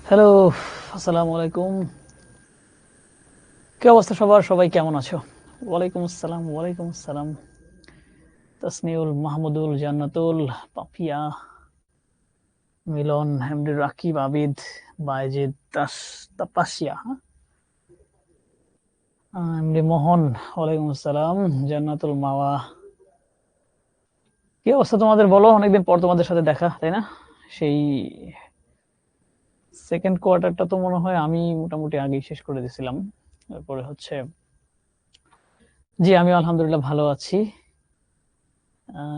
Hello, আসসালামু আলাইকুম। কি অবস্থা সবার? সবাই কেমন আছো? ওয়ালাইকুম আসসালাম, ওয়ালাইকুম আসসালাম। তাসনিউল, মাহমুদুল, জান্নাতুল, পাপিয়া, মিলন, এমডি রাকিব, আবিদ, বাইজিদ, তাপাসিয়া, এমডি মোহন, ওয়ালাইকুম আসসালাম, জান্নাতুল মাওয়া। কি অবস্থা তোমাদের বলো? অনেকদিন পর তোমাদের সাথে দেখা, তাই না? সেই সেকেন্ড কোয়ার্টারটা তো মনে হয় আমি মোটামুটি আগেই শেষ করে দিয়েছিলাম। তারপরে হচ্ছে জি, আমি আলহামদুলিল্লাহ ভালো আছি।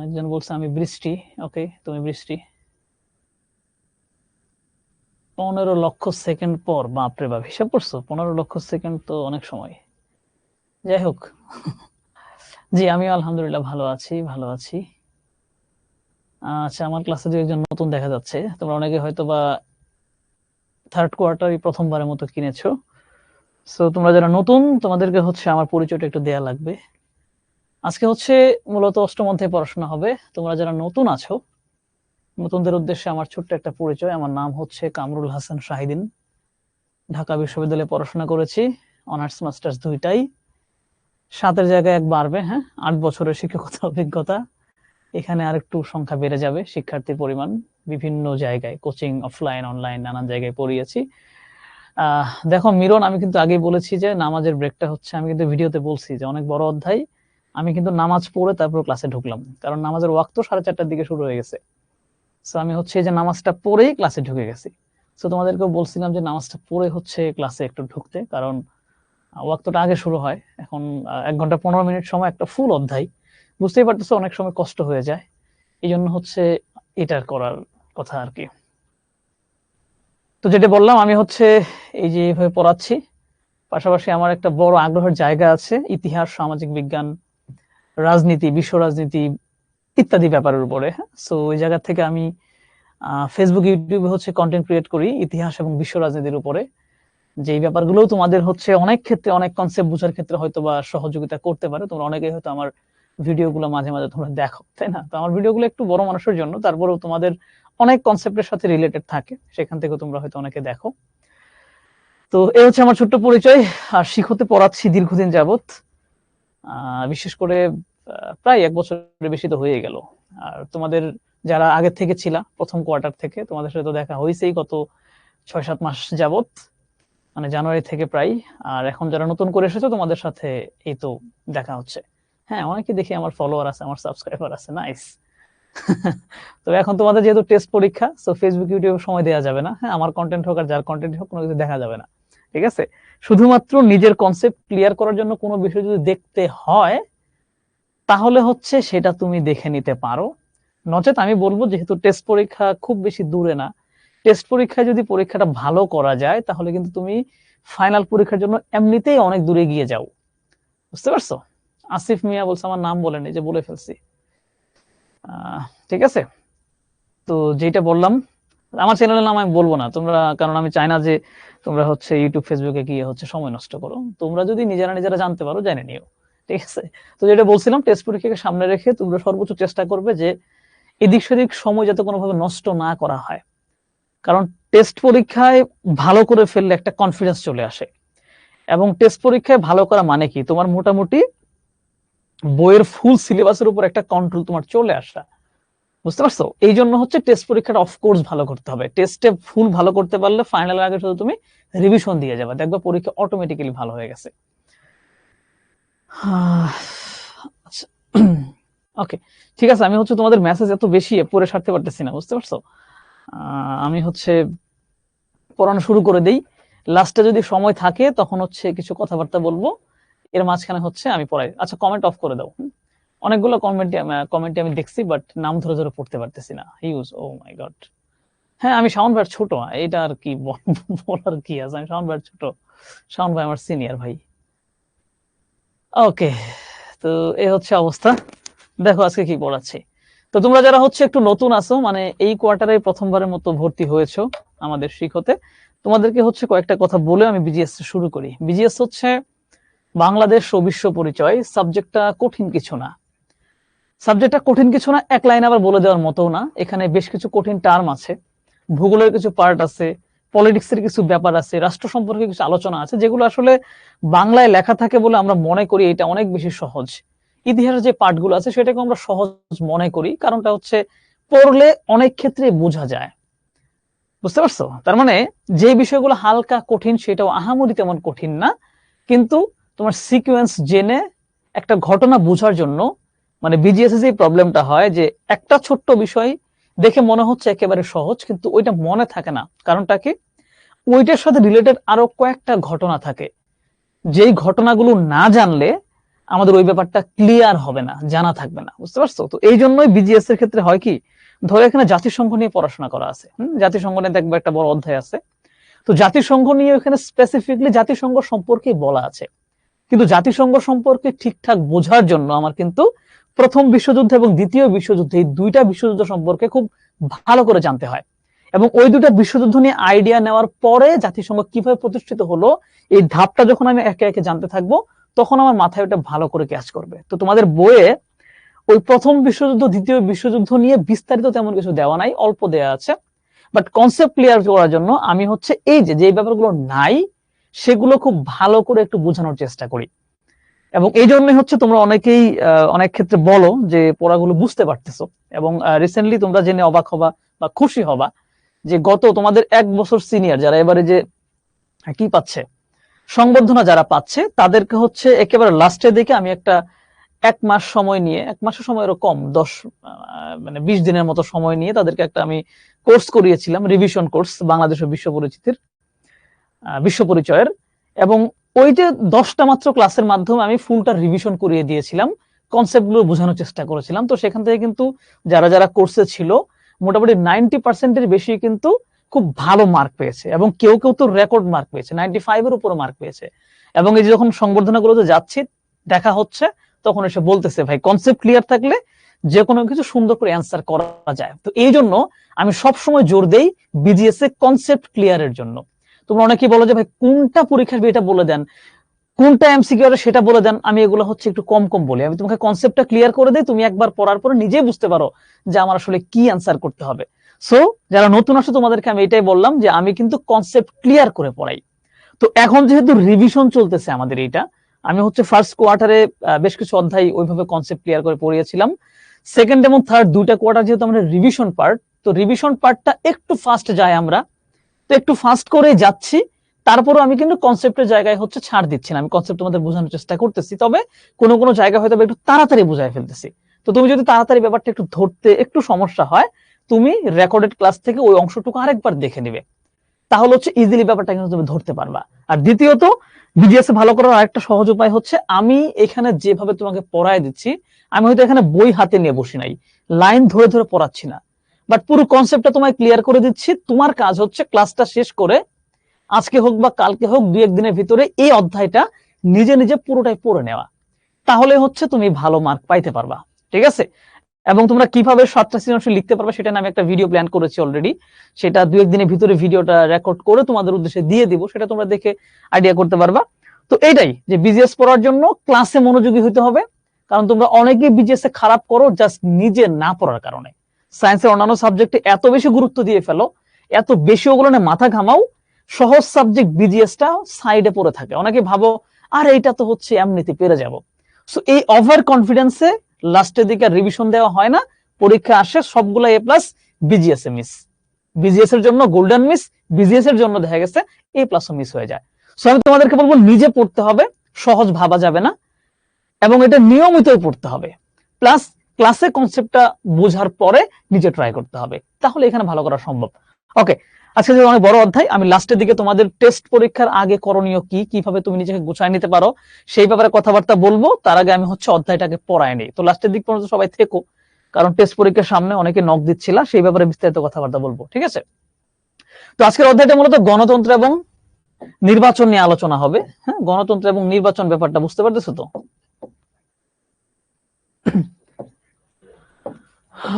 একজন বলছে আমি বৃষ্টি। ওকে, তুমি বৃষ্টি। 15 লক্ষ সেকেন্ড পর, বাপরে বাপ, হিসাব করছো? 15 লক্ষ সেকেন্ড তো অনেক সময়। যাই হোক, জি আমিও আলহামদুলিল্লাহ ভালো আছি, ভালো আছি। আচ্ছা, আমার ক্লাসে যে একজন নতুন দেখা যাচ্ছে, তোমরা অনেকে হয়তো বা থার্ড কোয়ার্টারই প্রথমবারের মতো কিনেছো। সো তোমরা যারা নতুন, তোমাদেরকে হচ্ছে আমার পরিচয়টা একটু দেয়া লাগবে। আজকে হচ্ছে মূলত অষ্টম অধ্যায়ে পড়াশোনা হবে। তোমরা যারা নতুন আছো, নতুনদের উদ্দেশ্যে আমার ছোট্ট একটা পরিচয়। আমার নাম হচ্ছে কামরুল হাসান শাহিদিন। ঢাকা বিশ্ববিদ্যালয়ে পড়াশোনা করেছি, অনার্স মাস্টার্স দুইটাই। 7-এর জায়গায় 1 বাড়বে, হ্যাঁ, 8 বছরের শিক্ষকতা অভিজ্ঞতা। এখানে আরেকটু সংখ্যা বেড়ে যাবে শিক্ষার্থীর পরিমাণ। বিভিন্ন জায়গায় কোচিং, অফলাইন, অনলাইন নানান জায়গায় পড়িয়েছি। দেখো মিরন, আমি কিন্তু আগেই বলেছি যে নামাজের ব্রেকটা হচ্ছে, আমি কিন্তু ভিডিওতে বলছি যে অনেক বড় অধ্যায়। আমি কিন্তু নামাজ পড়ে তারপর ক্লাসে ঢুকলাম, কারণ নামাজের ওয়াক্ত 4:30টার দিকে শুরু হয়ে গেছে। সো আমি হচ্ছে এই যে নামাজটা পড়েই ক্লাসে ঢুকে গেছি। সো তোমাদেরকেও বলছিলাম যে নামাজটা পড়ে হচ্ছে ক্লাসে একটু ঢুকতে, কারণ ওয়াক্তটা আগে শুরু হয়। এখন 1 ঘন্টা 15 মিনিট সময়, একটা ফুল অধ্যায়। বুঝতেই পারতেছো অনেক সময় কষ্ট হয়ে যায়। এই জন্য হচ্ছে এটার করার কথা আর কি। তো যেটা বললাম, আমি হচ্ছে এই যে এইভাবে পড়াচ্ছি, পাশাপাশি আমার একটা বড় আগ্রহের জায়গা আছে ইতিহাস, সামাজিক বিজ্ঞান, রাজনীতি, বিশ্ব রাজনীতি ইত্যাদি ব্যাপারের উপরে। সো ওই জায়গা থেকে আমি ফেসবুক, ইউটিউবে হচ্ছে কন্টেন্ট ক্রিয়েট করি ইতিহাস এবং বিশ্ব রাজনীতির উপরে। যেই ব্যাপারগুলো তোমাদের হচ্ছে অনেক ক্ষেত্রে, অনেক কনসেপ্ট বোঝার ক্ষেত্রে হয়তো বা সহযোগিতা করতে পারে। তোমরা অনেকেই হয়তো আমার ভিডিওগুলো মাঝে মাঝে তোমরা দেখো, তাই না? তো আমার ভিডিওগুলো একটু বড় মানুষের জন্য, তারপরেও তোমাদের অনেক কনসেপ্টের সাথে রিলেটেড থাকে, সেখান থেকে তোমরা হয়তো অনেকে দেখো। তো এই হচ্ছে আমার ছোট্ট পরিচয়। আর শিখতে পড়াচ্ছি দীর্ঘদিন যাবত, বিশেষ করে প্রায় 1 বছরের বেশি তো হয়ে গেল। আর তোমাদের যারা আগে থেকে ছিলা, প্রথম কোয়ার্টার থেকে, তোমাদের সাথে তো দেখা হয়েছেই গত 6-7 মাস যাবত, মানে জানুয়ারি থেকে প্রায়। আর এখন যারা নতুন করে এসেছো, তোমাদের সাথে এই তো দেখা হচ্ছে। হ্যাঁ, অনেকে দেখি আমার ফলোয়ার আছে, আমার সাবস্ক্রাইবার আছে, নাইস। তো এখন তোমাদের যেহেতু টেস্ট পরীক্ষা, সো ফেসবুক, ইউটিউবে সময় দেওয়া যাবে না। হ্যাঁ, আমার কন্টেন্ট হোক আর যার কন্টেন্ট হোক, কোনো কিছু দেখা যাবে না, ঠিক আছে? শুধুমাত্র নিজের কনসেপ্ট ক্লিয়ার করার জন্য কোনো বিষয় যদি দেখতে হয়, তাহলে হচ্ছে সেটা তুমি দেখে নিতে পারো। নচেত আমি বলবো, যেহেতু টেস্ট পরীক্ষা খুব বেশি দূরে না, টেস্ট পরীক্ষায় যদি পরীক্ষাটা ভালো করা যায়, তাহলে কিন্তু তুমি ফাইনাল পরীক্ষার জন্য এমনিতেই অনেক দূরে গিয়ে যাও। বুঝতে পারছো? আসিফ মিয়া বলছে, আমার নাম বলেনি, যে বলে ফেলছি। ঠিক আছে। তো যেটা বললাম, আমার চ্যানেলের নাম আমি বলবো না তোমরা, কারণ আমি চাই না যে তোমরা হচ্ছে ইউটিউব, ফেসবুকে গিয়ে হচ্ছে সময় নষ্ট করো। তোমরা যদি নিজেরা নিজেরা জানতে পারো, জেনে নিও, ঠিক আছে? তো যেটা বলছিলাম, টেস্ট পরীক্ষাকে সামনে রেখে তোমরা সর্বোচ্চ চেষ্টা করবে যে এদিক সেদিক সময় যাতে কোনোভাবে নষ্ট না করা হয়। কারণ টেস্ট পরীক্ষায় ভালো করে ফেললে একটা কনফিডেন্স চলে আসে, এবং টেস্ট পরীক্ষায় ভালো করা মানে কি, তোমার মোটামুটি বইয়ের ফুল সিলেবাসের উপর একটা কন্ট্রোল তোমার চলে আসা। বুঝতে পারছো? এই জন্য হচ্ছে টেস্ট পরীক্ষাটা অফকোর্স ভালো করতে হবে। টেস্টে ফুল ভালো করতে পারলে ফাইনালের আগে শুধু তুমি রিভিশন দিয়ে যাবে, দেখবে পরীক্ষা অটোমেটিক্যালি ভালো হয়ে গেছে। আচ্ছা, ওকে, ঠিক আছে। আমি হচ্ছে তোমাদের মেসেজ এত বেশি পড়ে সারতে পারতেছি না, বুঝতে পারছো? আমি হচ্ছে পড়ানো শুরু করে দেই। লাস্টে যদি সময় থাকে তখন হচ্ছে কিছু কথাবার্তা বলবো, এর মাঝখানে হচ্ছে আমি পড়াই। আচ্ছা, কমেন্ট অফ করে দাও। অনেকগুলো কমেন্টে আমি দেখছি, বাট নাম ধরে ধরে পড়তে পারতেছি না। হিউজ, ও মাই গড। হ্যাঁ, আমি শাওন ভাইয়ের ছোট, এটা আর কি বলার কি আছে? আমি শাওন ভাইয়ের ছোট, শাওন ভাই আমার সিনিয়র ভাই। ওকে, তো এই হচ্ছে অবস্থা। দেখো আজকে কি পড়াচ্ছি। তো তোমরা যারা হচ্ছে একটু নতুন আছো, মানে এই কোয়ার্টারে প্রথমবারের মতো ভর্তি হয়েছো আমাদের শিখতে, তোমাদেরকে হচ্ছে কয়েকটা কথা বলে আমি বিজিএস শুরু করি। বিজিএস হচ্ছে বাংলাদেশ ও বিশ্ব পরিচয়। সাবজেক্টটা কঠিন কিছু না, সাবজেক্টটা কঠিন কিছু না, এক লাইন আবার বলে দেওয়ার মতো না। এখানে বেশ কিছু কঠিন টার্ম আছে, ভূগোলের কিছু পার্ট আছে, পলিটিক্সের কিছু ব্যাপার আছে, রাষ্ট্র সম্পর্কে কিছু আলোচনা আছে, যেগুলো আসলে বাংলায় লেখা থাকে বলে আমরা মনে করি এটা অনেক বেশি সহজ। ইতিহাসের যে পাঠগুলো আছে সেটাকে আমরা সহজ মনে করি, কারণটা হচ্ছে পড়লে অনেক ক্ষেত্রে বোঝা যায়। বুঝতে পারছো? তার মানে যে বিষয়গুলো হালকা কঠিন সেটাও আহামরি তেমন কঠিন না, কিন্তু তোমার সিকোয়েন্স জেনে একটা ঘটনা বোঝার জন্য, মানে বিজিএস যে প্রবলেমটা হয় যে একটা ছোট্ট বিষয় দেখে মনে হচ্ছে একেবারে সহজ, কিন্তু ওইটা মনে থাকে না। কারণটা কি? ওইটার সাথে রিলেটেড আরো কয়েকটা ঘটনা থাকে, যেই ঘটনাগুলো না জানলে আমাদের ওই ব্যাপারটা ক্লিয়ার হবে না, জানা থাকবে না। বুঝতে পারছো? তো এই জন্যই বিজিএস এর ক্ষেত্রে হয় কি, ধরো এখানে জাতিসংঘ নিয়ে পড়াশোনা করা আছে, জাতিসংঘ নিয়ে দেখবে একটা বড় অধ্যায় আছে, তো জাতিসংঘ নিয়ে এখানে স্পেসিফিকলি জাতিসংঘ সম্পর্কে বলা আছে, কিন্তু জাতিসংঘ সম্পর্কে ঠিকঠাক বোঝার জন্য আমার কিন্তু প্রথম বিশ্বযুদ্ধ এবং দ্বিতীয় বিশ্বযুদ্ধ, এই দুইটা বিশ্বযুদ্ধ সম্পর্কে খুব ভালো করে জানতে হয়। এবং ওই দুটা বিশ্বযুদ্ধ নিয়ে আইডিয়া নেওয়ার পরে জাতিসংঘ কিভাবে প্রতিষ্ঠিত হলো, এই ধাপটা যখন আমি একে একে জানতে থাকবো, তখন আমার মাথায় ওটা ভালো করে ক্যাচ করবে। তো তোমাদের বইয়ে ওই প্রথম বিশ্বযুদ্ধ দ্বিতীয় বিশ্বযুদ্ধ নিয়ে বিস্তারিত তেমন কিছু দেওয়া নাই, অল্প দেওয়া আছে। বাট কনসেপ্ট ক্লিয়ার করার জন্য আমি হচ্ছে এই যে ব্যাপারগুলো নাই সেগুলো খুব ভালো করে একটু বোঝানোর চেষ্টা করি। এবং এই জন্যই হচ্ছে তোমরা অনেকেই অনেক ক্ষেত্রে বলো যে পড়াগুলো বুঝতে পারতেছো। এবং রিসেন্টলি তোমরা জেনে অবাক হবা বা খুশি হবা যে গত তোমাদের 1 বছর সিনিয়র যারা এবারে যে কি পাচ্ছে, সংবর্ধনা যারা পাচ্ছে, তাদেরকে হচ্ছে একেবারে লাস্টের দিকে আমি একটা 1 মাস সময় নিয়ে, 1 মাসের সময়ও কম, 20 দিনের মতো সময় নিয়ে তাদেরকে একটা আমি কোর্স করিয়েছিলাম, রিভিশন কোর্স, বাংলাদেশের বিশ্ব পরিচিতির, বিশ্ব পরিচয়ের। এবং ওই যে 10টা মাত্র ক্লাসের মাধ্যমে আমি ফুলটা রিভিশন করিয়ে দিয়েছিলাম, কনসেপ্টগুলো বোঝানোর চেষ্টা করেছিলাম। তো সেখান থেকে কিন্তু যারা যারা কোর্সে ছিল মোটামুটি 90% বেশি কিন্তু খুব ভালো মার্ক পেয়েছে, এবং কেউ কেউ তো রেকর্ড মার্ক পেয়েছে, 95 এর উপরে মার্ক পেয়েছে। এবং এই যে যখন সংবর্ধনাগুলোতে যাচ্ছি, দেখা হচ্ছে, তখন এসে বলতেছে ভাই কনসেপ্ট ক্লিয়ার থাকলে যে কোনো কিছু সুন্দর করে অ্যান্সার করা যায়। তো এই জন্য আমি সবসময় জোর দেই বিজিএস এ কনসেপ্ট ক্লিয়ারের জন্য। তোমরা অনেকেই বলো যে ভাই কোনটা পরীক্ষার এটা বলে দেন, কোনটা এমসিকিউ সেটা বলে দেন। আমি এগুলো হচ্ছে একটু কম কম বলি, আমি তোমাকে কনসেপ্টটা ক্লিয়ার করে দেই, তুমি একবার পড়ার পরে নিজেই বুঝতে পারো যে আমার আসলে কি অ্যান্সার করতে হবে। সো যারা নতুন আসো তোমাদেরকে আমি এটাই বললাম যে আমি কিন্তু কনসেপ্ট ক্লিয়ার করে পড়াই। তো এখন যেহেতু রিভিশন চলতেছে আমাদের, এইটা আমি হচ্ছে ফার্স্ট কোয়ার্টারে বেশ কিছু অধ্যায় ওইভাবে কনসেপ্ট ক্লিয়ার করে পড়িয়েছিলাম। সেকেন্ড এবং থার্ড দুইটা কোয়ার্টার যেহেতু আমাদের রিভিশন পার্ট, তো রিভিশন পার্টটা একটু ফাস্ট যায়, আমরা তো একটু ফাস্ট করে যাচ্ছি। তারপরে আমি কিন্তু কনসেপ্টের জায়গায় হচ্ছে ছাড় দিচ্ছি না, আমি কনসেপ্ট তোমাদের বোঝানোর চেষ্টা করতেছি, তবে কোনো কোনো জায়গায় হয়তো একটু তাড়াতাড়ি বুঝাই ফেলতেছি। তো তুমি যদি তাড়াতাড়ি ব্যাপারটা একটু ধরতে একটু সমস্যা হয়, তুমি রেকর্ডেড ক্লাস থেকে ওই অংশটুকু আরেকবার দেখে নিবে, তাহলে হচ্ছে ইজিলি ব্যাপারটা কিন্তু তুমি ধরতে পারবা। আর দ্বিতীয়ত বিজিএস ভালো করার আরেকটা সহজ উপায় হচ্ছে, আমি এখানে যেভাবে তোমাকে পড়ায় দিচ্ছি, আমি হয়তো এখানে বই হাতে নিয়ে বসি নাই, লাইন ধরে ধরে পড়াচ্ছি না, বাট পুরো কনসেপ্টটা তোমায় ক্লিয়ার করে দিচ্ছি। তোমার কাজ হচ্ছে ক্লাসটা শেষ করে আজকে হোক বা কালকে হোক 2-1 দিনের ভিতরে এই অধ্যায়টা নিজে নিজে পুরোটাই পড়ে নেওয়া, তাহলে হচ্ছে তুমি ভালো মার্ক পাইতে পারবা। ঠিক আছে? এবং তোমরা কিভাবে 7টা সৃজনশীল লিখতে পারবে সেটা আমি একটা ভিডিও প্ল্যান করেছি অলরেডি, সেটা 2-1 দিনের ভিতরে ভিডিওটা রেকর্ড করে তোমাদের উদ্দেশ্যে দিয়ে দিব, সেটা তোমরা দেখে আইডিয়া করতে পারবা। তো এইটাই যে বিজিএস পড়ার জন্য ক্লাসে মনোযোগী হতে হবে, কারণ তোমরা অনেকেই বিজিএস এ খারাপ করো জাস্ট নিজে না পড়ার কারণে। সায়েন্সের অন্যান্য সাবজেক্টে এত বেশি গুরুত্ব দিয়ে ফেলো, এত বেশি ওগুলো নিয়ে মাথা ঘামাও, সহজ সাবজেক্ট বিজিএসটা সাইডে পড়ে থাকে। অনেকে ভাবো আর এইটা তো হচ্ছে এমনিতে পেরে যাব। সো এই ওভার কনফিডেন্সে লাস্টের দিকে রিভিশন দেওয়া হয় না, পরীক্ষা আসে সবগুলো এ প্লাস, বিজিএস এ মিস, বিজিএস এর জন্য গোল্ডেন মিস, বিজিএস এর জন্য দেখা গেছে এ প্লাসও মিস হয়ে যায়। সো আমি তোমাদেরকে বলবো নিজে পড়তে হবে, সহজ ভাবা যাবে না, এবং এটা নিয়মিতই পড়তে হবে, প্লাস ক্লাসে কনসেপ্টটা বোঝার পরে নিজে ট্রাই করতে হবে, তাহলে এখানে ভালো করা সম্ভব। ওকে, আজকে যে অনেক বড় অধ্যায়, আমি লাস্টের দিকে তোমাদের টেস্ট পরীক্ষার আগে করণীয় কি, কিভাবে তুমি নিজেকে গুছায় নিতে পারো সেই ব্যাপারে কথাবার্তা বলবো। তার আগে আমি হচ্ছে অধ্যায়টাকে পড়ায় নেই। তো লাস্টের দিক পর্যন্ত সবাই থেকো, কারণ টেস্ট পরীক্ষার সামনে অনেকে নক দিচ্ছিল, সেই ব্যাপারে বিস্তারিত কথাবার্তা বলবো। ঠিক আছে? তো আজকের অধ্যায়টা মূলত গণতন্ত্র এবং নির্বাচন নিয়ে আলোচনা হবে। হ্যাঁ, গণতন্ত্র এবং নির্বাচন ব্যাপারটা বুঝতে পারতেছো তো?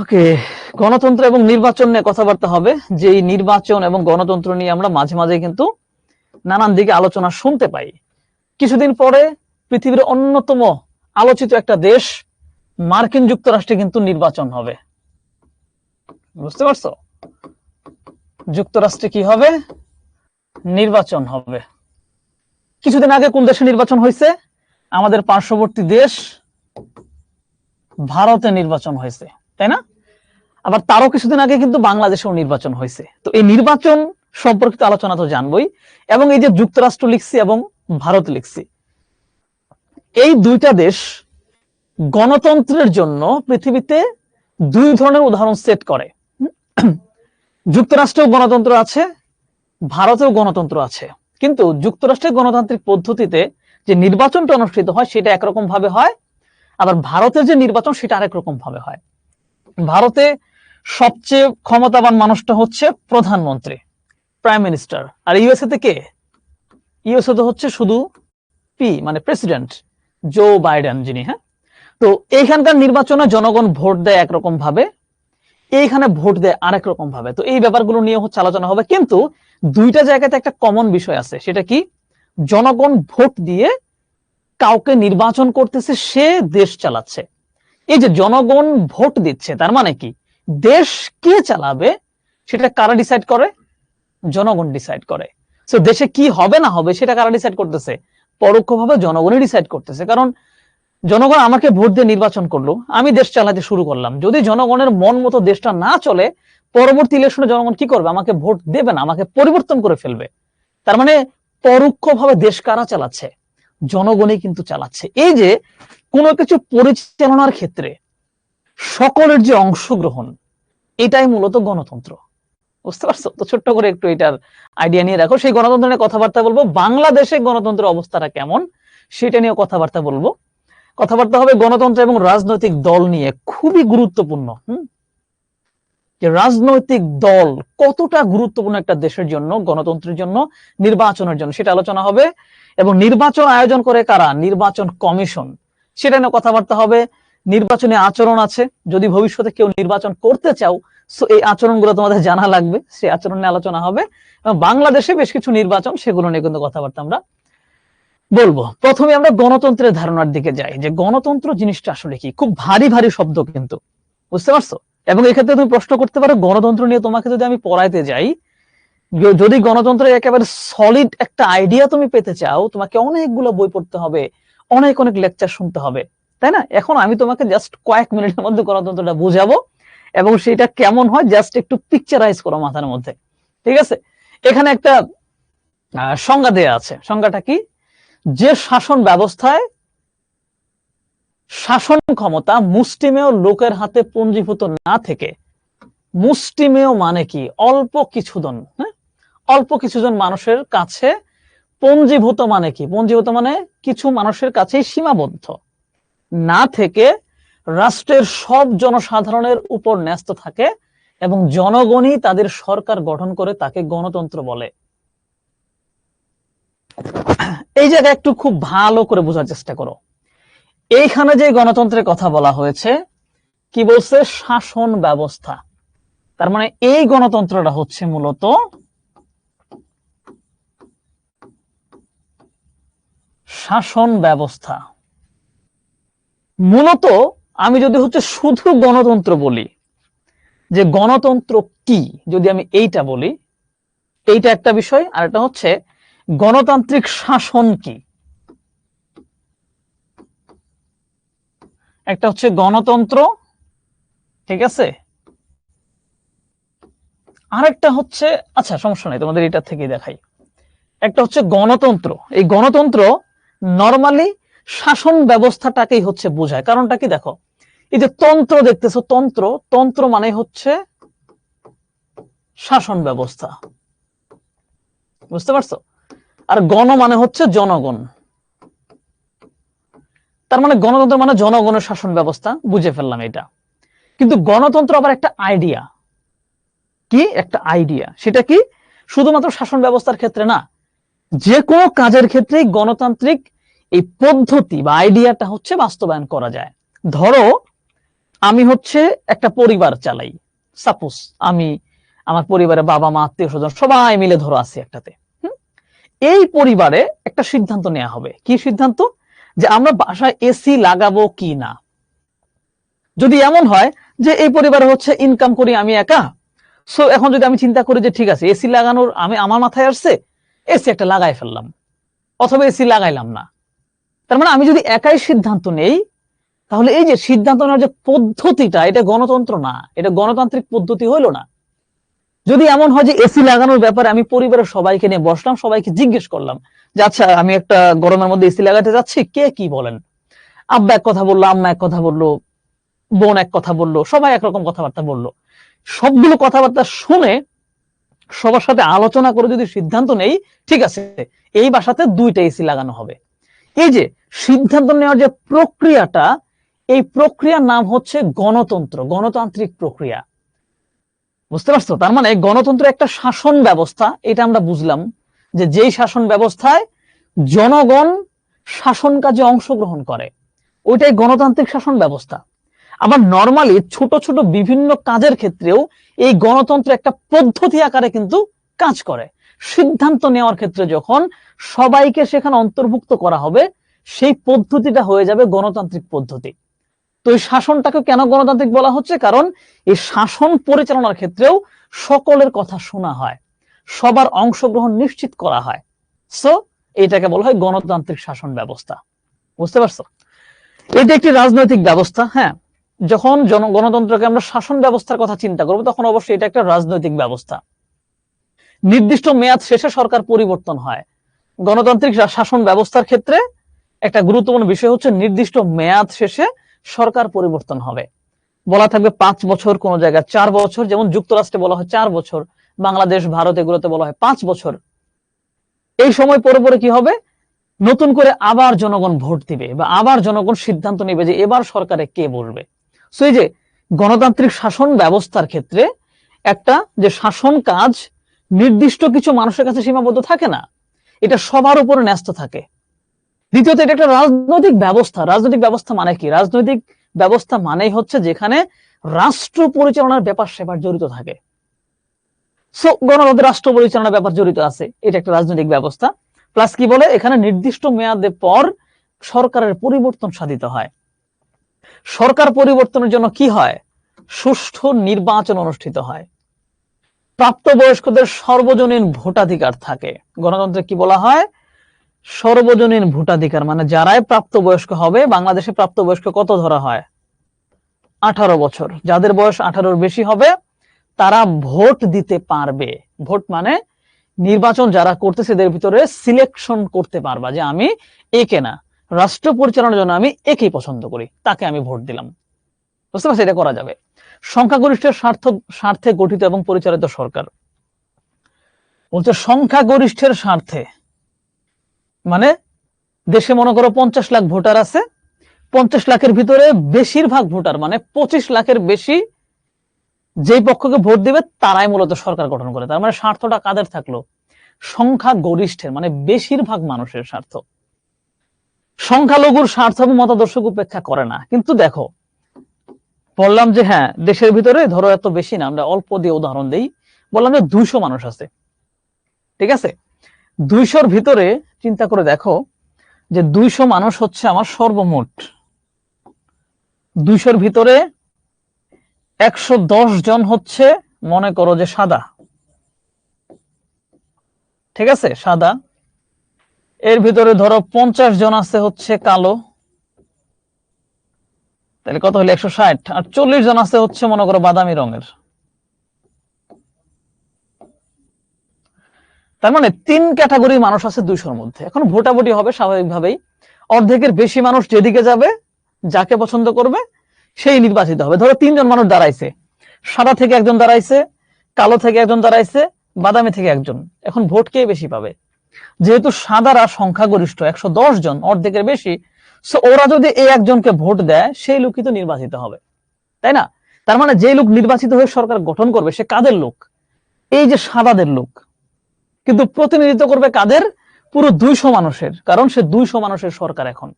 ওকে, গণতন্ত্র এবং নির্বাচন নিয়ে কথাবার্তা হবে। যে এই নির্বাচন এবং গণতন্ত্র নিয়ে আমরা মাঝে মাঝে কিন্তু নানান দিকে আলোচনা শুনতে পাই। কিছুদিন পরে পৃথিবীর অন্যতম আলোচিত একটা দেশ মার্কিন যুক্তরাষ্ট্রে কিন্তু নির্বাচন হবে। বুঝতে পারছো? যুক্তরাষ্ট্রে কি হবে? নির্বাচন হবে। কিছুদিন আগে কোন দেশে নির্বাচন হয়েছে? আমাদের পার্শ্ববর্তী দেশ ভারতে নির্বাচন হয়েছে, তাই না? আবার তারও কিছুদিন আগে কিন্তু বাংলাদেশেও নির্বাচন হয়েছে। তো এই নির্বাচন সম্পর্কিত আলোচনা তো জানবই, এবং এই যে যুক্তরাষ্ট্র লিখছি এবং ভারত লিখছি, এই দুইটা দেশ গণতন্ত্রের জন্য পৃথিবীতে দুই ধরনের উদাহরণ সেট করে। যুক্তরাষ্ট্রেও গণতন্ত্র আছে, ভারতেও গণতন্ত্র আছে, কিন্তু যুক্তরাষ্ট্রের গণতান্ত্রিক পদ্ধতিতে যে নির্বাচনটা অনুষ্ঠিত হয় সেটা একরকম ভাবে হয়, আবার ভারতের যে নির্বাচন সেটা আরেক রকম ভাবে হয়। ভারতে সবচেয়ে ক্ষমতাবান মানুষটা হচ্ছে প্রধানমন্ত্রী, প্রাইম মিনিস্টার। আর ইউএসএ তে কে? ইউএসএ তো হচ্ছে শুধু পি, মানে প্রেসিডেন্ট জো বাইডেন যিনি। হ্যাঁ, তো এইখানকার নির্বাচনে জনগণ ভোট দেয় একরকম ভাবে, এইখানে ভোট দেয় আরেক রকম ভাবে। তো এই ব্যাপারগুলো নিয়ে হচ্ছে আলোচনা হবে, কিন্তু দুইটা জায়গাতে একটা কমন বিষয় আছে, সেটা কি? জনগণ ভোট দিয়ে কাউকে নির্বাচন করতেছে, সে দেশ চালাচ্ছে। এই যে জনগণ ভোট দিচ্ছে, তার মানে কি দেশ কে চালাবে সেটা কারা ডিসাইড করে? জনগণ ডিসাইড করে। তো দেশে কি হবে না হবে সেটা কারা ডিসাইড করতেছে? পরোক্ষভাবে জনগণই ডিসাইড করতেছে। কারণ জনগণ আমাকে ভোট দিয়ে নির্বাচন করলো, আমি দেশ চালাতে শুরু করলাম। যদি জনগণের মন মতো দেশটা না চলে, পরবর্তী ইলেকশনে জনগণ কি করবে? আমাকে ভোট দেবে না, আমাকে পরিবর্তন করে ফেলবে। তার মানে পরোক্ষভাবে দেশ কারা চালাচ্ছে? জনগণই কিন্তু চালাচ্ছে। এই যে কোনো কিছু পরিচালনার ক্ষেত্রে সকলের যে অংশগ্রহণ, এটাই মূলত গণতন্ত্র। বুঝতে পারছো? তো ছোট্ট করে একটু এটার আইডিয়া নিয়ে রাখো। সেই গণতন্ত্র নিয়ে কথাবার্তা বলবো। বাংলাদেশে গণতন্ত্রের অবস্থাটা কেমন সেটা নিয়ে কথাবার্তা বলবো। কথাবার্তা হবে গণতন্ত্র এবং রাজনৈতিক দল নিয়ে, খুবই গুরুত্বপূর্ণ। যে রাজনৈতিক দল কতটা গুরুত্বপূর্ণ একটা দেশের জন্য, গণতন্ত্রের জন্য, নির্বাচনের জন্য, সেটা আলোচনা হবে। এবং নির্বাচন আয়োজন করে কারা? নির্বাচন কমিশন, সেটা নিয়ে কথাবার্তা হবে। নির্বাচনে আচরণ আছে, যদি ভবিষ্যতে কেউ নির্বাচন করতে চাও, সো এই আচরণগুলো তোমাদের জানা লাগবে, সেই আচরণ নিয়ে আলোচনা হবে। এবং বাংলাদেশে বেশ কিছু নির্বাচন, সেগুলো নিয়ে কিন্তু কথাবার্তা আমরা বলবো। প্রথমে আমরা গণতন্ত্রের ধারণার দিকে যাই, যে গণতন্ত্র জিনিসটা আসলে কি। খুব ভারী ভারী শব্দ কিন্তু, বুঝতে পারছো? এবং এক্ষেত্রে তুমি প্রশ্ন করতে পারো, গণতন্ত্র নিয়ে তোমাকে যদি আমি পড়াইতে যাই, যদি গণতন্ত্রের একেবারে সলিড একটা আইডিয়া তুমি পেতে চাও, তোমাকে অনেকগুলো বই পড়তে হবে, অনেক অনেক লেকচার শুনতে হবে, তাই না? এখন আমি তোমাকে জাস্ট কয়েক মিনিটের মধ্যে গণতন্ত্রটা বুঝাবো, এবং সেটা কেমন হয় জাস্ট একটু পিকচারাইজ করো মাথার মধ্যে, ঠিক আছে? এখানে একটা সংজ্ঞা দেয়া আছে। সংজ্ঞাটা কি? যে শাসন ব্যবস্থায় শাসন ক্ষমতা মুষ্টিমেয় লোকের হাতে পঞ্জীভূত না থেকে, মুষ্টিমেয় মানে কি? অল্প কিছুজন, হ্যাঁ, অল্প কিছুজন মানুষের কাছে পঞ্জীভূত মানে কি? পঞ্জীভূত মানে কিছু মানুষের কাছেই সীমাবদ্ধ না থেকে রাষ্ট্রের সব জনসাধারণের উপর ন্যস্ত থাকে, এবং জনগণই তাদের সরকার গঠন করে, তাকে গণতন্ত্র বলে। এই জায়গায় একটু খুব ভালো করে বোঝার চেষ্টা করো। এইখানে যে গণতন্ত্রের কথা বলা হয়েছে, কি বলছে? শাসন ব্যবস্থা। তার মানে এই গণতন্ত্রটা হচ্ছে মূলত শাসন ব্যবস্থা। মূলত আমি যদি হচ্ছে শুধু গণতন্ত্র বলি, যে গণতন্ত্র কি, যদি আমি এইটা বলি, এইটা একটা বিষয়। আর এটা হচ্ছে গণতান্ত্রিক শাসন কি। একটা হচ্ছে গণতন্ত্র, ঠিক আছে, আরেকটা হচ্ছে, আচ্ছা সমস্যা নাই, তোমাদের এটা থেকে দেখাই। একটা হচ্ছে গণতন্ত্র। এই গণতন্ত্র নরমালি শাসন ব্যবস্থাটাকেই হচ্ছে বোঝায়। কারণটা কি? দেখো, এই যে তন্ত্র দেখতেছো, তন্ত্র, তন্ত্র মানে হচ্ছে শাসন ব্যবস্থা, বুঝতে পারছো? আর গণ মানে হচ্ছে জনগণ। তার মানে গণতন্ত্র মানে জনগণের শাসন ব্যবস্থা, বুঝে ফেললাম এটা। কিন্তু গণতন্ত্র আবার একটা আইডিয়া। কি একটা আইডিয়া? সেটা কি? শুধুমাত্র শাসন ব্যবস্থার ক্ষেত্রে না, যে কোনো কাজের ক্ষেত্রেই গণতান্ত্রিক এই পদ্ধতি বা আইডিয়াটা হচ্ছে বাস্তবায়ন করা যায়। ধরো আমি হচ্ছে একটা পরিবার চালাই, সাপোজ আমি, আমার পরিবারে বাবা মা আত্মীয় স্বজন সবাই মিলে ধরো আছি একটাতে। এই পরিবারে একটা সিদ্ধান্ত নেওয়া হবে। কি সিদ্ধান্ত? যে আমরা বাসায় এসি লাগাবো কি না। যদি এমন হয় যে এই পরিবারে হচ্ছে ইনকাম করি আমি একা, সো এখন যদি আমি চিন্তা করি যে ঠিক আছে এসি লাগানোর, আমি আমার মাথায় আসছে এসি একটা লাগাই ফেললাম, অথবা এসি লাগাইলাম না। তার মানে আমি যদি একাই সিদ্ধান্ত নেই, তাহলে এই যে সিদ্ধান্ত নেওয়ার যে পদ্ধতিটা, এটা গণতন্ত্র না, এটা গণতান্ত্রিক পদ্ধতি হইলো না। যদি এমন হয় যে এসি লাগানোর ব্যাপারে আমি পরিবারের সবাইকে নিয়ে বসলাম, সবাইকে জিজ্ঞেস করলাম যে আচ্ছা আমি একটা গরমের মধ্যে এসি লাগাতে যাচ্ছি, কে কি বলেন? আব্বা এক কথা বললো, আম্মা এক কথা বললো, বোন এক কথা বললো, সবাই একরকম কথাবার্তা বললো। সবগুলো কথাবার্তা শুনে সবার সাথে আলোচনা করে যদি সিদ্ধান্ত নেই, ঠিক আছে এই বাসাতে 2টা এসি লাগানো হবে, এই যে সিদ্ধান্ত নেওয়ার যে প্রক্রিয়াটা, এই প্রক্রিয়ার নাম হচ্ছে গণতন্ত্র, গণতান্ত্রিক প্রক্রিয়া। বুঝতে পারছো? তার মানে গণতন্ত্র একটা শাসন ব্যবস্থা, এটা আমরা বুঝলাম যে যেই শাসন ব্যবস্থায় জনগণ শাসন কাজে অংশগ্রহণ করে, ওইটাই গণতান্ত্রিক শাসন ব্যবস্থা। আবার নরমালি ছোট ছোট বিভিন্ন কাজের ক্ষেত্রেও এই গণতন্ত্র একটা পদ্ধতি আকারে কিন্তু কাজ করে। সিদ্ধান্ত নেওয়ার ক্ষেত্রে যখন সবাইকে সেখানে অন্তর্ভুক্ত করা হবে, সেই পদ্ধতিটা হয়ে যাবে গণতান্ত্রিক পদ্ধতি। তো এই শাসনটাকে কেন গণতান্ত্রিক বলা হচ্ছে? কারণ এই শাসন পরিচালনার ক্ষেত্রেও সকলের কথা শোনা হয়, সবার অংশগ্রহণ নিশ্চিত করা হয়। সো এটাকে বলা হয় গণতান্ত্রিক শাসন ব্যবস্থা। বুঝতে পারছো? এটা একটি রাজনৈতিক ব্যবস্থা। হ্যাঁ, যখন গণতন্ত্রকে আমরা শাসন ব্যবস্থার কথা চিন্তা করবো, তখন অবশ্যই এটা একটা রাজনৈতিক ব্যবস্থা। নির্দিষ্ট মেয়াদ শেষে সরকার পরিবর্তন হয়। গণতান্ত্রিক শাসন ব্যবস্থার ক্ষেত্রে একটা গুরুত্বপূর্ণ বিষয় হচ্ছে নির্দিষ্ট মেয়াদ শেষে সরকার পরিবর্তন হবে। বলা থাকবে 5 বছর, কোন জায়গায় 4 বছর, যেমন যুক্তরাষ্ট্রে বলা হয় 4 বছর, বাংলাদেশ, ভারত এগুলোতে বলা হয় 5 বছর। এই সময় পরে পরে কি হবে? নতুন করে আবার জনগণ ভোট দিবে বা আবার জনগণ সিদ্ধান্ত নেবে যে এবার সরকারে কে বসবে। সো এই যে গণতান্ত্রিক শাসন ব্যবস্থার ক্ষেত্রে একটা যে শাসন কাজ নির্দিষ্ট কিছু মানুষের কাছে সীমাবদ্ধ থাকে না, এটা সবার উপরে ন্যস্ত থাকে। দ্বিতীয়ত এটা একটা রাজনৈতিক ব্যবস্থা। রাজনৈতিক ব্যবস্থা মানে কি? রাজনৈতিক ব্যবস্থা মানেই হচ্ছে যেখানে রাষ্ট্র পরিচালনার ব্যাপার সেবার জড়িত থাকে। সো গণতন্ত্রে রাষ্ট্র পরিচালনার ব্যাপার জড়িত আছে, এটা একটা রাজনৈতিক ব্যবস্থা। প্লাস কি বলে, এখানে নির্দিষ্ট মেয়াদে পর সরকারের পরিবর্তন সাধিত হয়। সরকার পরিবর্তনের জন্য কি হয়? সুষ্ঠু নির্বাচন অনুষ্ঠিত হয়। প্রাপ্তবয়স্কদের সর্বজনীন ভোটাধিকার থাকে। গণতন্ত্রে কি বলা হয়? সর্বজনীন ভোটাধিকার, মানে যারাই প্রাপ্তবয়স্ক হবে, বাংলাদেশে প্রাপ্তবয়স্ক কত ধরা হয়? 18 বছর। যাদের বয়স 18-র বেশি হবে তারা ভোট দিতে পারবে। ভোট মানে নির্বাচন যারা করতেছে এদের ভিতরে সিলেকশন করতে পারবা যে আমি একে না, রাষ্ট্র পরিচালনার জন্য আমি একেই পছন্দ করি, তাকে আমি ভোট দিলাম। বুঝতে পারছি? এটা করা যাবে। সংখ্যাগরিষ্ঠের স্বার্থে গঠিত এবং পরিচালিত সরকার বলছে সংখ্যাগরিষ্ঠের স্বার্থে, মানে দেশে মনে করো 50 লাখ ভোটার আছে, 50 লাখের ভিতরে বেশিরভাগ ভোটার মানে 25 লাখের বেশি যেই পক্ষকে ভোট দিবে তারাই মূলত সরকার গঠন করে। তার মানে স্বার্থটা কাদের থাকলো? সংখ্যা গরিষ্ঠের, মানে বেশিরভাগ মানুষের স্বার্থ। সংখ্যালঘুর স্বার্থ এবং মতাদর্শকে উপেক্ষা করে না। কিন্তু দেখো, বললাম যে হ্যাঁ দেশের ভিতরে ধরো এত বেশি না, আমরা অল্প দিয়ে উদাহরণ দেই, বললাম যে 200 মানুষ আছে, ঠিক আছে? 200-র ভিতরে চিন্তা করে দেখো যে 200 মানুষ হচ্ছে আমার সর্বমোট। 200-র ভিতরে 110 জন হচ্ছে মনে করো যে সাদা, ঠিক আছে? সাদা। এর ভিতরে ধরো 50 জন আছে হচ্ছে কালো, তাহলে কত হলো? 160। আর 40 জন আছে হচ্ছে মনে করো বাদামি রঙের। তার মানে 3 ক্যাটাগরির মানুষ আছে 200-র মধ্যে। এখন ভোটাভুটি হবে স্বাভাবিকভাবেই, অর্ধেকের বেশি মানুষ যেদিকে যাবে, যাকে পছন্দ করবে সেই নির্বাচিত হবে। ধরো 3 জন মানুষ দাঁড়াইছে, সাদা থেকে একজন দাঁড়াইছে, কালো থেকে একজন দাঁড়াইছে, বাদামি থেকে একজন। এখন ভোট কে বেশি পাবে? যেহেতু সাদারা সংখ্যাগরিষ্ঠ 110 জন, অর্ধেকের বেশি, সো ওরা যদি এই একজনকে ভোট দেয় সেই লোকই তো নির্বাচিত হবে, তাই না? তার মানে যে লোক নির্বাচিত হয়ে সরকার গঠন করবে সে কাদের লোক? এই যে সাদাদের লোক। কিন্তু প্রতিনিধিত্ব করবে কাদের? পুরো 200 মানুষের, কারণ সে 200 মানুষের সরকার এখন।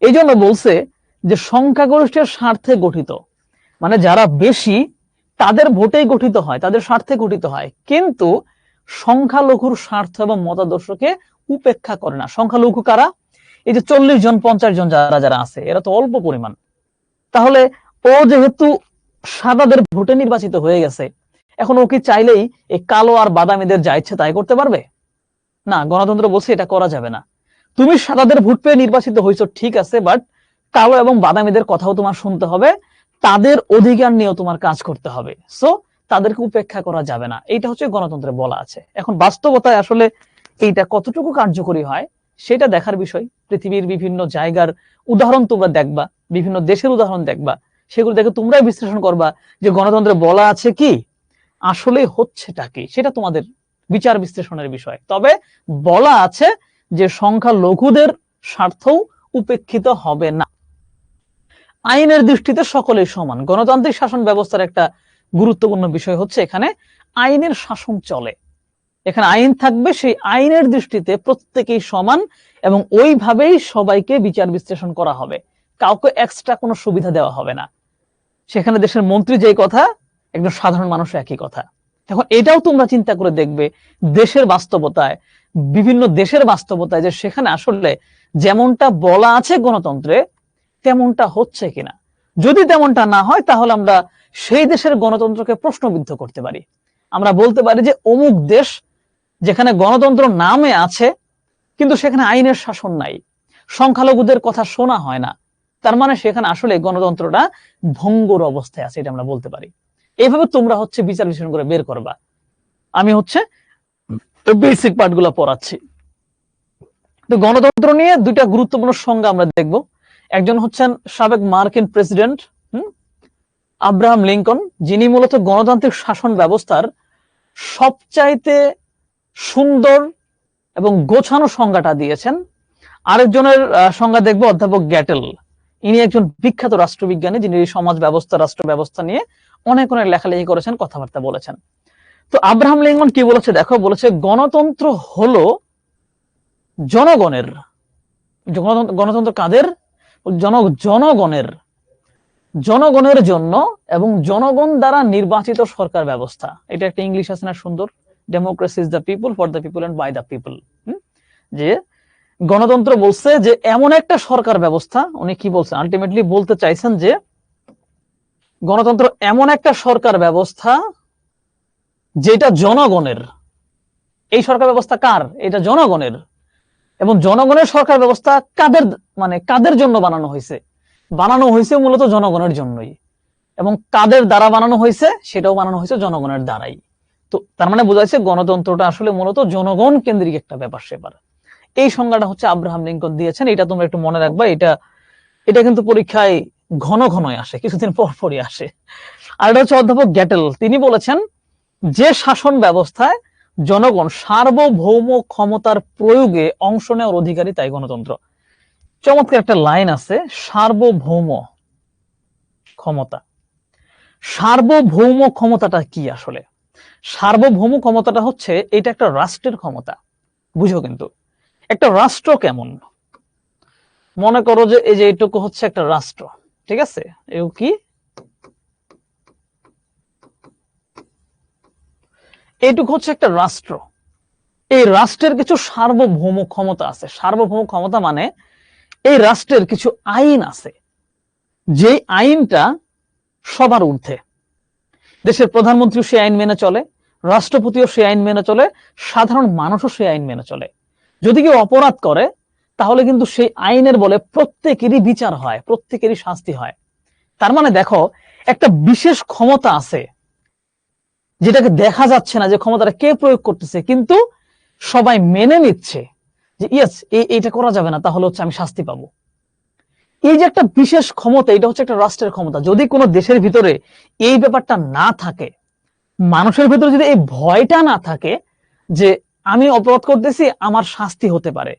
এই জন্য বলছে যে সংখ্যাগরিষ্ঠের স্বার্থে গঠিত, মানে যারা বেশি তাদের ভোটেই গঠিত হয়, তাদের স্বার্থে গঠিত হয়, কিন্তু সংখ্যালঘুর স্বার্থ এবং মতাদর্শকে উপেক্ষা করে না। সংখ্যালঘু কারা? এই যে 40 জন 50 জন যারা যারা আছে, এরা তো অল্প পরিমাণ। তাহলে ও যেহেতু সাদাদের ভোটে নির্বাচিত হয়ে গেছে, এখন ও কি চাইলেই এই কালো আর বাদামিদের যা ইচ্ছে তাই করতে পারবে? না, গণতন্ত্র বলছে এটা করা যাবে না। তুমি সাদাদের ভোট পেয়ে নির্বাচিত হয়েছো ঠিক আছে, বাট কালো এবং বাদামিদের কথাও তোমার শুনতে হবে, তাদের অধিকার নিয়েও তোমার কাজ করতে হবে। সো তাদেরকে উপেক্ষা করা যাবে না, এইটা হচ্ছে গণতন্ত্রে বলা আছে। এখন বাস্তবতায় আসলে এইটা কতটুকু কার্যকরী হয় সেটা দেখার বিষয়। পৃথিবীর বিভিন্ন জায়গার উদাহরণ তোমরা দেখবা, বিভিন্ন দেশের উদাহরণ দেখবা, সেগুলো দেখে তোমরাই বিশ্লেষণ করবা যে গণতন্ত্রে বলা আছে কি, আসলে হচ্ছেটা কি, সেটা তোমাদের বিচার বিশ্লেষণের বিষয়। তবে বলা আছে যে সংখ্যালঘুদের স্বার্থও উপেক্ষিত হবে না। আইনের দৃষ্টিতে সকলেই সমান। গণতান্ত্রিক শাসন ব্যবস্থার একটা গুরুত্বপূর্ণ বিষয় হচ্ছে এখানে আইনের শাসন চলে, এখানে আইন থাকবে, সেই আইনের দৃষ্টিতে প্রত্যেকেই সমান এবং ওইভাবেই সবাইকে বিচার বিশ্লেষণ করা হবে, কাউকে এক্সট্রা কোনো সুবিধা দেওয়া হবে না। সেখানে দেশের মন্ত্রী যেই কথা, একজন সাধারণ মানুষ একই কথা। এখন এটাও তোমরা চিন্তা করে দেখবে দেশের বাস্তবতায়, বিভিন্ন দেশের বাস্তবতায়, যে সেখানে আসলে যেমনটা বলা আছে গণতন্ত্রে তেমনটা হচ্ছে কিনা। যদি তেমনটা না হয় তাহলে আমরা সেই দেশের গণতন্ত্রকে প্রশ্নবিদ্ধ করতে পারি। আমরা বলতে পারি যে অমুক দেশ যেখানে গণতন্ত্র নামে আছে কিন্তু সেখানে আইনের শাসন নাই, সংখ্যালঘুদের কথা শোনা হয় না, তার মানে সেখানে আসলে গণতন্ত্রটা ভঙ্গুর অবস্থায় আছে, এটা আমরা বলতে পারি। এইভাবে তোমরা হচ্ছে বিচার বিশ্লেষণ করে বের করবা। আমি হচ্ছে বেসিক পার্টগুলো পড়াচ্ছি। তো গণতন্ত্র নিয়ে দুইটা গুরুত্বপূর্ণ সংজ্ঞা আমরা দেখব। একজন হচ্ছেন সাবেক মার্কিন প্রেসিডেন্ট আব্রাহাম লিঙ্কন, যিনি মূলত গণতান্ত্রিক শাসন ব্যবস্থার সবচাইতে সুন্দর এবং গোছানো সংজ্ঞাটা দিয়েছেন। আরেকজনের সংজ্ঞা দেখব অধ্যাপক গ্যাটেল। ইনি একজন বিখ্যাত রাষ্ট্রবিজ্ঞানী, যিনি সমাজ ব্যবস্থা, রাষ্ট্র ব্যবস্থা নিয়ে অনেক অনেক লেখালেখি করেছেন, কথাবার্তা বলেছেন। তো আব্রাহাম লিঙ্কন কি বলেছে দেখো, বলেছে গণতন্ত্র হলো জনগণের, গণতন্ত্র কাদের, জনগণের, জনগণের জন্য এবং জনগণ দ্বারা নির্বাচিত সরকার ব্যবস্থা। এটা একটা ইংলিশ আছে না সুন্দর, democracy is the people, for the people and by the people. যে গণতন্ত্র বলছে যে এমন একটা সরকার ব্যবস্থা, উনি কি বলছেন, আলটিমেটলি বলতে চাইছেন যে গণতন্ত্র এমন একটা সরকার ব্যবস্থা যেটা জনগণের। এই সরকার ব্যবস্থা কার? এটা জনগণের। এবং জনগণের সরকার ব্যবস্থা কাদের, মানে কাদের জন্য বানানো হয়েছে? বানানো হয়েছে মূলত জনগণের জন্যই। এবং কাদের দ্বারা বানানো হয়েছে? সেটাও বানানো হয়েছে জনগণের দ্বারাই। তো তার মানে বোঝা যাচ্ছে গণতন্ত্রটা আসলে মূলত জনগণ কেন্দ্রিক একটা ব্যাপার সেপার। এই সংজ্ঞাটা হচ্ছে আব্রাহাম লিঙ্কন দিয়েছেন, এটা তোমরা একটু মনে রাখবা। এটা কিন্তু পরীক্ষায় ঘন ঘনই আসে, কিছুদিন পর পরই আসে। আর এটা হচ্ছে অধ্যাপক গ্যাটেল, তিনি বলেছেন যে শাসন ব্যবস্থায় জনগণ সার্বভৌম ক্ষমতার প্রয়োগে অংশ নেওয়ার অধিকারী, তাই গণতন্ত্র। চমৎকার একটা লাইন আছে, সার্বভৌম ক্ষমতা। সার্বভৌম ক্ষমতাটা কি আসলে? সার্বভৌম ক্ষমতাটা হচ্ছে এটা একটা রাষ্ট্রের ক্ষমতা। বুঝো কিন্তু একটা রাষ্ট্র কেমন, মনে করো যে এই যে এইটুকু হচ্ছে একটা রাষ্ট্র, ঠিক আছে? এও কি, এইটুকু হচ্ছে একটা রাষ্ট্র। এই রাষ্ট্রের কিছু সার্বভৌম ক্ষমতা আছে। সার্বভৌম ক্ষমতা মানে এই রাষ্ট্রের কিছু আইন আছে, যে আইনটা সবার ঊর্ধ্বে। দেশের প্রধানমন্ত্রীও সেই আইন মেনে চলে, রাষ্ট্রপতিও সেই আইন মেনে চলে, সাধারণ মানুষও সেই আইন মেনে চলে। যদি কেউ অপরাধ করে তাহলে কিন্তু সেই আইনের বলে প্রত্যেকেরই বিচার হয়, প্রত্যেকেরই শাস্তি হয়। তার মানে দেখো একটা বিশেষ ক্ষমতা আছে যেটাকে দেখা যাচ্ছে না, যে ক্ষমতাটা কে প্রয়োগ করতেছে, কিন্তু সবাই মেনে নিচ্ছে যে ইয়েস এইটা করা যাবে না, তাহলে হচ্ছে আমি শাস্তি পাবো। এই যে একটা বিশেষ ক্ষমতা, এটা হচ্ছে একটা রাষ্ট্রের ক্ষমতা। যদি কোনো দেশের ভিতরে এই ব্যাপারটা না থাকে, মানুষের ভিতরে যদি এই ভয়টা না থাকে যে আমি অপরাধ করতেছি, আমার শাস্তি হতে পারে,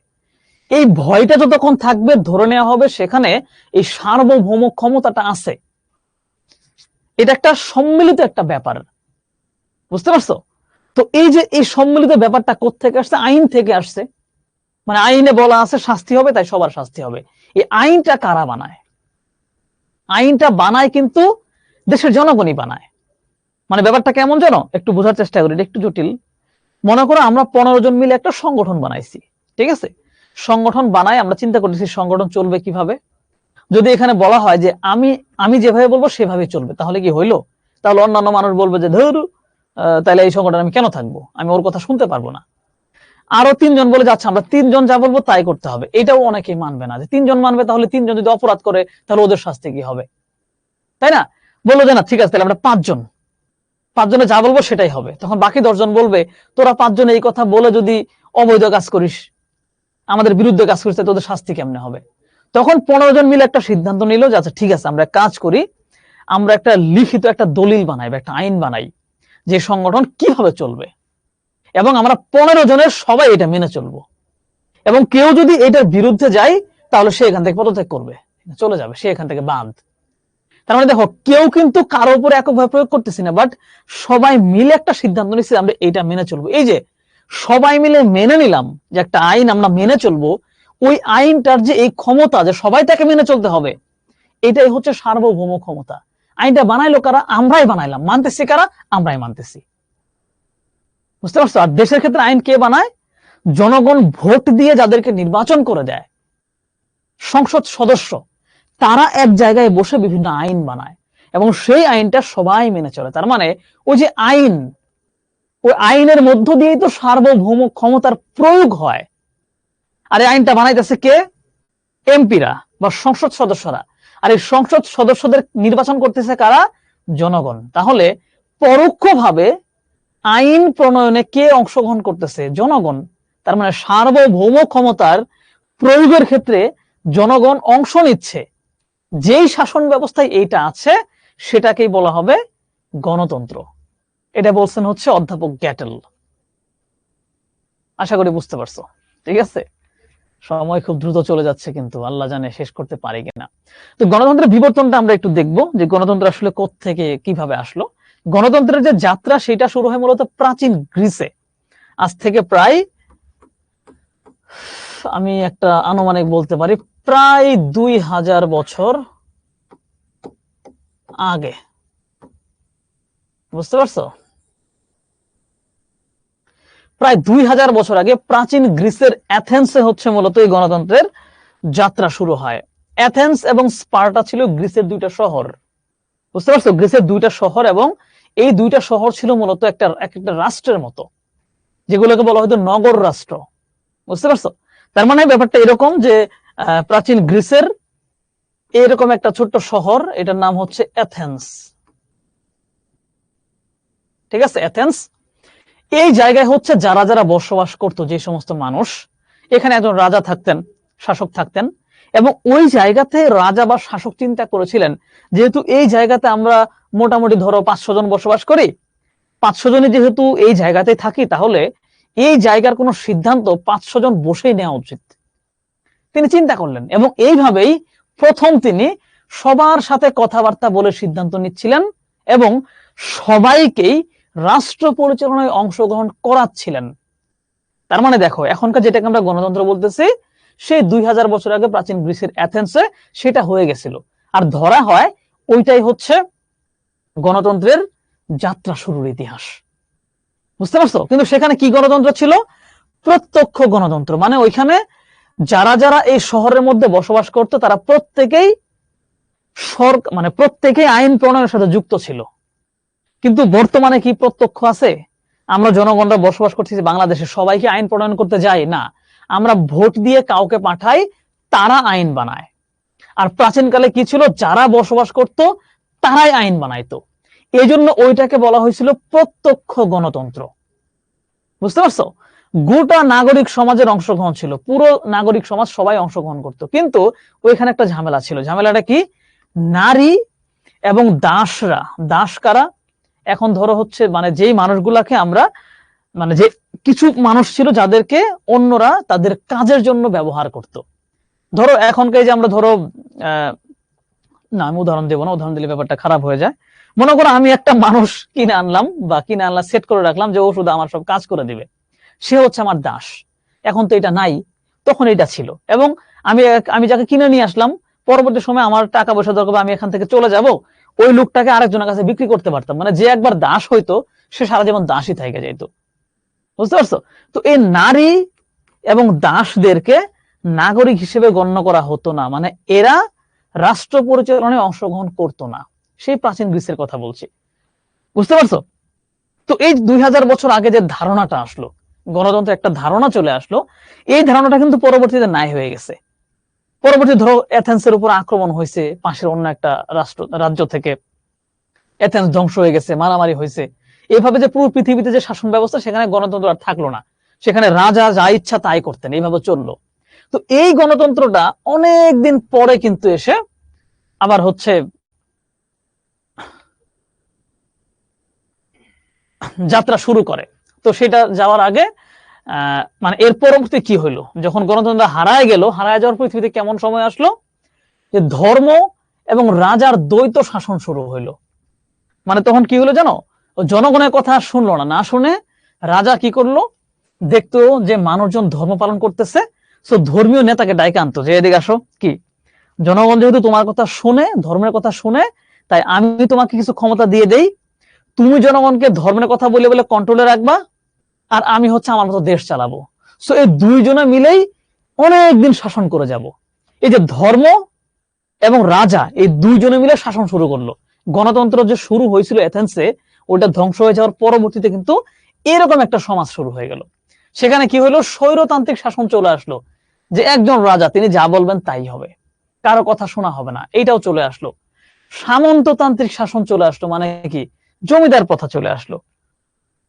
এই ভয়টা যতক্ষণ থাকবে ধরে নেওয়া হবে সেখানে এই সার্বভৌম ক্ষমতাটা আছে। এটা একটা সম্মিলিত একটা ব্যাপার, বুঝতে পারছো? তো এই যে এই সম্মিলিত ব্যাপারটা কোত্থেকে আসছে? আইন থেকে আসছে। মানে আইনে বলা আছে শাস্তি হবে, তাই সবার শাস্তি হবে। এই আইনটা কারা বানায়? আইনটা বানায় কিন্তু দেশের জনগণই বানায়। মানে ব্যাপারটা কেমন জানো, একটু বোঝার চেষ্টা করি, একটু জটিল। মনে করো আমরা 15 জন মিলে একটা সংগঠন বানাইছি, ঠিক আছে? সংগঠন বানাই, আমরা চিন্তা করতেছি সংগঠন চলবে কিভাবে। যদি এখানে বলা হয় যে আমি যেভাবে বলবো সেভাবে চলবে, তাহলে কি হইলো? তাহলে অন্যান্য মানুষ বলবে যে ধরু তাহলে এই সংগঠন আমি কেন থাকবো, আমি ওর কথা শুনতে পারবো না। আরো 3 জন বলে যাচ্ছে আমরা 3 জন যা বলবো তাই করতে হবে, এটাও অনেকেই মানবে না। যে 3 জন মানবে, তাহলে 3 জন যদি অপরাধ করে তাহলে ওদের শাস্তি কি হবে, তাই না? বললো যে না ঠিক আছে, তাহলে আমরা 5 জনে যা বলবো সেটাই হবে। তখন বাকি 10 জন বলবে তোরা 5 জন এই কথা বলে যদি অবৈধ কাজ করিস, আমাদের বিরুদ্ধে কাজ করিস, তোদের শাস্তি কেমনে হবে? তখন 15 জন মিলে একটা সিদ্ধান্ত নিল যে আচ্ছা ঠিক আছে, আমরা কাজ করি, আমরা একটা লিখিত একটা দলিল বানাই বা একটা আইন বানাই যে সংগঠন কিভাবে চলবে, এবং আমরা 15 জনের সবাই এটা মেনে চলবো, এবং কেউ যদি এটার বিরুদ্ধে যায় তাহলে সে এখান থেকে পদত্যাগ করবে, চলে যাবে, সে এখান থেকে বাদ। তার মানে দেখো, কেউ কিন্তু কারো উপরে এককভাবে প্রয়োগ করতেছি না, বাট সবাই মিলে একটা সিদ্ধান্ত নিচ্ছি আমরা এটা মেনে চলবো। এই যে সবাই মিলে মেনে নিলাম যে একটা আইন আমরা মেনে চলবো, ওই আইনটার যে এই ক্ষমতা যে সবাই তাকে মেনে চলতে হবে, এটাই হচ্ছে সার্বভৌম ক্ষমতা। আইনটা বানাইলো কারা? আমরাই বানাইলাম। মানতেছি কারা? আমরাই মানতেছি। বুঝতে পারছো? আর দেশের ক্ষেত্রে আইন কে বানায়? জনগণ ভোট দিয়ে যাদেরকে নির্বাচন করে দেয়, সংসদ সদস্য, তারা এক জায়গায় বসে বিভিন্ন আইন বানায় এবং সেই আইনটা সবাই মেনে চলে। তার মানে ওই যে আইন, ওই আইনের মধ্য দিয়েই তো সার্বভৌম ক্ষমতার প্রয়োগ হয়। আর এই আইনটা বানাইতেছে কে? এমপিরা বা সংসদ সদস্যরা। আর এই সংসদ সদস্যদের নির্বাচন করতেছে কারা? জনগণ। তাহলে পরোক্ষভাবে আইন প্রণয়নে কে অংশগ্রহণ করতেছে? জনগণ। তার মানে সার্বভৌম ক্ষমতার প্রয়োগের ক্ষেত্রে জনগণ অংশ নিচ্ছে। যেই শাসন ব্যবস্থায় এইটা আছে সেটাকেই বলা হবে গণতন্ত্র। এটা বলছেন হচ্ছে অধ্যাপক গ্যাটেল। আশা করি বুঝতে পারছো। ঠিক আছে, সময় খুব দ্রুত চলে যাচ্ছে, কিন্তু আল্লাহ জানে শেষ করতে পারি কিনা। তো গণতন্ত্রের বিবর্তনটা আমরা একটু দেখবো যে গণতন্ত্র আসলে কোত্থেকে কিভাবে আসলো। গণতন্ত্রের যে যাত্রা সেটা শুরু হয় মূলত প্রাচীন গ্রিসে। আজ থেকে প্রায়, আমি একটা আনুমানিক বলতে পারি, প্রায় 2000 বছর আগে। বুঝতে পারছো? প্রায় 2000 বছর আগে প্রাচীন গ্রিসের অ্যাথেন্সে হচ্ছে মূলত এই গণতন্ত্রের যাত্রা শুরু হয়। অ্যাথেন্স এবং স্পার্টা ছিল গ্রিসের 2টা শহর। বুঝতে পারছো? গ্রিসের 2টা শহর, এবং এই 2টা শহর ছিল মূলত একটা রাষ্ট্রের মতো, যেগুলোকে বলা হতো নগর রাষ্ট্র। বুঝতে পারছো? তার মানে ব্যাপারটা এরকম যে প্রাচীন গ্রিসের এরকম একটা ছোট্ট শহর, এটার নাম হচ্ছে অ্যাথেন্স। ঠিক আছে, অ্যাথেন্স। এই জায়গায় হচ্ছে যারা যারা বসবাস করতো, যে সমস্ত মানুষ, এখানে একজন রাজা থাকতেন, শাসক থাকতেন, এবং ওই জায়গাতে রাজা বা শাসক চিন্তা করেছিলেন যেহেতু এই জায়গাতে আমরা মোটামুটি ধরো 500 জন বসবাস করি, 500 জনই যেহেতু এই জায়গাতে থাকি, তাহলে এই জায়গার কোনো সিদ্ধান্ত 500 জন বসেই নেওয়া উচিত। তিনি চিন্তা করলেন এবং এইভাবেই প্রথম তিনি সবার সাথে কথাবার্তা বলে সিদ্ধান্ত নিচ্ছিলেন এবং সবাইকেই রাষ্ট্র পরিচালনায় অংশগ্রহণ করাচ্ছিলেন। তার মানে দেখো, এখনকার যেটাকে আমরা গণতন্ত্র বলতেছি, সেই 2000 বছর আগে প্রাচীন গ্রিসের অ্যাথেন্সে সেটা হয়ে গেছিল। আর ধরা হয় ওইটাই হচ্ছে গণতন্ত্রের যাত্রা শুরুর ইতিহাস। বুঝতে পারছো? কিন্তু সেখানে কি গণতন্ত্র ছিল? প্রত্যক্ষ গণতন্ত্র। মানে ওইখানে যারা যারা এই শহরের মধ্যে বসবাস করত তারা প্রত্যেকেই প্রত্যেকেই আইন প্রণয়নের সাথে যুক্ত ছিল। কিন্তু বর্তমানে কি প্রত্যক্ষ আছে? আমরা জনগণরা বসবাস করছি বাংলাদেশে, সবাইকে আইন প্রণয়ন করতে যাই না, আমরা ভোট দিয়ে কাউকে পাঠাই, তারা আইন বানায়। আর প্রাচীনকালে কি ছিল? যারা বসবাস করত তারাই আইন বানাইতো। এই জন্য ওইটাকে বলা হয়েছিল প্রত্যক্ষ গণতন্ত্র। বুঝতে পারছো? গোটা নাগরিক সমাজের অংশগ্রহণ ছিল, পুরো নাগরিক সমাজ সবাই অংশগ্রহণ করত। কিন্তু ওইখানে একটা ঝামেলা ছিল। ঝামেলাটা কি? নারী এবং দাসরা। দাস কারা? এখন ধরো হচ্ছে যেই মানুষগুলাকে আমরা যে কিছু মানুষ ছিল যাদেরকে অন্যরা তাদের কাজের জন্য ব্যবহার করত। ধরো এখনকার যে আমরা ধরো না, আমি উদাহরণ দেবো না, উদাহরণ দিলে ব্যাপারটা খারাপ হয়ে যায়। মনে করো আমি একটা মানুষ কিনে আনলাম সেট করে রাখলাম যে ও শুধু আমার সব কাজ করে দিবে, সে হচ্ছে আমার দাস। এখন তো এটা নাই, তখন এটা ছিল। এবং আমি যাকে কিনে নিয়ে আসলাম, পরবর্তী সময় আমার টাকা পয়সা দরকার, আমি এখান থেকে চলে যাব, ওই লোকটাকে আরেকজনের কাছে বিক্রি করতে পারতাম। যে একবার দাস হইতো সে সারা জীবন দাসই থেকে যাইতো। বুঝতে পারছো? তো এই নারী এবং দাসদেরকে নাগরিক হিসেবে গণ্য করা হতো না, এরা রাষ্ট্র পরিচালনায় অংশগ্রহণ করতো না। সেই প্রাচীন গ্রিসের কথা বলছি। বুঝতে পারছো? তো এই 2000 বছর আগে যে ধারণাটা আসলো গণতন্ত্র একটা ধারণা চলে আসলো, এই ধারণাটা কিন্তু পরবর্তীতে নাই হয়ে গেছে। পরবর্তী ধরো এথেন্সের উপর আক্রমণ হয়েছে পাশের অন্য একটা রাজ্য থেকে, এথেন্স ধ্বংস হয়ে গেছে, মারামারি হয়েছে, এইভাবে যে পুরো পৃথিবীতে যে শাসন ব্যবস্থা সেখানে গণতন্ত্র আর থাকলো না, সেখানে রাজা যা ইচ্ছা তাই করতেন, এইভাবে চললো। তো এই গণতন্ত্রটা অনেক দিন পরে কিন্তু এসে আবার হচ্ছে যাত্রা শুরু করে। তো সেটা যাওয়ার আগে মানে এর পরবর্তী কি হইলো, যখন গণতন্ত্র হারায় গেল, হারায় যাওয়ার পৃথিবীতে কেমন সময় আসলো, যে ধর্ম এবং রাজার দ্বৈত শাসন শুরু হইলো। মানে তখন কি হলো জানো, জনগণের কথা শুনলো না, না শুনে রাজা কি করলো, দেখতো যে মানুষজন ধর্ম পালন করতেছে, তো ধর্মীয় নেতাকে ডাইকে আনতো, যে এদিকে আসো, কি জনগণ যেহেতু তোমার কথা শুনে, ধর্মের কথা শুনে, তাই আমি তোমাকে কিছু ক্ষমতা দিয়ে দেই, তুমি জনগণকে ধর্মের কথা বলে বলে কন্ট্রোলে রাখবা, আর আমি হচ্ছে আমার মতো দেশ চালাবো। সো এই দুইজনে মিলেই অনেকদিন শাসন করে যাব। এই যে ধর্ম এবং রাজা, এই দুইজনে মিলে শাসন শুরু করলো। গণতন্ত্র যে শুরু হয়েছিল এথেন্সে, ওটা ধ্বংস হয়ে যাওয়ার পরবর্তীতে কিন্তু এরকম একটা সমাজ শুরু হয়ে গেল। সেখানে কি হলো, স্বৈরতান্ত্রিক শাসন চলে আসলো, যে একজন রাজা তিনি যা বলবেন তাই হবে, কারো কথা শোনা হবে না, এইটাও চলে আসলো। সামন্ততান্ত্রিক শাসন চলে আসলো, মানে কি, জমিদার প্রথা চলে আসলো,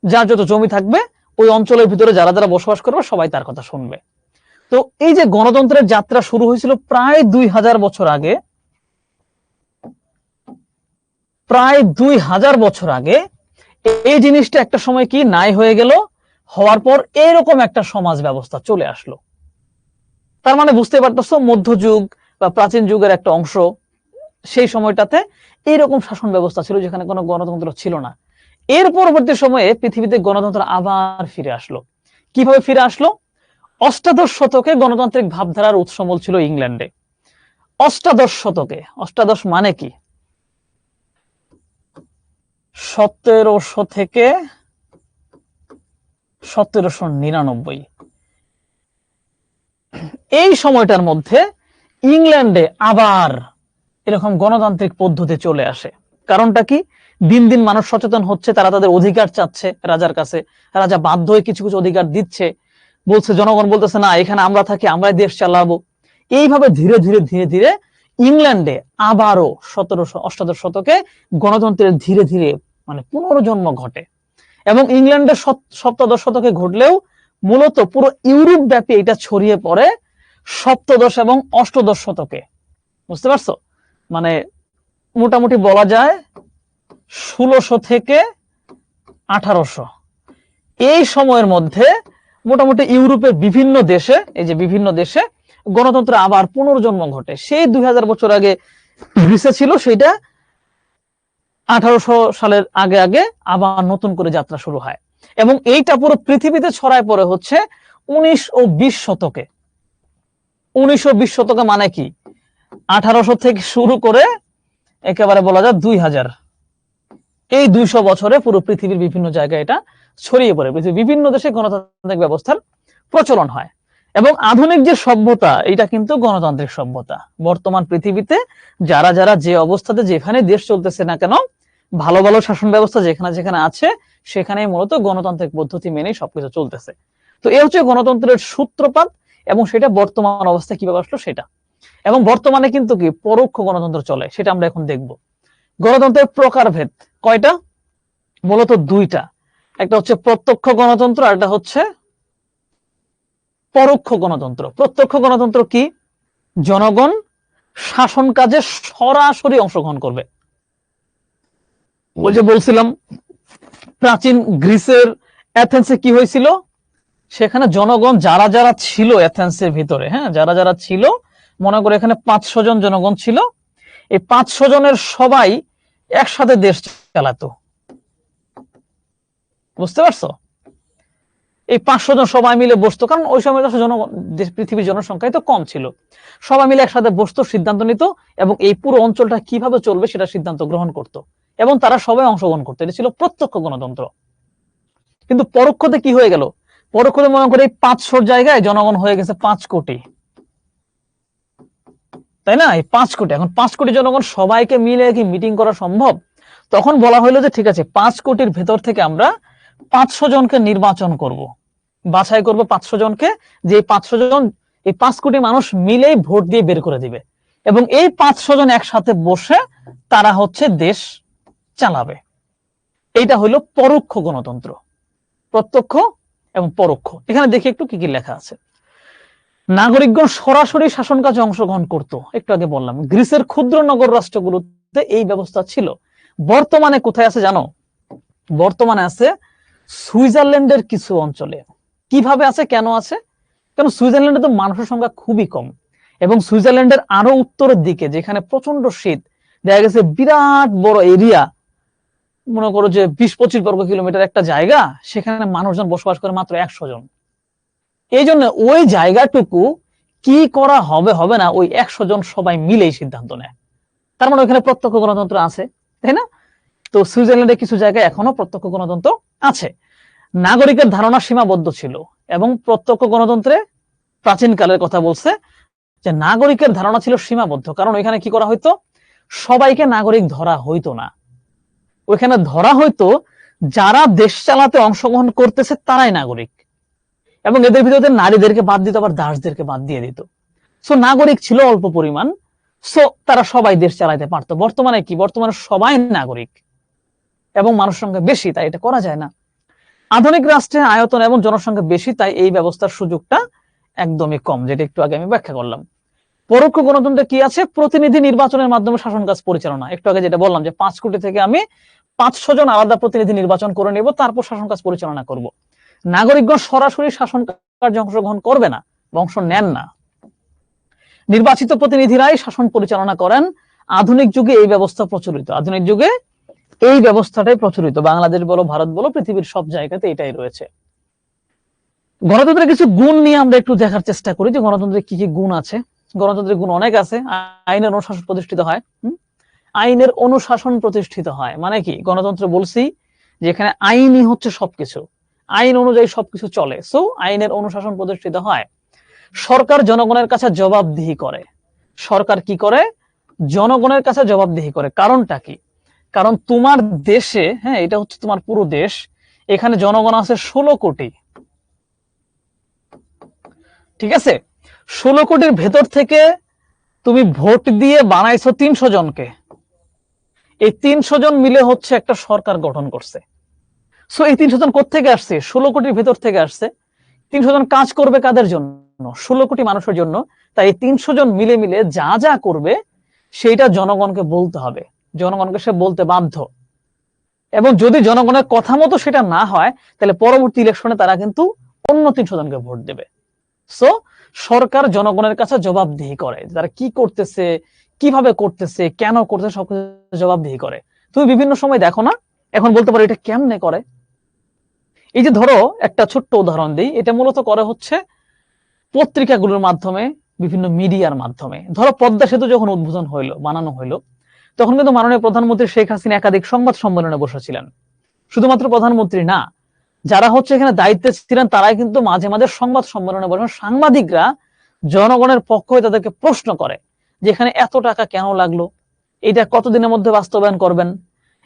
যার যত জমি থাকবে ওই অঞ্চলের ভিতরে যারা যারা বসবাস করবে সবাই তার কথা শুনবে। তো এই যে গণতন্ত্রের যাত্রা শুরু হয়েছিল প্রায় 2000 বছর আগে, প্রায় 2000 বছর আগে, এই জিনিসটা একটা সময় কি নাই হয়ে গেল, হওয়ার পর এরকম একটা সমাজ ব্যবস্থা চলে আসলো। তার মানে বুঝতে পারতেছো, মধ্যযুগ বা প্রাচীন যুগের একটা অংশ, সেই সময়টাতে এইরকম শাসন ব্যবস্থা ছিল যেখানে কোনো গণতন্ত্র ছিল না। এর পরবর্তী সময়ে পৃথিবীতে গণতন্ত্র আবার ফিরে আসলো। কিভাবে ফিরে আসলো, অষ্টাদশ শতকে গণতান্ত্রিক ভাবধারার উৎসমূল ছিল ইংল্যান্ডে। অষ্টাদশ শতকে, অষ্টাদশ মানে কি, 1700 থেকে 1799, এই সময়টার মধ্যে ইংল্যান্ডে আবার এরকম গণতান্ত্রিক পদ্ধতি চলে আসে। কারণটা কি, দিন দিন মানুষ সচেতন হচ্ছে, তারা তাদের অধিকার চাচ্ছে রাজার কাছে, রাজা বাধ্য হয়ে কিছু কিছু অধিকার দিচ্ছে, বলছে, জনগণ বলতেছে না এখানে আমরা থাকি, আমরাই দেশ চালাবো। এইভাবে ধীরে ধীরে ধীরে ধীরে ইংল্যান্ডে আবারও 1700 শতকে গণতন্ত্রের ধীরে ধীরে মানে পুনর্জন্ম ঘটে। এবং ইংল্যান্ডের সপ্তদশ শতকে ঘটলেও মূলত পুরো ইউরোপ ব্যাপী এটা ছড়িয়ে পড়ে সপ্তদশ এবং অষ্টদশ শতকে। বুঝতে পারছো, মানে মোটামুটি বলা যায় 1600 থেকে 1800, এই সময়ের মধ্যে মোটামুটি ইউরোপের বিভিন্ন দেশে, এই যে বিভিন্ন দেশে গণতন্ত্র আবার পুনর্জন্ম ঘটে। সেই 2000 বছর আগে গ্রিসে ছিল, সেটা 1800 সালের আগে আগে আবার নতুন করে যাত্রা শুরু হয়। এবং এইটা পুরো পৃথিবীতে ছড়ায় পড়ে হচ্ছে 19 ও 20 শতকে। 19 ও 20 শতকে মানে কি, 1800 থেকে শুরু করে একেবারে বলা যায় 2000, এই 200 বছরে পুরো পৃথিবীর বিভিন্ন জায়গায় এটা ছড়িয়ে পড়ে, পৃথিবীর বিভিন্ন দেশে গণতান্ত্রিক ব্যবস্থার প্রচলন হয়। এবং আধুনিক যে সভ্যতা, এটা কিন্তু গণতান্ত্রিক সভ্যতা। বর্তমান পৃথিবীতে যারা যারা যে অবস্থাতে যেখানে দেশ চলতেছে না কেন, ভালো ভালো শাসন ব্যবস্থা যেখানে যেখানে আছে, সেখানে মূলত গণতান্ত্রিক পদ্ধতি মেনেই সবকিছু চলতেছে। তো এই হচ্ছে গণতন্ত্রের সূত্রপাত, এবং সেটা বর্তমান অবস্থায় কিভাবে আসলো সেটা। এবং বর্তমানে কিন্তু কি পরোক্ষ গণতন্ত্র চলে, সেটা আমরা এখন দেখব। গণতন্ত্রের প্রকারভেদ কয়টা, মূলত দুইটা, একটা হচ্ছে প্রত্যক্ষ গণতন্ত্র, আর একটা হচ্ছে পরোক্ষ গণতন্ত্র। প্রত্যক্ষ গণতন্ত্র কি, জনগণ শাসন কাজে সরাসরি অংশগ্রহণ করবে। ওই যে বলছিলাম প্রাচীন গ্রিসের এথেন্সে কি হয়েছিল, সেখানে জনগণ যারা যারা ছিল এথেন্সের ভিতরে, হ্যাঁ যারা যারা ছিল, মনে করে এখানে 500 জন জনগণ ছিল, এই 500 জনের সবাই একসাথে দেশ চালাতো। বুঝতে পারছো, এই 500 জন সবাই মিলে বসতো, কারণ ওই সময় পৃথিবীর জনসংখ্যা তো কম ছিল, সবাই মিলে একসাথে বসতো, সিদ্ধান্ত নিত, এবং এই পুরো অঞ্চলটা কিভাবে চলবে সেটা সিদ্ধান্ত গ্রহণ করত, এবং তারা সবাই অংশগ্রহণ করতো। এটা ছিল প্রত্যক্ষ গণতন্ত্র। কিন্তু পরোক্ষতে কি হয়ে গেল, পরোক্ষতে মনে করে এই 500 জায়গায় জনগণ হয়ে গেছে 5 কোটি, তাই না, এই 5 কোটি, এখন 5 কোটি জনগণ সবাইকে মিলে কি মিটিং করা সম্ভব? তখন বলা হলো যে ঠিক আছে, 5 কোটির ভেতর থেকে আমরা 500 জনকে নির্বাচন করব। বাছাই করবো 500 জনকে, যে 500 জন, এই 5 কোটি মানুষ মিলেই ভোট দিয়ে বের করে দিবে, এবং এই 500 জন একসাথে বসে তারা হচ্ছে দেশ চালাবে। এইটা হলো পরোক্ষ গণতন্ত্র। প্রত্যক্ষ এবং পরোক্ষ, এখানে দেখি একটু কি কি লেখা আছে। নাগরিকগণ সরাসরি শাসন কাজে অংশগ্রহণ করত, একটু আগে বললাম। গ্রিসের ক্ষুদ্র নগর রাষ্ট্রগুলোতে এই ব্যবস্থা ছিল। বর্তমানে কোথায় আছে জানো? বর্তমানে আছে সুইজারল্যান্ডের কিছু অঞ্চলে। কিভাবে আছে, কেন আছে? কারণ সুইজারল্যান্ডে তো মানুষের সংখ্যা খুবই কম, এবং সুইজারল্যান্ডের আরো উত্তরের দিকে যেখানে প্রচন্ড শীত, দেখা গেছে বিরাট বড় এরিয়া, মনে করো যে 20-25 বর্গ কিলোমিটার একটা জায়গা, সেখানে মানুষজন বসবাস করে মাত্র 100 জন। এই জন্য ওই জায়গাটুকু কি করা হবে হবে না, ওই 100 জন সবাই মিলেই সিদ্ধান্ত নেয়। তার মানে ওখানে প্রত্যক্ষ গণতন্ত্র আছে, তাই না? তো সুইজারল্যান্ডে কিছু জায়গায় এখনো প্রত্যক্ষ গণতন্ত্র আছে। নাগরিকের ধারণা সীমাবদ্ধ ছিল, এবং প্রত্যক্ষ গণতন্ত্রে প্রাচীন কালের কথা বলছে যে নাগরিকের ধারণা ছিল সীমাবদ্ধ, কারণ ওইখানে কি করা হইতো, সবাইকে নাগরিক ধরা হইতো না। ওইখানে ধরা হইতো যারা দেশ চালাতে অংশগ্রহণ করতেছে তারাই নাগরিক, এবং এদের ভিতরে নারীদেরকে বাদ দিত, আবার দাসদেরকে বাদ দিয়ে দিত। সো নাগরিক ছিল অল্প পরিমাণ, সো তারা সবাই দেশ চালাইতে পারতো। বর্তমানে কি, বর্তমানে সবাই নাগরিক এবং মানুষ সংখ্যা বেশি, তাই এটা করা যায় না। আধুনিক রাষ্ট্রে আয়তন এবং জনসংখ্যা বেশি, তাই এই ব্যবস্থার সুযোগটা একদমই কম, যেটা একটু আগে আমি ব্যাখ্যা করলাম। পরোক্ষ গণতন্ত্রে কি আছে? প্রতিনিধি নির্বাচনের মাধ্যমে শাসন কাজ পরিচালনা। একটু আগে যেটা বললাম যে 5 কোটি থেকে আমি 500 জন আলাদা প্রতিনিধি নির্বাচন করে নেব, তারপর শাসন কাজ পরিচালনা করব। নাগরিকগণ সরাসরি শাসন কার্যে অংশগ্রহণ করবে না, অংশ নেন না। নির্বাচিত প্রতিনিধিরাই শাসন পরিচালনা করেন। আধুনিক যুগে এই ব্যবস্থা প্রচলিত, আধুনিক যুগে এই ব্যবস্থাটাই প্রচলিত। বাংলাদেশ বলো, ভারত বলো, পৃথিবীর সব জায়গাতে এটাই রয়েছে। গণতন্ত্রের কিছু গুণ নিয়ে আমরা একটু দেখার চেষ্টা করি যে গণতন্ত্রের কি কি গুণ আছে। গণতন্ত্রের গুণ অনেক আছে। আইনের অনুশাসন প্রতিষ্ঠিত হয়। আইনের অনুশাসন প্রতিষ্ঠিত হয় মানে কি? গণতন্ত্র বলছি যে এখানে আইনই হচ্ছে সবকিছু, আইন অনুযায়ী সবকিছু চলে। সো আইনের অনুশাসন প্রতিষ্ঠিত হয়। সরকার জনগণের কাছে জবাবদিহি করে। সরকার কি করে? জনগণের কাছে জবাবদিহি করে। কারণটা কি? কারণ তোমার দেশে, হ্যাঁ, এটা হচ্ছে তোমার পুরো দেশ, এখানে জনগণ আছে 16 কোটি, ঠিক আছে? 16 কোটির ভেতর থেকে তুমি ভোট দিয়ে বানাইছো 300 জনকে। এই 300 জন মিলে হচ্ছে একটা সরকার গঠন করছে। সো এই 300 জন কোত্থেকে আসছে? 16 কোটির ভেতর থেকে আসছে। 300 জন কাজ করবে কাদের জন্য? 16 কোটি মানুষের জন্য। তাই এই 300 জন মিলে মিলে যা যা করবে সেইটা জনগণকে বলতে হবে, জনগণকে সে বলতে বাধ্য। এবং যদি জনগণের কথা মতো সেটা না হয়, তাহলে পরবর্তী ইলেকশনে তারা কিন্তু অন্য 300 জনকে ভোট দেবে। সো সরকার জনগণের কাছে জবাবদিহি করে, তারা কি করতেছে, কিভাবে করতেছে, কেন করতেছে, সবকিছু জবাবদিহি করে। তুমি বিভিন্ন সময় দেখো না, এখন বলতে পারো এটা কেমনে করে। এই যে ধরো একটা ছোট্ট উদাহরণ দিই, এটা মূলত করে হচ্ছে পত্রিকাগুলোর মাধ্যমে, বিভিন্ন মিডিয়ার মাধ্যমে। ধরো পদ্মা সেতু যখন উদ্বোধন হইলো, বানানো হইলো, তখন কিন্তু মাননীয় প্রধানমন্ত্রী শেখ হাসিনা একাধিক সংবাদ সম্মেলনে বসেছিলেন। শুধুমাত্র প্রধানমন্ত্রী না, যারা হচ্ছে এখানে দায়িত্বে ছিলেন তারাই কিন্তু মাঝে মাঝে সংবাদ সম্মেলনে বসেন। সাংবাদিকরা জনগণের পক্ষ হয়ে তাদেরকে প্রশ্ন করে যে এখানে এত টাকা কেন লাগলো, এটা কতদিনের মধ্যে বাস্তবায়ন করবেন,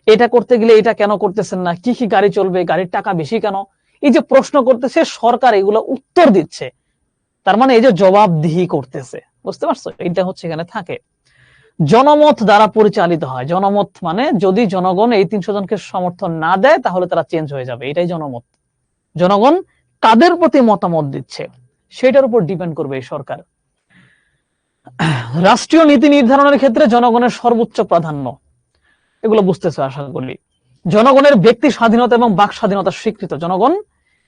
এটা করতে গেলে এটা কেন করতেছেন না, কি কি গাড়ি চলবে, গাড়ির টাকা বেশি কেন, এই যে প্রশ্ন করতেছে, সরকার এগুলো উত্তর দিচ্ছে। তার মানে এই যে জবাবদিহি করতেছে, বুঝতে পারছো? এটা হচ্ছে এখানে থাকে। জনমত দ্বারা পরিচালিত হয়। জনমত মানে যদি জনগণ এই 300 জনকে সমর্থন না দেয় তাহলে তারা চেঞ্জ হয়ে যাবে, এটাই জনমত। জনগণ কাদের প্রতি মতামত দিচ্ছে সেটার উপর ডিপেন্ড করবে এই সরকার। রাষ্ট্রীয় নীতি নির্ধারণের ক্ষেত্রে জনগণের সর্বোচ্চ প্রাধান্য, এগুলো বুঝতেছো আশা করি। জনগণের ব্যক্তি স্বাধীনতা এবং বাক স্বাধীনতা স্বীকৃত। জনগণ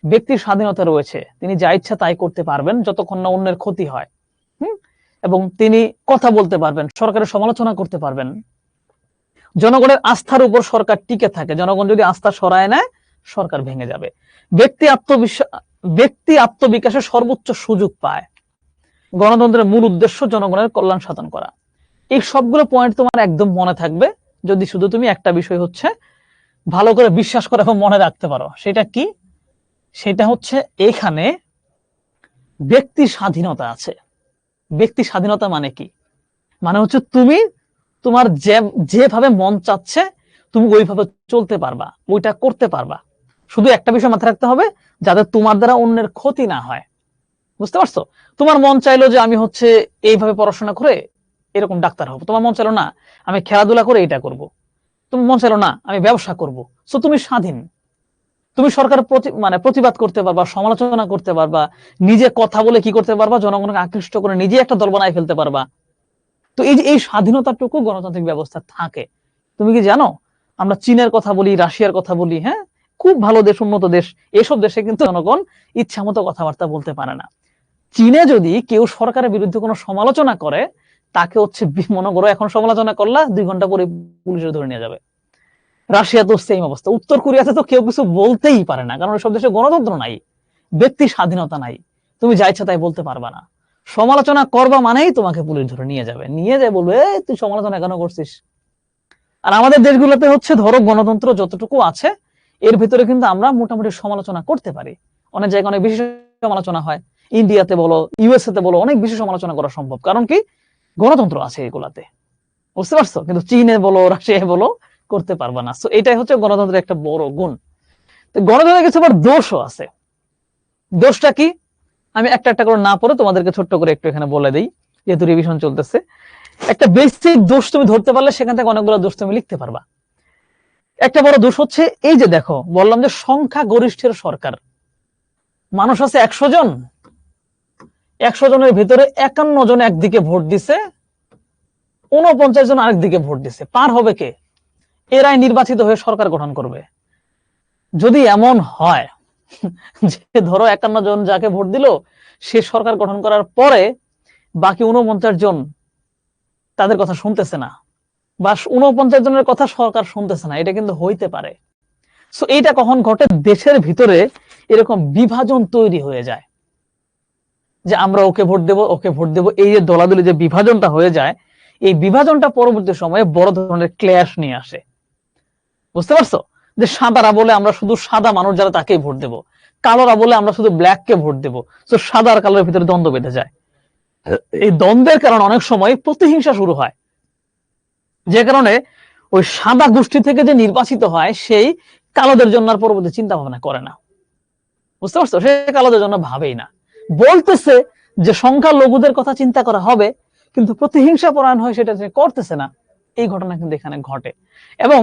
ব্যক্তির স্বাধীনতা রয়েছে, তিনি যা ইচ্ছা তাই করতে পারবেন যতক্ষণ না অন্যের ক্ষতি হয়। এবং তিনি কথা বলতে পারবেন, সরকারের সমালোচনা করতে পারবেন। জনগণের আস্থার উপর সরকার টিকে থাকে। জনগণ যদি আস্থা সরায় নেয়, সরকার ভেঙে যাবে। ব্যক্তি আত্মবিকাশের সর্বোচ্চ সুযোগ পায়। গণতন্ত্রের মূল উদ্দেশ্য জনগণের কল্যাণ সাধন করা। এই সবগুলো পয়েন্ট তোমার একদম মনে থাকবে যদি শুধু তুমি একটা বিষয় হচ্ছে ভালো করে বিশ্বাস করে এবং মনে রাখতে পারো। সেটা কি? সেটা হচ্ছে এখানে ব্যক্তি স্বাধীনতা আছে। ব্যক্তি স্বাধীনতা মানে কি? মানে হচ্ছে তুমি তোমার যেভাবে মন চাচ্ছে তুমি ওইভাবে চলতে পারবা, ওইটা করতে পারবা। শুধু একটা বিষয় মাথায় রাখতে হবে, যাতে তোমার দ্বারা অন্যের ক্ষতি না হয়। বুঝতে পারছো? তোমার মন চাইলো যে আমি হচ্ছে এইভাবে পড়াশোনা করে এরকম ডাক্তার হবো, তোমার মন চাইলো না আমি খেলাধুলা করে এটা করব, তোমার মন চাইলো না আমি ব্যবসা করব। সো তুমি স্বাধীন, তুমি সরকার প্রতিবাদ করতে পারবা, সমালোচনা করতে পারবা, নিজে কথা বলে কি করতে পারবা, জনগণকে আকৃষ্ট করে নিজে একটা দল বানায় ফেলতে পারবা। তো এই যে এই স্বাধীনতাটুকু গণতান্ত্রিক ব্যবস্থা থাকে। তুমি কি জানো আমরা চীনের কথা বলি, রাশিয়ার কথা বলি, হ্যাঁ খুব ভালো দেশ, উন্নত দেশ, এসব দেশে কিন্তু জনগণ ইচ্ছা মতো কথাবার্তা বলতে পারে না। চীনে যদি কেউ সরকারের বিরুদ্ধে কোনো সমালোচনা করে, তাকে হচ্ছে মনে করো এখন সমালোচনা করলা 2 ঘন্টা পরে পুলিশে ধরে নিয়ে যাবে। রাশিয়া তো সেম অবস্থা। উত্তর কোরিয়াতে তো কেউ কিছু বলতেই পারে না, কারণ সব দেশে গণতন্ত্র নাই, ব্যক্তি স্বাধীনতা নাই, তুমি যা ইচ্ছা তাই বলতে পারবা না। সমালোচনা করবা মানেই তোমাকে পুলিশ ধরে নিয়ে যাবে, নিয়ে যায় বলবে তুই সমালোচনা কেন করছিস। আর আমাদের দেশগুলোতে হচ্ছে ধরো গণতন্ত্র যতটুকু আছে এর ভিতরে কিন্তু আমরা মোটামুটি সমালোচনা করতে পারি। অনেক জায়গায় অনেক বেশি সমালোচনা হয়, ইন্ডিয়াতে বলো, ইউএসএ তে বলো, অনেক বেশি সমালোচনা করা সম্ভব, কারণ কি গণতন্ত্র আছে এগুলাতে। বুঝতে পারছো? কিন্তু চীনে বলো, রাশিয়ায় বলো করতে পারবা না। সো এটাই হচ্ছে গণতন্ত্রের একটা বড় গুণ। গণতন্ত্রের কিছু আবার দোষও আছে। দোষটা কি আমি একটা একটা করে না পড়ে তোমাদেরকে ছোট্ট করে একটু এখানে বলে দিই, যেহেতু রিভিশন চলতেছে। একটা বেসিক দোষ তুমি ধরতে পারলে সেখান থেকে অনেকগুলো দোষ তুমি লিখতে পারবা। একটা বড় দোষ হচ্ছে এই যে দেখো বললাম যে সংখ্যা গরিষ্ঠের সরকার, মানুষ আছে 100 জন, 100 জনের ভিতরে 51 জন একদিকে ভোট দিছে, 49 জন আরেক দিকে ভোট দিছে, পার হবে কে? এরাই নির্বাচিত হয়ে সরকার গঠন করবে। যদি এমন হয় যে ধরো 51 জন যাকে ভোট দিল সে সরকার গঠন করার পরে বাকি 49 জন তাদের কথা শুনতেছে না, বা 49 জনের কথা সরকার শুনতেছে না, এটা কিন্তু হইতে পারে। সো এইটা কখন ঘটে? দেশের ভিতরে এরকম বিভাজন তৈরি হয়ে যায় যে আমরা ওকে ভোট দেব, ওকে ভোট দেব, এই যে দলাদলি যে বিভাজনটা হয়ে যায়, এই বিভাজনটা পরবর্তী সময়ে বড় ধরনের ক্ল্যাশ নিয়ে আসে। বুঝতে পারছো? যে সাদারা বলে আমরা শুধু সাদা মানুষ যারা তাকেই ভোট দেব, কালোরা বলে আমরা শুধু ব্ল্যাককে ভোট দেব। তো সাদা আর কালোর ভিতরে দ্বন্দ্ব বেঁধে যায়। এই দ্বন্দ্বের কারণে অনেক সময় প্রতিহিংসা শুরু হয়, যে কারণে ওই সাদা গোষ্ঠী থেকে যে নির্বাচিত হয় সেই কালোদের জন্য আর পরবর্তী চিন্তা ভাবনা করে না। বুঝতে পারছো? সে কালোদের জন্য ভাবেই না, বলতেছে যে সংখ্যালঘুদের কথা চিন্তা করা হবে, কিন্তু প্রতিহিংসা পরায়ণ হয় সেটা করতেছে না। এই ঘটনা কিন্তু এখানে ঘটে। এবং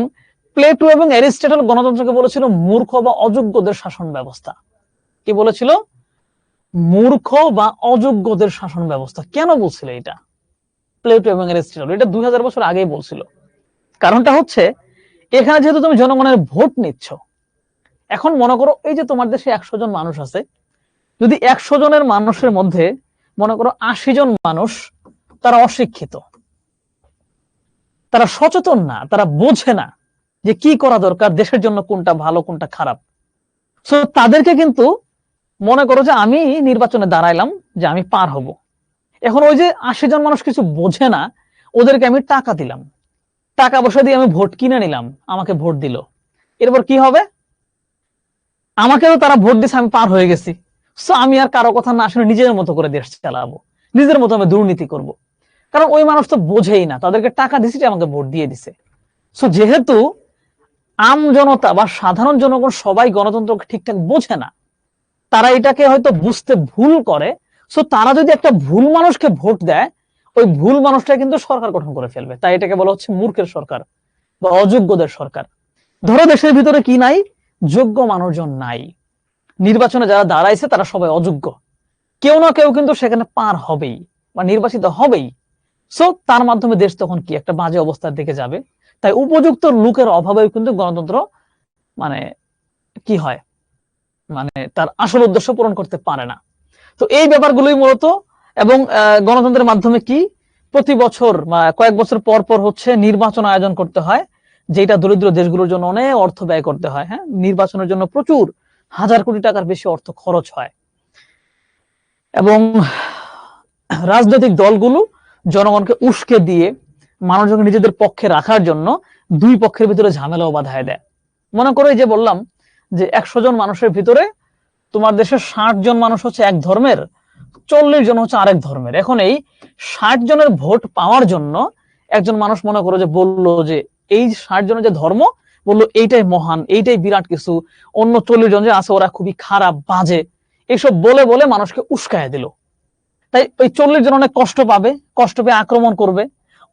প্লেটো এবং অ্যারিস্টটল গণতন্ত্রকে বলেছিল মূর্খ বা অযোগ্যদের শাসন ব্যবস্থা। কি বলেছিল? মূর্খ বা অযোগ্যদের শাসন ব্যবস্থা। কেন বলছিল এটা প্লেটো এবং অ্যারিস্টটল? এটা 2000 বছর আগেই বলছিল। কারণটা হচ্ছে এখানে যেহেতু তুমি জনগণের ভোট নিচ্ছ, এখন মনে করো এই যে তোমার দেশে 100 জন মানুষ আছে, যদি 100 জনের মানুষের মধ্যে মনে করো 80 জন মানুষ তারা অশিক্ষিত, তারা সচেতন না, তারা বোঝে না যে কি করা দরকার, দেশের জন্য কোনটা ভালো কোনটা খারাপ। সো তাদেরকে কিন্তু মনে করো যে আমি নির্বাচনে দাঁড়াইলাম যে আমি পার হব, এখন ওই যে 80 জন মানুষ কিছু বোঝে না, ওদেরকে আমি টাকা দিলাম, টাকা পয়সা দিয়ে আমি ভোট কিনে নিলাম, আমাকে ভোট দিল, এরপর কি হবে? আমাকে তো তারা ভোট দিচ্ছে, আমি পার হয়ে গেছি, সো আমি আর কারো কথা না শুনে নিজের মতো করে দেশ চালাবো, নিজের মতো আমি দুর্নীতি করব। কারণ ওই মানুষ তো বোঝেই না, তাদেরকে টাকা দিচ্ছে, আমাকে ভোট দিয়ে দিছে। সো যেহেতু আম জনতা বা সাধারণ জনগণ সবাই গণতন্ত্রকে ঠিকঠাক বোঝে না, তারা এটাকে হয়তো বুঝতে ভুল করে। সো তারা যদি একটা ভুল মানুষকে ভোট দেয়, ওই ভুল মানুষটা কিন্তু সরকার গঠন করে ফেলবে। তাই এটাকে বলা হচ্ছে মূর্খের সরকার বা অযোগ্যদের সরকার। ধরো দেশের ভিতরে কি নাই? যোগ্য মানুষজন নাই, নির্বাচনে যারা দাঁড়াইছে তারা সবাই অযোগ্য, কেউ না কেউ কিন্তু সেখানে পার হবেই বা নির্বাচিত হবেই। সো তার মাধ্যমে দেশ তখন কি একটা বাজে অবস্থার দিকে যাবে। তাই উপযুক্ত লোকের অভাবেও কিন্তু গণতন্ত্র মানে কি হয়, মানে তার আসল উদ্দেশ্য পূরণ করতে পারে না। তো এই ব্যাপারগুলোই মূলত। এবং গণতন্ত্রের মাধ্যমে কি প্রতি বছর বা কয়েক বছর পর পর হচ্ছে নির্বাচন আয়োজন করতে হয়, যেটা দরিদ্র দেশগুলোর জন্য অনেক অর্থ ব্যয় করতে হয়। হ্যাঁ, নির্বাচনের জন্য প্রচুর হাজার কোটি টাকার বেশি অর্থ খরচ হয়। এবং রাজনৈতিক দলগুলো জনগণকে উস্কে দিয়ে মানুষজনকে নিজেদের পক্ষে রাখার জন্য দুই পক্ষের ভিতরে ঝামেলাও বাধায় দেয়। মনে করো এই যে বললাম যে 100 জন মানুষের ভিতরে তোমার দেশে 60 জন মানুষ হচ্ছে এক ধর্মের, 40 জন হচ্ছে আরেক ধর্মের। এখন এই 60 জনের ভোট পাওয়ার জন্য একজন মানুষ মনে করো যে বললো যে এই 60 জনের যে ধর্ম বললো এইটাই মহান, এইটাই বিরাট কিছু, অন্য 40 জন যে আছে ওরা খুবই খারাপ বাজে, এসব বলে বলে মানুষকে উস্কায় দিল। তাই ওই 40 জন অনেক কষ্ট পাবে, কষ্ট পেয়ে আক্রমণ করবে,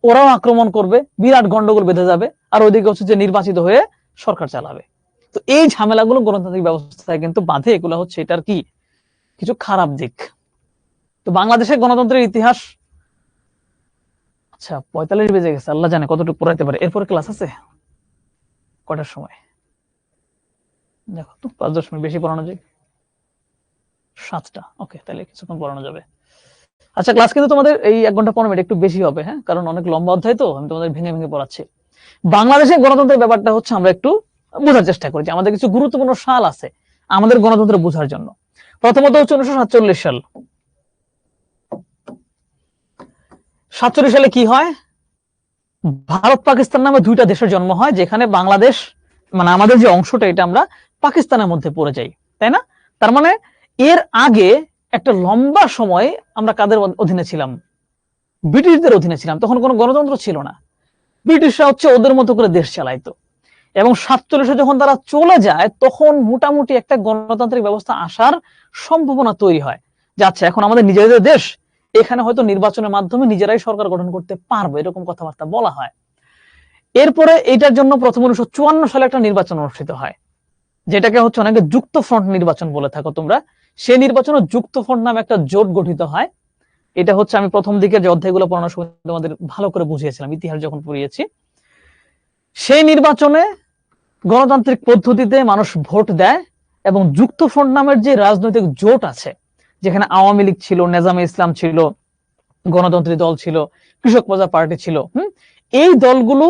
ওরাও আক্রমণ করবে, বিরাট গন্ডগোল বেঁধে যাবে, আর ওইদিকে হচ্ছে যে নির্বাচিত হয়ে সরকার চালাবে। তো এই ঝামেলাগুলো গণতান্ত্রিক ব্যবস্থায় কিন্তু বাধে, এগুলো হচ্ছে এটার কি কিছু খারাপ দিক। তো বাংলাদেশের গণতন্ত্রের ইতিহাস, আচ্ছা 45 বেজে গেছে, আল্লাহ জানে কতটুকু পড়াইতে পারে। এরপরে ক্লাস আছে কটার সময়? দেখো তো 5-10 মিনিট বেশি পড়ানো যায়, 7টা, ওকে, তাহলে কিছুক্ষণ পড়ানো যাবে। আচ্ছা, ক্লাস কিন্তু তোমাদের এই 1 ঘন্টা 15 মিনিট একটু বেশি হবে, হ্যাঁ, কারণ অনেক লম্বা অধ্যায় তো, আমি তোমাদের ভেঙে ভেঙে পড়াচ্ছি। বাংলাদেশের গণতন্ত্রের ব্যাপারটা হচ্ছে আমরা একটু বোঝার চেষ্টা করি, যে আমাদের কিছু গুরুত্বপূর্ণ সাল আছে আমাদের গণতন্ত্র বোঝার জন্য। প্রথমত হচ্ছে 1947 সাল। 47 সালে কি হয়? ভারত পাকিস্তান নামে 2টা দেশের জন্ম হয়, যেখানে বাংলাদেশ মানে আমাদের যে অংশটা এটা আমরা পাকিস্তানের মধ্যে পড়ে যাই, তাই না? তার মানে এর আগে একটা লম্বা সময় আমরা কাদের অধীনে ছিলাম? ব্রিটিশদের অধীনে ছিলাম। তখন কোনো গণতন্ত্র ছিল না, ব্রিটিশরা হচ্ছে ওদের মতো করে দেশ চালাইতো। এবং 47-এ যখন তারা চলে যায় তখন মোটামুটি একটা গণতান্ত্রিক ব্যবস্থা আসার সম্ভাবনা তৈরি হয়, যে আচ্ছা এখন আমাদের নিজেদের দেশ, এখানে হয়তো নির্বাচনের মাধ্যমে নিজেরাই সরকার গঠন করতে পারবো, এরকম কথাবার্তা বলা হয়। এরপরে এটার জন্য প্রথম 1954 সালে একটা নির্বাচন অনুষ্ঠিত হয়, যেটাকে হচ্ছে অনেকে যুক্ত ফ্রন্ট নির্বাচন বলে থাকো তোমরা। সেই নির্বাচনে যুক্ত ফ্রন্ট নামে একটা জোট গঠিত হয়। এটা হচ্ছে আমি প্রথম দিকের যে অধ্যায়গুলো পড়ানোর সময় তোমাদের ভালো করে বুঝিয়েছিলাম, ইতিহাস যখন পড়িয়েছি। সেই নির্বাচনে গণতান্ত্রিক পদ্ধতিতে মানুষ ভোট দেয়, এবং যুক্ত ফ্রন্ট নামের যে রাজনৈতিক জোট আছে, যেখানে আওয়ামী লীগ ছিল, নেজামে ইসলাম ছিল, গণতন্ত্রী দল ছিল, কৃষক প্রজা পার্টি ছিল, এই দলগুলো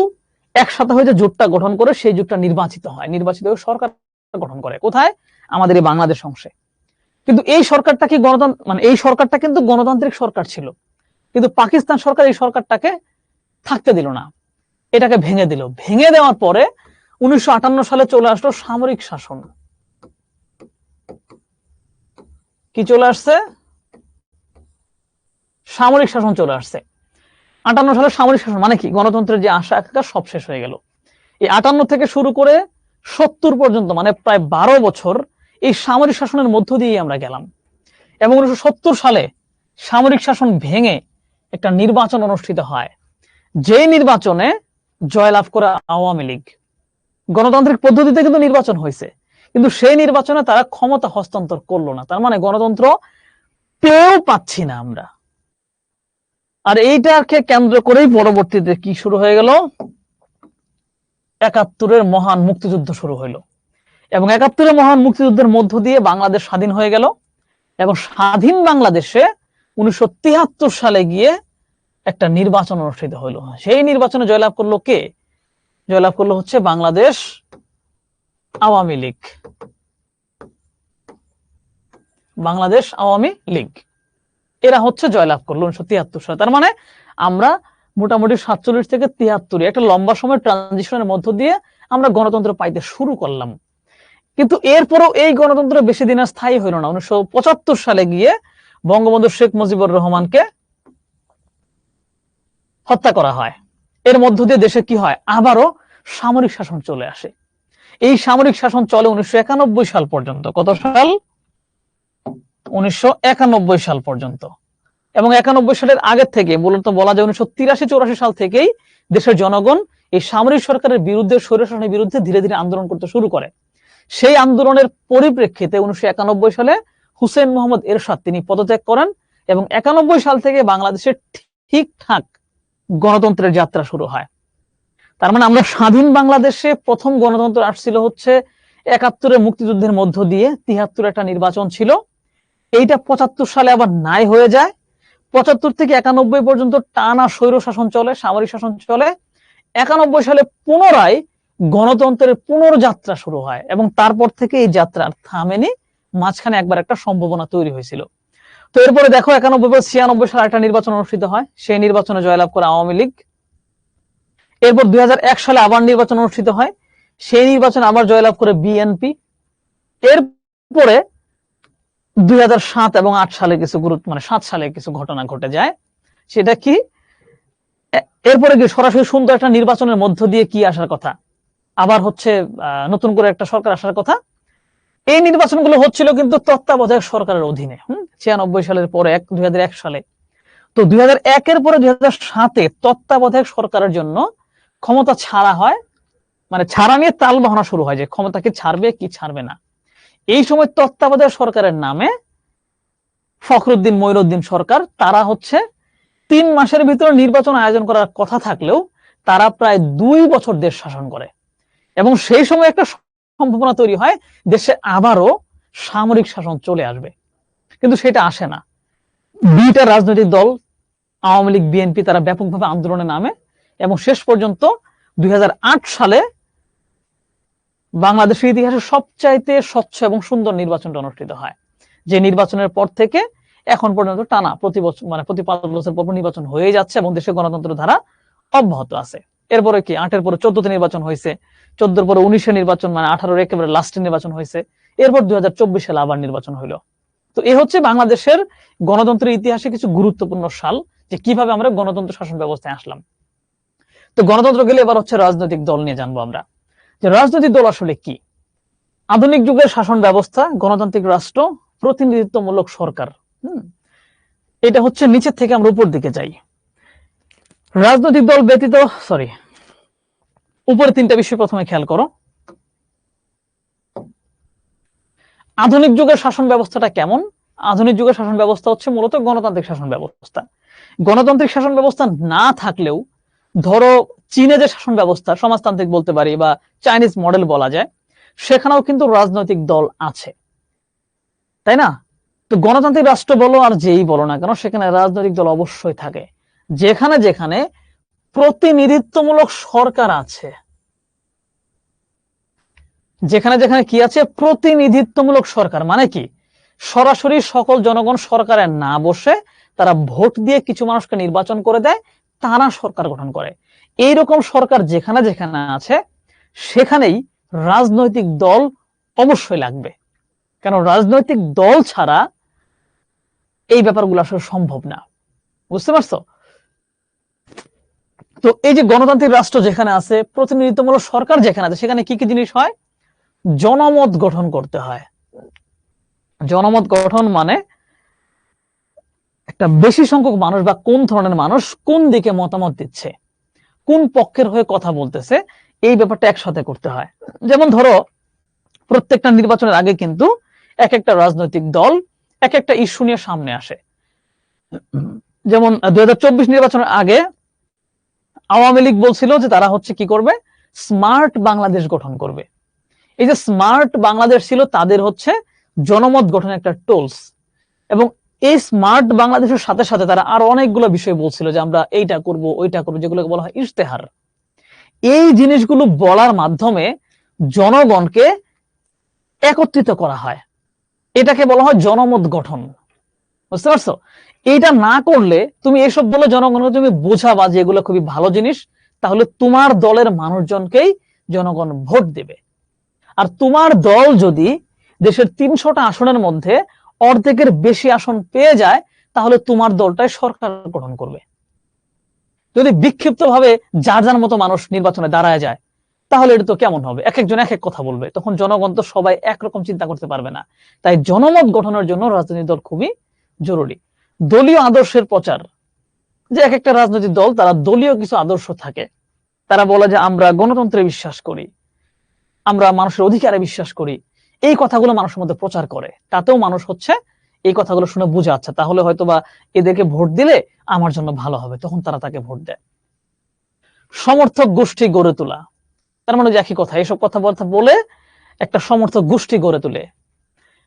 একসাথে হয়ে যে জোটটা গঠন করে সেই জোটটা নির্বাচিত হয়, নির্বাচিত হয়ে সরকার গঠন করে। কোথায়? আমাদের এই বাংলাদেশ অংশে। কিন্তু এই সরকারটা কি গণতন্ত্র, মানে এই সরকারটা কিন্তু গণতান্ত্রিক সরকার ছিল, কিন্তু পাকিস্তান সরকার এই সরকারটাকে থাকতে দিল না, এটাকে ভেঙে দিল। ভেঙে দেওয়ার পরে 1958 সালে চলে আসলো সামরিক শাসন। কি চলে আসছে? সামরিক শাসন চলে আসছে। 58 সালে সামরিক শাসন মানে কি? গণতন্ত্রের যে আশা আকাঙ্ক্ষা সব শেষ হয়ে গেল। এই 58 থেকে শুরু করে 70 পর্যন্ত, মানে প্রায় 12 বছর এই সামরিক শাসনের মধ্য দিয়ে আমরা গেলাম। এবং 1970 সালে সামরিক শাসন ভেঙে একটা নির্বাচন অনুষ্ঠিত হয়, যে নির্বাচনে জয়লাভ করে আওয়ামী লীগ। গণতান্ত্রিক পদ্ধতিতে কিন্তু নির্বাচন হয়েছে, কিন্তু সেই নির্বাচনে তারা ক্ষমতা হস্তান্তর করলো না। তার মানে গণতন্ত্র পেয়েও পাচ্ছি না আমরা। আর এইটাকে কেন্দ্র করেই পরবর্তীতে কি শুরু হয়ে গেল? 71-এর মহান মুক্তিযুদ্ধ শুরু হইলো, এবং 71-এর মহান মুক্তিযুদ্ধের মধ্য দিয়ে বাংলাদেশ স্বাধীন হয়ে গেল। এবং স্বাধীন বাংলাদেশে 1973 সালে গিয়ে একটা নির্বাচন অনুষ্ঠিত হইলো। সেই নির্বাচনে জয়লাভ করলো কে? জয়লাভ করলো হচ্ছে বাংলাদেশ আওয়ামী লীগ। বাংলাদেশ আওয়ামী লীগ এরা হচ্ছে জয়লাভ করলো 1973 সালে। তার মানে আমরা মোটামুটি 47 থেকে 73 একটা লম্বা সময় ট্রানজিশনের মধ্য দিয়ে আমরা গণতন্ত্র পাইতে শুরু করলাম। কিন্তু এরপরও এই গণতন্ত্র বেশি দিন স্থায়ী হইল না। 1975 সালে গিয়ে বঙ্গবন্ধু শেখ মুজিবুর রহমানকে হত্যা করা হয়। এর মধ্য দিয়ে দেশে কি হয়? আবারও সামরিক শাসন চলে আসে। এই সামরিক শাসন চলে 1991 সাল পর্যন্ত। কত সাল? 1991 সাল পর্যন্ত। এবং 91 সালের আগের থেকে মূলত বলা যায় 1983-84 সাল থেকেই দেশের জনগণ এই সামরিক সরকারের বিরুদ্ধে, স্বৈরশাসনের বিরুদ্ধে ধীরে ধীরে আন্দোলন করতে শুরু করে। সেই আন্দোলনের পরিপ্রেক্ষিতে 1991 সালে হুসেন মোহাম্মদ এরশাদ তিনি পদত্যাগ করেন, এবং 91 সাল থেকে বাংলাদেশের ঠিকঠাক গণতন্ত্রের যাত্রা শুরু হয়। তার মানে আমরা স্বাধীন বাংলাদেশে প্রথম গণতন্ত্র আসছিল হচ্ছে 71-এর মুক্তিযুদ্ধের মধ্য দিয়ে। 73 একটা নির্বাচন ছিল, এইটা 75 সালে আবার নাই হয়ে যায়। 75 থেকে 91 পর্যন্ত টানা স্বৈর শাসন চলে, সামরিক শাসন চলে। 91 সালে পুনরায় গণতন্ত্রের পুনর্যাত্রা শুরু হয়, এবং তারপর থেকে এই যাত্রা থামেনি। মাঝখানে একবার একটা সম্ভাবনা তৈরি হয়েছিল। তো এরপরে দেখো 91 পর 96 সালে একটা নির্বাচন অনুষ্ঠিত হয়, সেই নির্বাচনে জয়লাভ করে আওয়ামী লীগ। এরপর 2001 সালে আবার নির্বাচন অনুষ্ঠিত হয়, সেই নির্বাচনে আবার জয়লাভ করে বিএনপি। এরপরে 2007 এবং 8 সালে কিছু মানে 7 সালে কিছু ঘটনা ঘটে যায়। সেটা কি? এরপরে কি সরাসরি সুন্দর একটা নির্বাচনের মধ্য দিয়ে কি আসার কথা? আবার হচ্ছে নতুন করে একটা সরকার আসার কথা। এই নির্বাচনগুলো হচ্ছিল কিন্তু তত্ত্বাবধায়ক সরকারের অধীনে 96 সালের পরে 2001 সালে। তো 2001-এর পরে 2007-এ তত্ত্বাবধায়ক সরকারের জন্য ক্ষমতা ছাড়া হয়, মানে ছাড়া নিয়ে তাল বাহানা শুরু হয় যে ক্ষমতা কি ছাড়বে কি ছাড়বে না। এই সময় তত্ত্বাবধায়ক সরকারের নামে ফখরুদ্দিন মঈনুদ্দিন সরকার, তারা হচ্ছে 3 মাসের ভিতরে নির্বাচন আয়োজন করার কথা থাকলেও তারা প্রায় 2 বছর দেশ শাসন করে। এবং সেই সময় একটা সম্ভাবনা তৈরি হয় দেশে আবারও সামরিক শাসন চলে আসবে, কিন্তু সেটা আসে না। 2টা রাজনৈতিক দল আওয়ামী লীগ বিএনপি তারা ব্যাপকভাবে আন্দোলনে নামে এবং শেষ পর্যন্ত 2008 সালে বাংলাদেশের ইতিহাসে সবচাইতে স্বচ্ছ এবং সুন্দর নির্বাচনটা অনুষ্ঠিত হয়, যে নির্বাচনের পর থেকে এখন পর্যন্ত টানা প্রতি বছর মানে প্রতি 5 বছর পর নির্বাচন হয়ে যাচ্ছে এবং দেশে গণতন্ত্র ধারা অব্যাহত আছে। এরপরে কি 8-এর পরে 14-তে নির্বাচন হয়েছে, 14-এর পরে 19-এ নির্বাচন, মানে 18-এর একেবারে লাস্টে নির্বাচন হয়েছে, এরপর 2024 সালে আবার নির্বাচন হইলো। তো এ হচ্ছে বাংলাদেশের গণতন্ত্রের ইতিহাসে কিছু গুরুত্বপূর্ণ সাল, যে কিভাবে আমরা গণতন্ত্র শাসন ব্যবস্থায় আসলাম। তো গণতন্ত্র গেলে এবার হচ্ছে রাজনৈতিক দল নিয়ে জানবো আমরা, যে রাজনৈতিক দল আসলে কি। আধুনিক যুগের শাসন ব্যবস্থা, গণতান্ত্রিক রাষ্ট্র, প্রতিনিধিত্বমূলক সরকার। এটা হচ্ছে নিচের থেকে আমরা উপর দিকে যাই। রাজনৈতিক দল ব্যতীত উপরে 3টা বিষয় প্রথমে খেয়াল করো। আধুনিক যুগের শাসন ব্যবস্থাটা কেমন? আধুনিক যুগের শাসন ব্যবস্থা হচ্ছে মূলত গণতান্ত্রিক শাসন ব্যবস্থা। গণতান্ত্রিক শাসন ব্যবস্থা না থাকলেও ধরো চীনে যে শাসন ব্যবস্থা, সমাজতান্ত্রিক বলতে পারি বা চাইনিজ মডেল বলা যায়, সেখানেও কিন্তু রাজনৈতিক দল আছে, তাই না? তো গণতান্ত্রিক রাষ্ট্র বলো আর যেই বলো না কেন, সেখানে রাজনৈতিক দল অবশ্যই থাকে। যেখানে যেখানে প্রতিনিধিত্বমূলক সরকার আছে, যেখানে যেখানে কি আছে, প্রতিনিধিত্বমূলক সরকার, মানে কি সরাসরি সকল জনগণ সরকারে না বসে তারা ভোট দিয়ে কিছু মানুষকে নির্বাচন করে দেয়, তারা সরকার গঠন করে। এইরকম সরকার যেখানে যেখানে আছে সেখানেই রাজনৈতিক দল অবশ্যই লাগবে, কেন রাজনৈতিক দল ছাড়া এই ব্যাপারগুলো আসলে সম্ভব না। বুঝতে পারছো? তো এই যে গণতান্ত্রিক রাষ্ট্র যেখানে আছে, প্রতিনিধিত্বমূলক সরকার যেখানে আছে, সেখানে কি কি জিনিস হয়? জনমত গঠন করতে হয়। জনমত গঠন মানে একটা বেশি সংখ্যক মানুষ বা কোন ধরনের মানুষ কোন দিকে মতামত দিচ্ছে, কোন পক্ষের হয়ে কথা বলতেছে, এই ব্যাপারটা একসাথে করতে হয়। যেমন ধরো প্রত্যেকটা নির্বাচনের আগে কিন্তু এক একটা রাজনৈতিক দল এক একটা ইস্যু নিয়ে সামনে আসে। যেমন 2024 নির্বাচনের আগে আওয়ামী লীগ বলছিল যে তারা হচ্ছে কি করবে, স্মার্ট বাংলাদেশ গঠন করবে। এই যে স্মার্ট বাংলাদেশ ছিল তাদের হচ্ছে জনমত গঠনের একটা টুলস, এবং এই স্মার্ট বাংলাদেশের সাথে সাথে তারা আরো অনেকগুলো বিষয় বলছিল যে আমরা এইটা করব ওইটা করবো, যেগুলোকে বলা হয় ইশতেহার। এই জিনিসগুলো বলার মাধ্যমে জনগণকে একত্রিত করা হয়, এটাকে বলা হয় জনমত গঠন। বুঝতে পারছো? এইটা না করলে তুমি এসব বলে জনগণকে তুমি বোঝাবা যে এগুলো খুবই ভালো জিনিস, তাহলে তোমার দলের মানুষজনকেই জনগণ ভোট দেবে। আর তোমার দল যদি দেশের 300টা আসনের মধ্যে অর্ধেকের বেশি আসন পেয়ে যায়, তাহলে তোমার দলটাই সরকার গঠন করবে। যদি বিক্ষিপ্ত ভাবে যার যার মতো মানুষ নির্বাচনে দাঁড়ায় যায়, তাহলে এটা তো কেমন হবে? এক একজন এক এক কথা বলবে, তখন জনগণ তো সবাই একরকম চিন্তা করতে পারবে না। তাই জনমত গঠনের জন্য রাজনৈতিক দল খুবই জরুরি। দলীয় আদর্শের প্রচার, যে এক একটা রাজনৈতিক দল তারা দলীয় কিছু আদর্শ থাকে, তারা বলে যে আমরা গণতন্ত্রে বিশ্বাস করি, আমরা মানুষের অধিকারে বিশ্বাস করি, এই কথাগুলো মানুষের মধ্যে প্রচার করে, তাতেও মানুষ হচ্ছে এই কথাগুলো শুনে বুঝে, আচ্ছা তাহলে হয়তোবা এদেরকে ভোট দিলে আমার জন্য ভালো হবে, তখন তারা তাকে ভোট দেয়। সমর্থক গোষ্ঠী গড়ে তোলা, তার মানে যে একই কথা, এসব কথাবার্তা বলে একটা সমর্থক গোষ্ঠী গড়ে তোলে।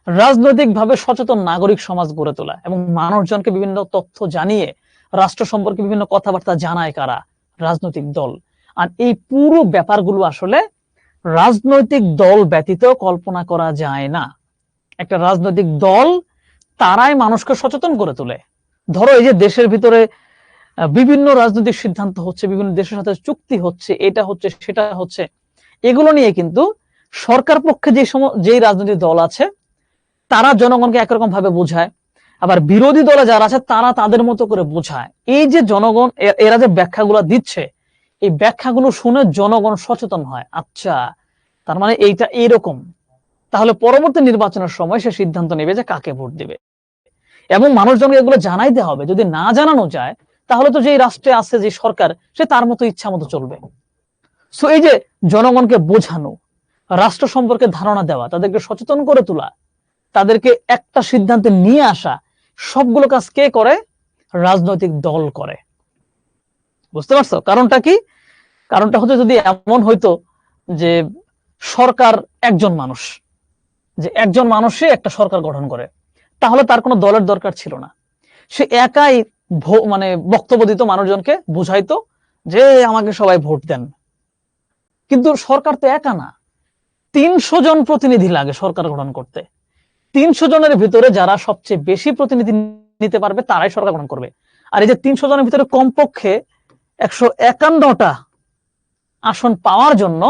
রাজনৈতিকভাবে সচেতন নাগরিক সমাজ গড়ে তোলা এবং মানুষজনকে বিভিন্ন তথ্য জানিয়ে রাষ্ট্র সম্পর্কে বিভিন্ন কথাবার্তা জানায় কারা? রাজনৈতিক দল। আর এই পুরো ব্যাপারগুলো আসলে রাজনৈতিক দল ব্যতীত কল্পনা করা যায় না। একটা রাজনৈতিক দল তারাই মানুষকে সচেতন করে তোলে। ধরো এই যে দেশের ভিতরে বিভিন্ন রাজনৈতিক সিদ্ধান্ত হচ্ছে, বিভিন্ন দেশের সাথে চুক্তি হচ্ছে, এটা হচ্ছে সেটা হচ্ছে, এগুলো নিয়ে কিন্তু সরকার পক্ষে যেই রাজনৈতিক দল আছে তারা জনগণকে একরকম ভাবে বোঝায়, আবার বিরোধী দলে যারা আছে তারা তাদের মতো করে বোঝায়। এই যে জনগণ এরা যে ব্যাখ্যাগুলো দিচ্ছে, এই ব্যাখ্যাগুলো শুনে জনগণ সচেতন হয়, আচ্ছা তার মানে এইটা এইরকম, তাহলে পরবর্তী নির্বাচনের সময় সে সিদ্ধান্ত নেবে যে কাকে ভোট দিবে। এবং মানুষজনকে এগুলো জানাইতে হবে, যদি না জানানো যায় তাহলে তো যে রাষ্ট্রে আছে যে সরকার সে তার মতো ইচ্ছা মতো চলবে। সো এই যে জনগণকে বোঝানো, রাষ্ট্র সম্পর্কে ধারণা দেওয়া, তাদেরকে সচেতন করে তোলা, তাদেরকে একটা সিদ্ধান্তে নিয়ে আসা, সবগুলো কাজ কে করে? রাজনৈতিক দল করে। বুঝতে পারছো কারণটা কি? কারণটা হচ্ছে যদি এমন হইতো যে সরকার একজন মানুষ, যে একজন মানুষই একটা সরকার গঠন করে, তাহলে তার কোনো দলের দরকার ছিল না। সে একাই মানে বক্তব্য দিত, মানুষজনকে বুঝাইতো যে আমাকে সবাই ভোট দেন। কিন্তু সরকার তো একা না, 300 জন প্রতিনিধি লাগে সরকার গঠন করতে। 300 জনের ভিতরে যারা সবচেয়ে বেশি প্রতিনিধি নিতে পারবে তারাই সরকার গঠন করবে। আর এই যে 300 জনের ভিতরে কমপক্ষে 151টা আসন পাওয়ার জন্য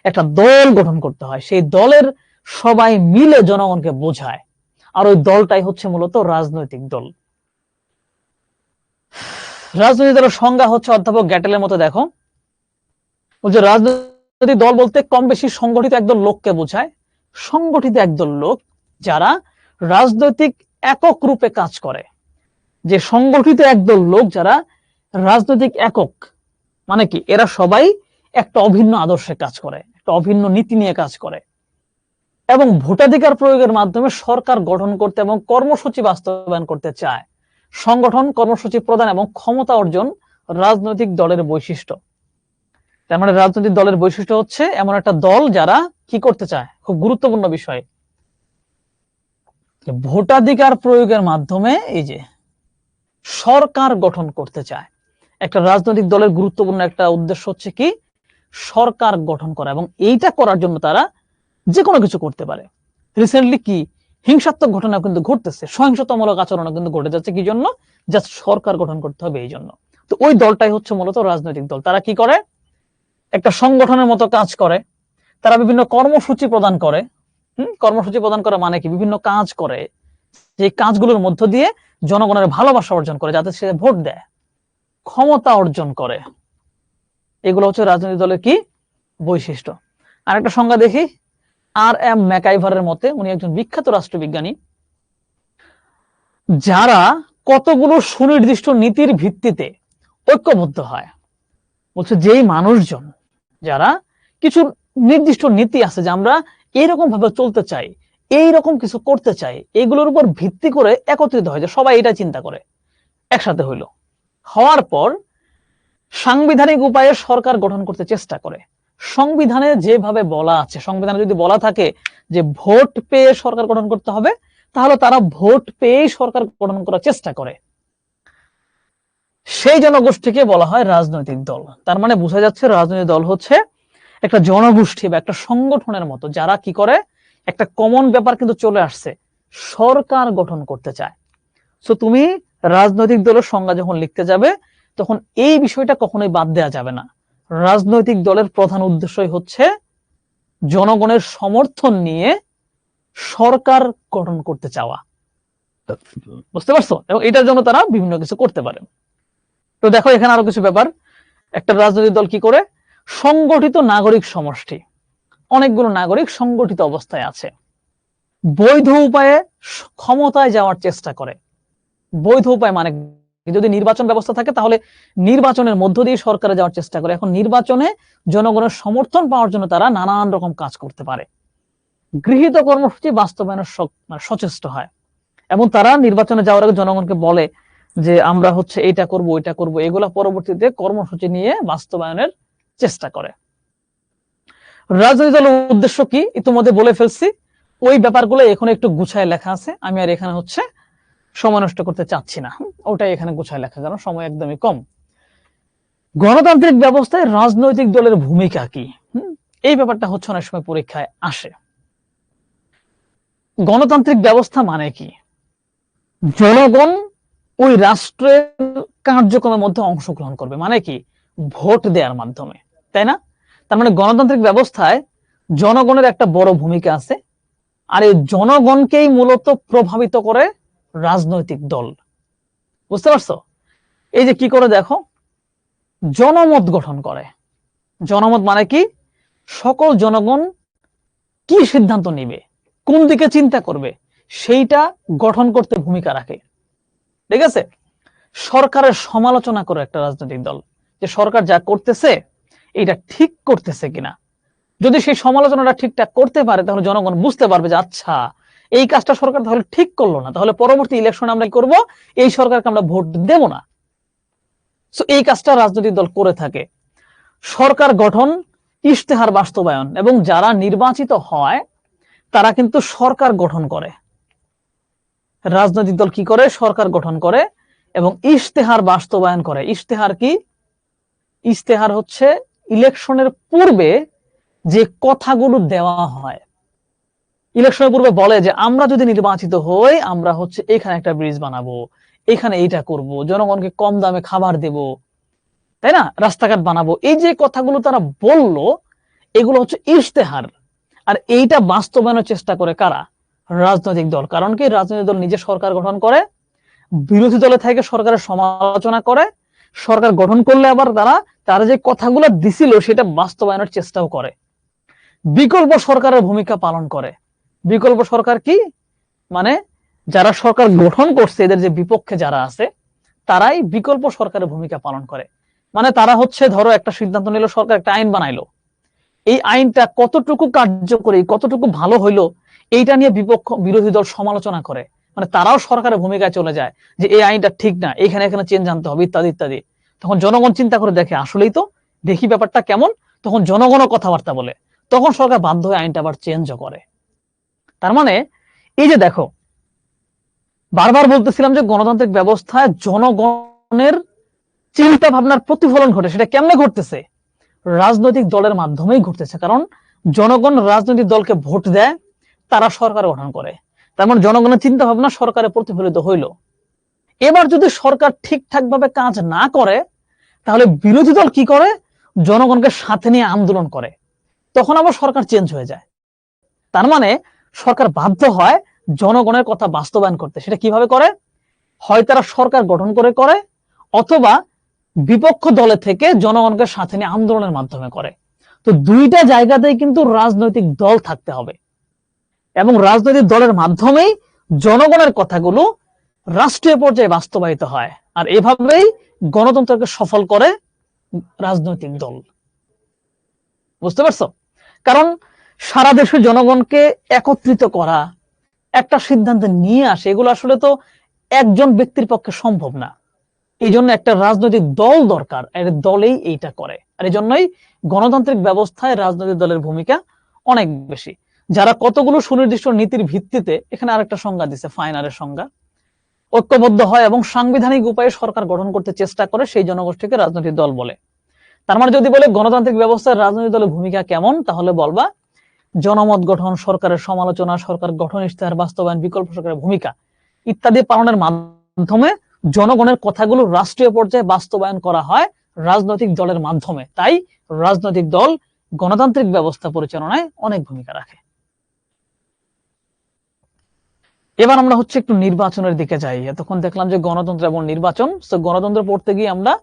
একটা দল গঠন করতে হয়। সেই দলের সবাই মিলে জনগণকে বোঝায়, আর ওই দলটাই হচ্ছে মূলত রাজনৈতিক দল। রাজনৈতিক দলের সংজ্ঞা হচ্ছে অধ্যাপক গ্যাটেলের মতো, দেখো বলছে রাজনৈতিক দল বলতে কম বেশি সংগঠিত একদল লোককে বোঝায়। সংগঠিত একদল লোক যারা রাজনৈতিক একক রূপে কাজ করে। যে সংগঠিত একদল লোক যারা রাজনৈতিক একক, মানে কি এরা সবাই একটা অভিন্ন আদর্শে কাজ করে, একটা অভিন্ন নীতি নিয়ে কাজ করে, এবং ভোটাধিকার প্রয়োগের মাধ্যমে সরকার গঠন করতে এবং কর্মসূচি বাস্তবায়ন করতে চায়। সংগঠন, কর্মসূচি প্রদান এবং ক্ষমতা অর্জন রাজনৈতিক দলের বৈশিষ্ট্য। তার মানে রাজনৈতিক দলের বৈশিষ্ট্য হচ্ছে এমন একটা দল যারা কি করতে চায়, খুব গুরুত্বপূর্ণ বিষয়, ভোটাধিকার প্রয়োগের মাধ্যমে এই যে সরকার গঠন করতে চায়। একটা রাজনৈতিক দলের গুরুত্বপূর্ণ একটা উদ্দেশ্য হচ্ছে কি, সরকার গঠন করা, এবং এইটা করার জন্য তারা যে কোনো কিছু করতে পারে। রিসেন্টলি কি হিংসাত্মক ঘটনা কিন্তু ঘটতেছে, সহিংসতামূলক আচরণ কিন্তু ঘটে যাচ্ছে, কি জন্য? জাস্ট সরকার গঠন করতে হবে এই জন্য। তো ওই দলটাই হচ্ছে মূলত রাজনৈতিক দল। তারা কি করে? একটা সংগঠনের মতো কাজ করে, তারা বিভিন্ন কর্মসূচি প্রদান করে। কর্মসূচি প্রদান করা মানে কি? বিভিন্ন কাজ করে, যে কাজগুলোর মধ্য দিয়ে জনগণের ভালোবাসা অর্জন করে, যাতে সে ভোট দেয়, ক্ষমতা অর্জন করে। এগুলো হচ্ছে রাজনৈতিক দলের কি বৈশিষ্ট্য। আরেকটা সংজ্ঞা দেখি আর.এম. ম্যাকাইভারের মতে, উনি একজন বিখ্যাত রাষ্ট্রবিজ্ঞানী, যারা কতগুলো সুনির্দিষ্ট নীতির ভিত্তিতে ঐক্যবদ্ধ হয়। বলছে যেই মানুষজন যারা কিছু নির্দিষ্ট নীতি আছে যে আমরা এইরকম ভাবে চলতে চাই, এইরকম কিছু করতে চাই, এগুলোর উপর ভিত্তি করে একত্রিত হয়, যে সবাই এটা চিন্তা করে একসাথে হওয়ার পর সাংবিধানিক উপায়ে সরকার গঠন করতে চেষ্টা করে। সংবিধানে যেভাবে বলা আছে, সংবিধানে যদি বলা থাকে যে ভোট পেয়ে সরকার গঠন করতে হবে, তাহলে তারা ভোট পেয়েই সরকার গঠন করার চেষ্টা করে। সেই জনগোষ্ঠীকে বলা হয় রাজনৈতিক দল। তার মানে বোঝা যাচ্ছে রাজনৈতিক দল হচ্ছে একটা জনগোষ্ঠী বা একটা সংগঠনের মতো, যারা কি করে, একটা কমন ব্যাপার কিন্তু চলে আসছে, সরকার গঠন করতে চায়। সো তুমি রাজনৈতিক দলের সংজ্ঞা যখন লিখতে যাবে, তখন এই বিষয়টা কখনোই বাদ দেওয়া যাবে না। রাজনৈতিক দলের প্রধান উদ্দেশ্যই হচ্ছে জনগণের সমর্থন নিয়ে সরকার গঠন করতে চাওয়া। বুঝতে পারছো? এবং এটার জন্য তারা বিভিন্ন কিছু করতে পারে। তো দেখো এখানে আরো কিছু ব্যাপার। একটা রাজনৈতিক দল কি করে? সংগঠিত নাগরিক সমষ্টি, অনেকগুলো নাগরিক সংগঠিত অবস্থায় আছে, বৈধ উপায়ে ক্ষমতায় যাওয়ার চেষ্টা করে। বৈধ উপায় মানে যদি নির্বাচন ব্যবস্থা থাকে, তাহলে নির্বাচনের মধ্য দিয়ে সরকারে যাওয়ার চেষ্টা করে। এখন নির্বাচনে জনগণের সমর্থন পাওয়ার জন্য তারা নানান রকম কাজ করতে পারে, গৃহীত কর্মসূচি বাস্তবায়নের সচেষ্ট হয়, এবং তারা নির্বাচনে যাওয়ার আগে জনগণকে বলে যে আমরা হচ্ছে এইটা করব, ওইটা করব, এগুলা পরবর্তীতে কর্মসূচি নিয়ে বাস্তবায়নের চেষ্টা করে। রাজনৈতিক দলের উদ্দেশ্য কি ইতিমধ্যে বলে ফেলছি, ওই ব্যাপারগুলো এখন একটু গুছায় লেখা আছে, আমি আর এখানে হচ্ছে সময় নষ্ট করতে চাচ্ছি না, ওটাই এখানে গুছায় লেখা, কারণ সময় একদমই কম। গণতান্ত্রিক ব্যবস্থায় রাজনৈতিক দলের ভূমিকা কি, এই ব্যাপারটা হচ্ছে অনেক সময় পরীক্ষায় আসে। গণতান্ত্রিক ব্যবস্থা মানে কি? জনগণ ওই রাষ্ট্রের কার্যক্রমের মধ্যে অংশগ্রহণ করবে, মানে কি? ভোট দেওয়ার মাধ্যমে, তাই না? তার মানে গণতান্ত্রিক ব্যবস্থায় জনগণের একটা বড় ভূমিকা আছে, আর এই জনগণকেই মূলত প্রভাবিত করে রাজনৈতিক দল। বুঝতে পারছো? এই যে কি করে, দেখো জনমত গঠন করে, জনমত মানে কি? সকল জনগণ কি সিদ্ধান্ত নিবে, কোন দিকে চিন্তা করবে, সেইটা গঠন করতে ভূমিকা রাখে। ঠিক আছে? সরকারের সমালোচনা করে একটা রাজনৈতিক দল, যে সরকার যা করতেছে এটা ঠিক করতেছে কিনা। যদি সেই সমালোচনাটা ঠিকঠাক করতে পারে তাহলে জনগণ বুঝতে পারবে যে আচ্ছা এই কাজটা সরকার তাহলে ঠিক করলো না, তাহলে পরবর্তী ইলেকশনে আমরা কি করব, এই সরকারকে আমরা ভোট দেব না। সো এই কাজটা রাজনৈতিক দল করে থাকে। সরকার গঠন, ইশতেহার বাস্তবায়ন, এবং যারা নির্বাচিত হয় তারা কিন্তু সরকার গঠন করে। রাজনৈতিক দল কি করে? সরকার গঠন করে এবং ইশতেহার বাস্তবায়ন করে। ইশতেহার কি? ইশতেহার হচ্ছে ইলেকশনের পূর্বে যে কথাগুলো দেওয়া হয়। ইলেকশনের পূর্বে বলে যে আমরা যদি নির্বাচিত হই আমরা হচ্ছে এখানে একটা ব্রিজ বানাবো, এখানে এইটা করব, জনগণকে কম দামে খাবার দেব, তাই না, রাস্তাঘাট বানাবো। এই যে কথাগুলো তারা বলল এগুলো হচ্ছে ইশতেহার। আর এইটা বাস্তবায়নের চেষ্টা করে কারা? রাজনৈতিক দল। কারণ কি? রাজনৈতিক দল নিজে সরকার গঠন করে, বিরোধী দলে থেকে সরকারের সমালোচনা করে, সরকার গঠন করলে আবার তারা যে কথাগুলো দিছিল সেটা বাস্তবায়নের চেষ্টাও করে। বিকল্প সরকারের ভূমিকা পালন করে। বিকল্প সরকার কি? মানে যারা সরকার গঠন করছে এদের যে বিপক্ষে যারা আছে তারাই বিকল্প সরকারের ভূমিকা পালন করে। মানে তারা হচ্ছে, ধরো একটা সিদ্ধান্ত নিল, সরকার একটা আইন বানাইলো, এই আইনটা কতটুকু কার্যকরী, কতটুকু ভালো হইলো, এইটা নিয়ে বিরোধী দল সমালোচনা করে। মানে তারাও সরকারের ভূমিকায় চলে যায় যে এই আইনটা ঠিক না, এখানে এখানে চেঞ্জ আনতে হবে, ইত্যাদি ইত্যাদি। তখন জনগণ চিন্তা করে দেখে আসলেই তো, দেখি ব্যাপারটা কেমন, তখন জনগণও কথাবার্তা বলে, তখন সরকার বাধ্য হয়ে আইনটা আবার চেঞ্জও করে। তার মানে এই যে দেখো, বারবার বলতেছিলাম যে গণতান্ত্রিক ব্যবস্থায় জনগণের চিন্তা ভাবনার প্রতিফলন ঘটে। সেটা কেমনে ঘটতেছে? রাজনৈতিক দলের মাধ্যমেই ঘটতেছে। কারণ জনগণ রাজনৈতিক দলকে ভোট দেয়, তারা সরকার গঠন করে। তার মানে জনগণের চিন্তা ভাবনা সরকারে প্রতিফলিত হইল। এবার যদি সরকার ঠিকঠাক ভাবে কাজ না করে তাহলে বিরোধী দল কি করে? জনগণকে সাথে নিয়ে আন্দোলন করে, তখন আবার সরকার চেঞ্জ হয়ে যায়। তার মানে সরকার বাধ্য হয় জনগণের কথা বাস্তবায়ন করতে। সেটা কিভাবে করে? হয় তারা সরকার গঠন করে করে, অথবা বিপক্ষ দলে থেকে জনগণকে সাথে নিয়ে আন্দোলনের মাধ্যমে করে। তো দুইটা জায়গাতেই কিন্তু রাজনৈতিক দল থাকতে হবে, এবং রাজনৈতিক দলের মাধ্যমেই জনগণের কথাগুলো রাষ্ট্রীয় পর্যায়ে বাস্তবায়িত হয়। আর এভাবেই গণতন্ত্রকে সফল করে রাজনৈতিক দল। বুঝতে পারছো? কারণ সারা দেশের জনগণকে একত্রিত করা, একটা সিদ্ধান্তে নিয়ে আসে, এগুলো আসলে তো একজন ব্যক্তির পক্ষে সম্ভব না। এই জন্য একটা রাজনৈতিক দল দরকার, এর দলেই এইটা করে। আর এই জন্যই গণতান্ত্রিক ব্যবস্থায় রাজনৈতিক দলের ভূমিকা অনেক বেশি। যারা কতগুলো সুনির্দিষ্ট নীতির ভিত্তিতে, এখানে আরেকটা সংজ্ঞা দিছে, ফাইনারের সংজ্ঞা, ঐক্যবদ্ধ হয় এবং সাংবিধানিক উপায়ে সরকার গঠন করতে চেষ্টা করে, সেই জনগোষ্ঠীকে রাজনৈতিক দল বলে। তার মানে যদি বলে গণতান্ত্রিক ব্যবস্থায় রাজনৈতিক দলের ভূমিকা কেমন, তাহলে বলবা জনমত গঠন, সরকারের সমালোচনা, সরকার গঠন, ইশতেহার বাস্তবায়ন, বিকল্প সরকারের ভূমিকা ইত্যাদি পালনের মাধ্যমে জনগণের কথাগুলো রাষ্ট্রীয় পর্যায়ে বাস্তবায়ন করা হয় রাজনৈতিক দলের মাধ্যমে। তাই রাজনৈতিক দল গণতান্ত্রিক ব্যবস্থা পরিচালনায় অনেক ভূমিকা রাখে। এবার আমরা হচ্ছে একটু নির্বাচনের দিকে যাই। এতক্ষণ দেখলাম যে গণতন্ত্র এবং নির্বাচন, তো গণতন্ত্র পড়তে গিয়ে আমরা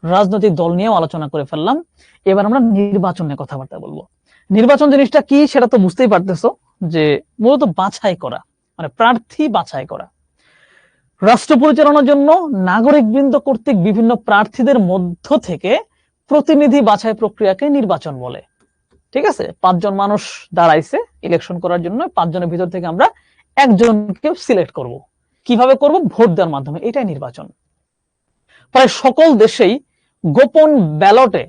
রাজনৈতিক দল নিয়েও আলোচনা করে ফেললাম। এবার আমরা নির্বাচন নিয়ে কথাবার্তা বলবো। নির্বাচন জিনিসটা কি সেটা তো বুঝতেই পারতেছো, যে মূলত বাছাই করা, মানে প্রার্থী বাছাই করা। রাষ্ট্র পরিচালনার জন্য নাগরিকবৃন্দ কর্তৃক বিভিন্ন প্রার্থীদের মধ্য থেকে প্রতিনিধি বাছাই প্রক্রিয়াকে নির্বাচন বলে। ঠিক আছে? 5 জন মানুষ দাঁড়াইছে ইলেকশন করার জন্য, 5 জনের ভিতর থেকে আমরা একজনকে সিলেক্ট করব। কিভাবে করব? ভোট দেওয়ার মাধ্যমে। এটাই নির্বাচন। প্রায় সকল দেশেই গোপন ব্যালটে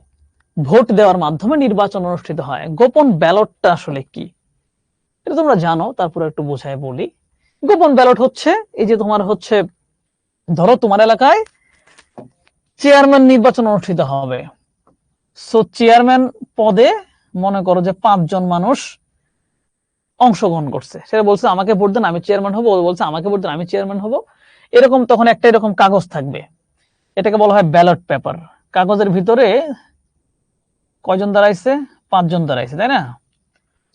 ভোট দেওয়ার মাধ্যমে নির্বাচন অনুষ্ঠিত হয়। গোপন ব্যালটটা আসলে কি এটা তোমরা জানো, তারপরে একটু বোঝায় বলি। গোপন ব্যালট হচ্ছে, এই যে তোমার হচ্ছে, ধরো তোমার এলাকায় চেয়ারম্যান নির্বাচন অনুষ্ঠিত হবে। সো চেয়ারম্যান পদে মনে করো যে 5 জন মানুষ অংশগ্রহণ করছে, সেটা বলছে আমাকে ভোট দেন আমি চেয়ারম্যান হবো, ও বলছে আমাকে ভোট দেন আমি চেয়ারম্যান হবো। এরকম তখন একটা এরকম কাগজ থাকবে, এটাকে বলা হয় ব্যালট পেপার। কাগজের ভিতরে কয়জন দাঁড়াইছে? 5 জন দাঁড়াইছে, তাই না?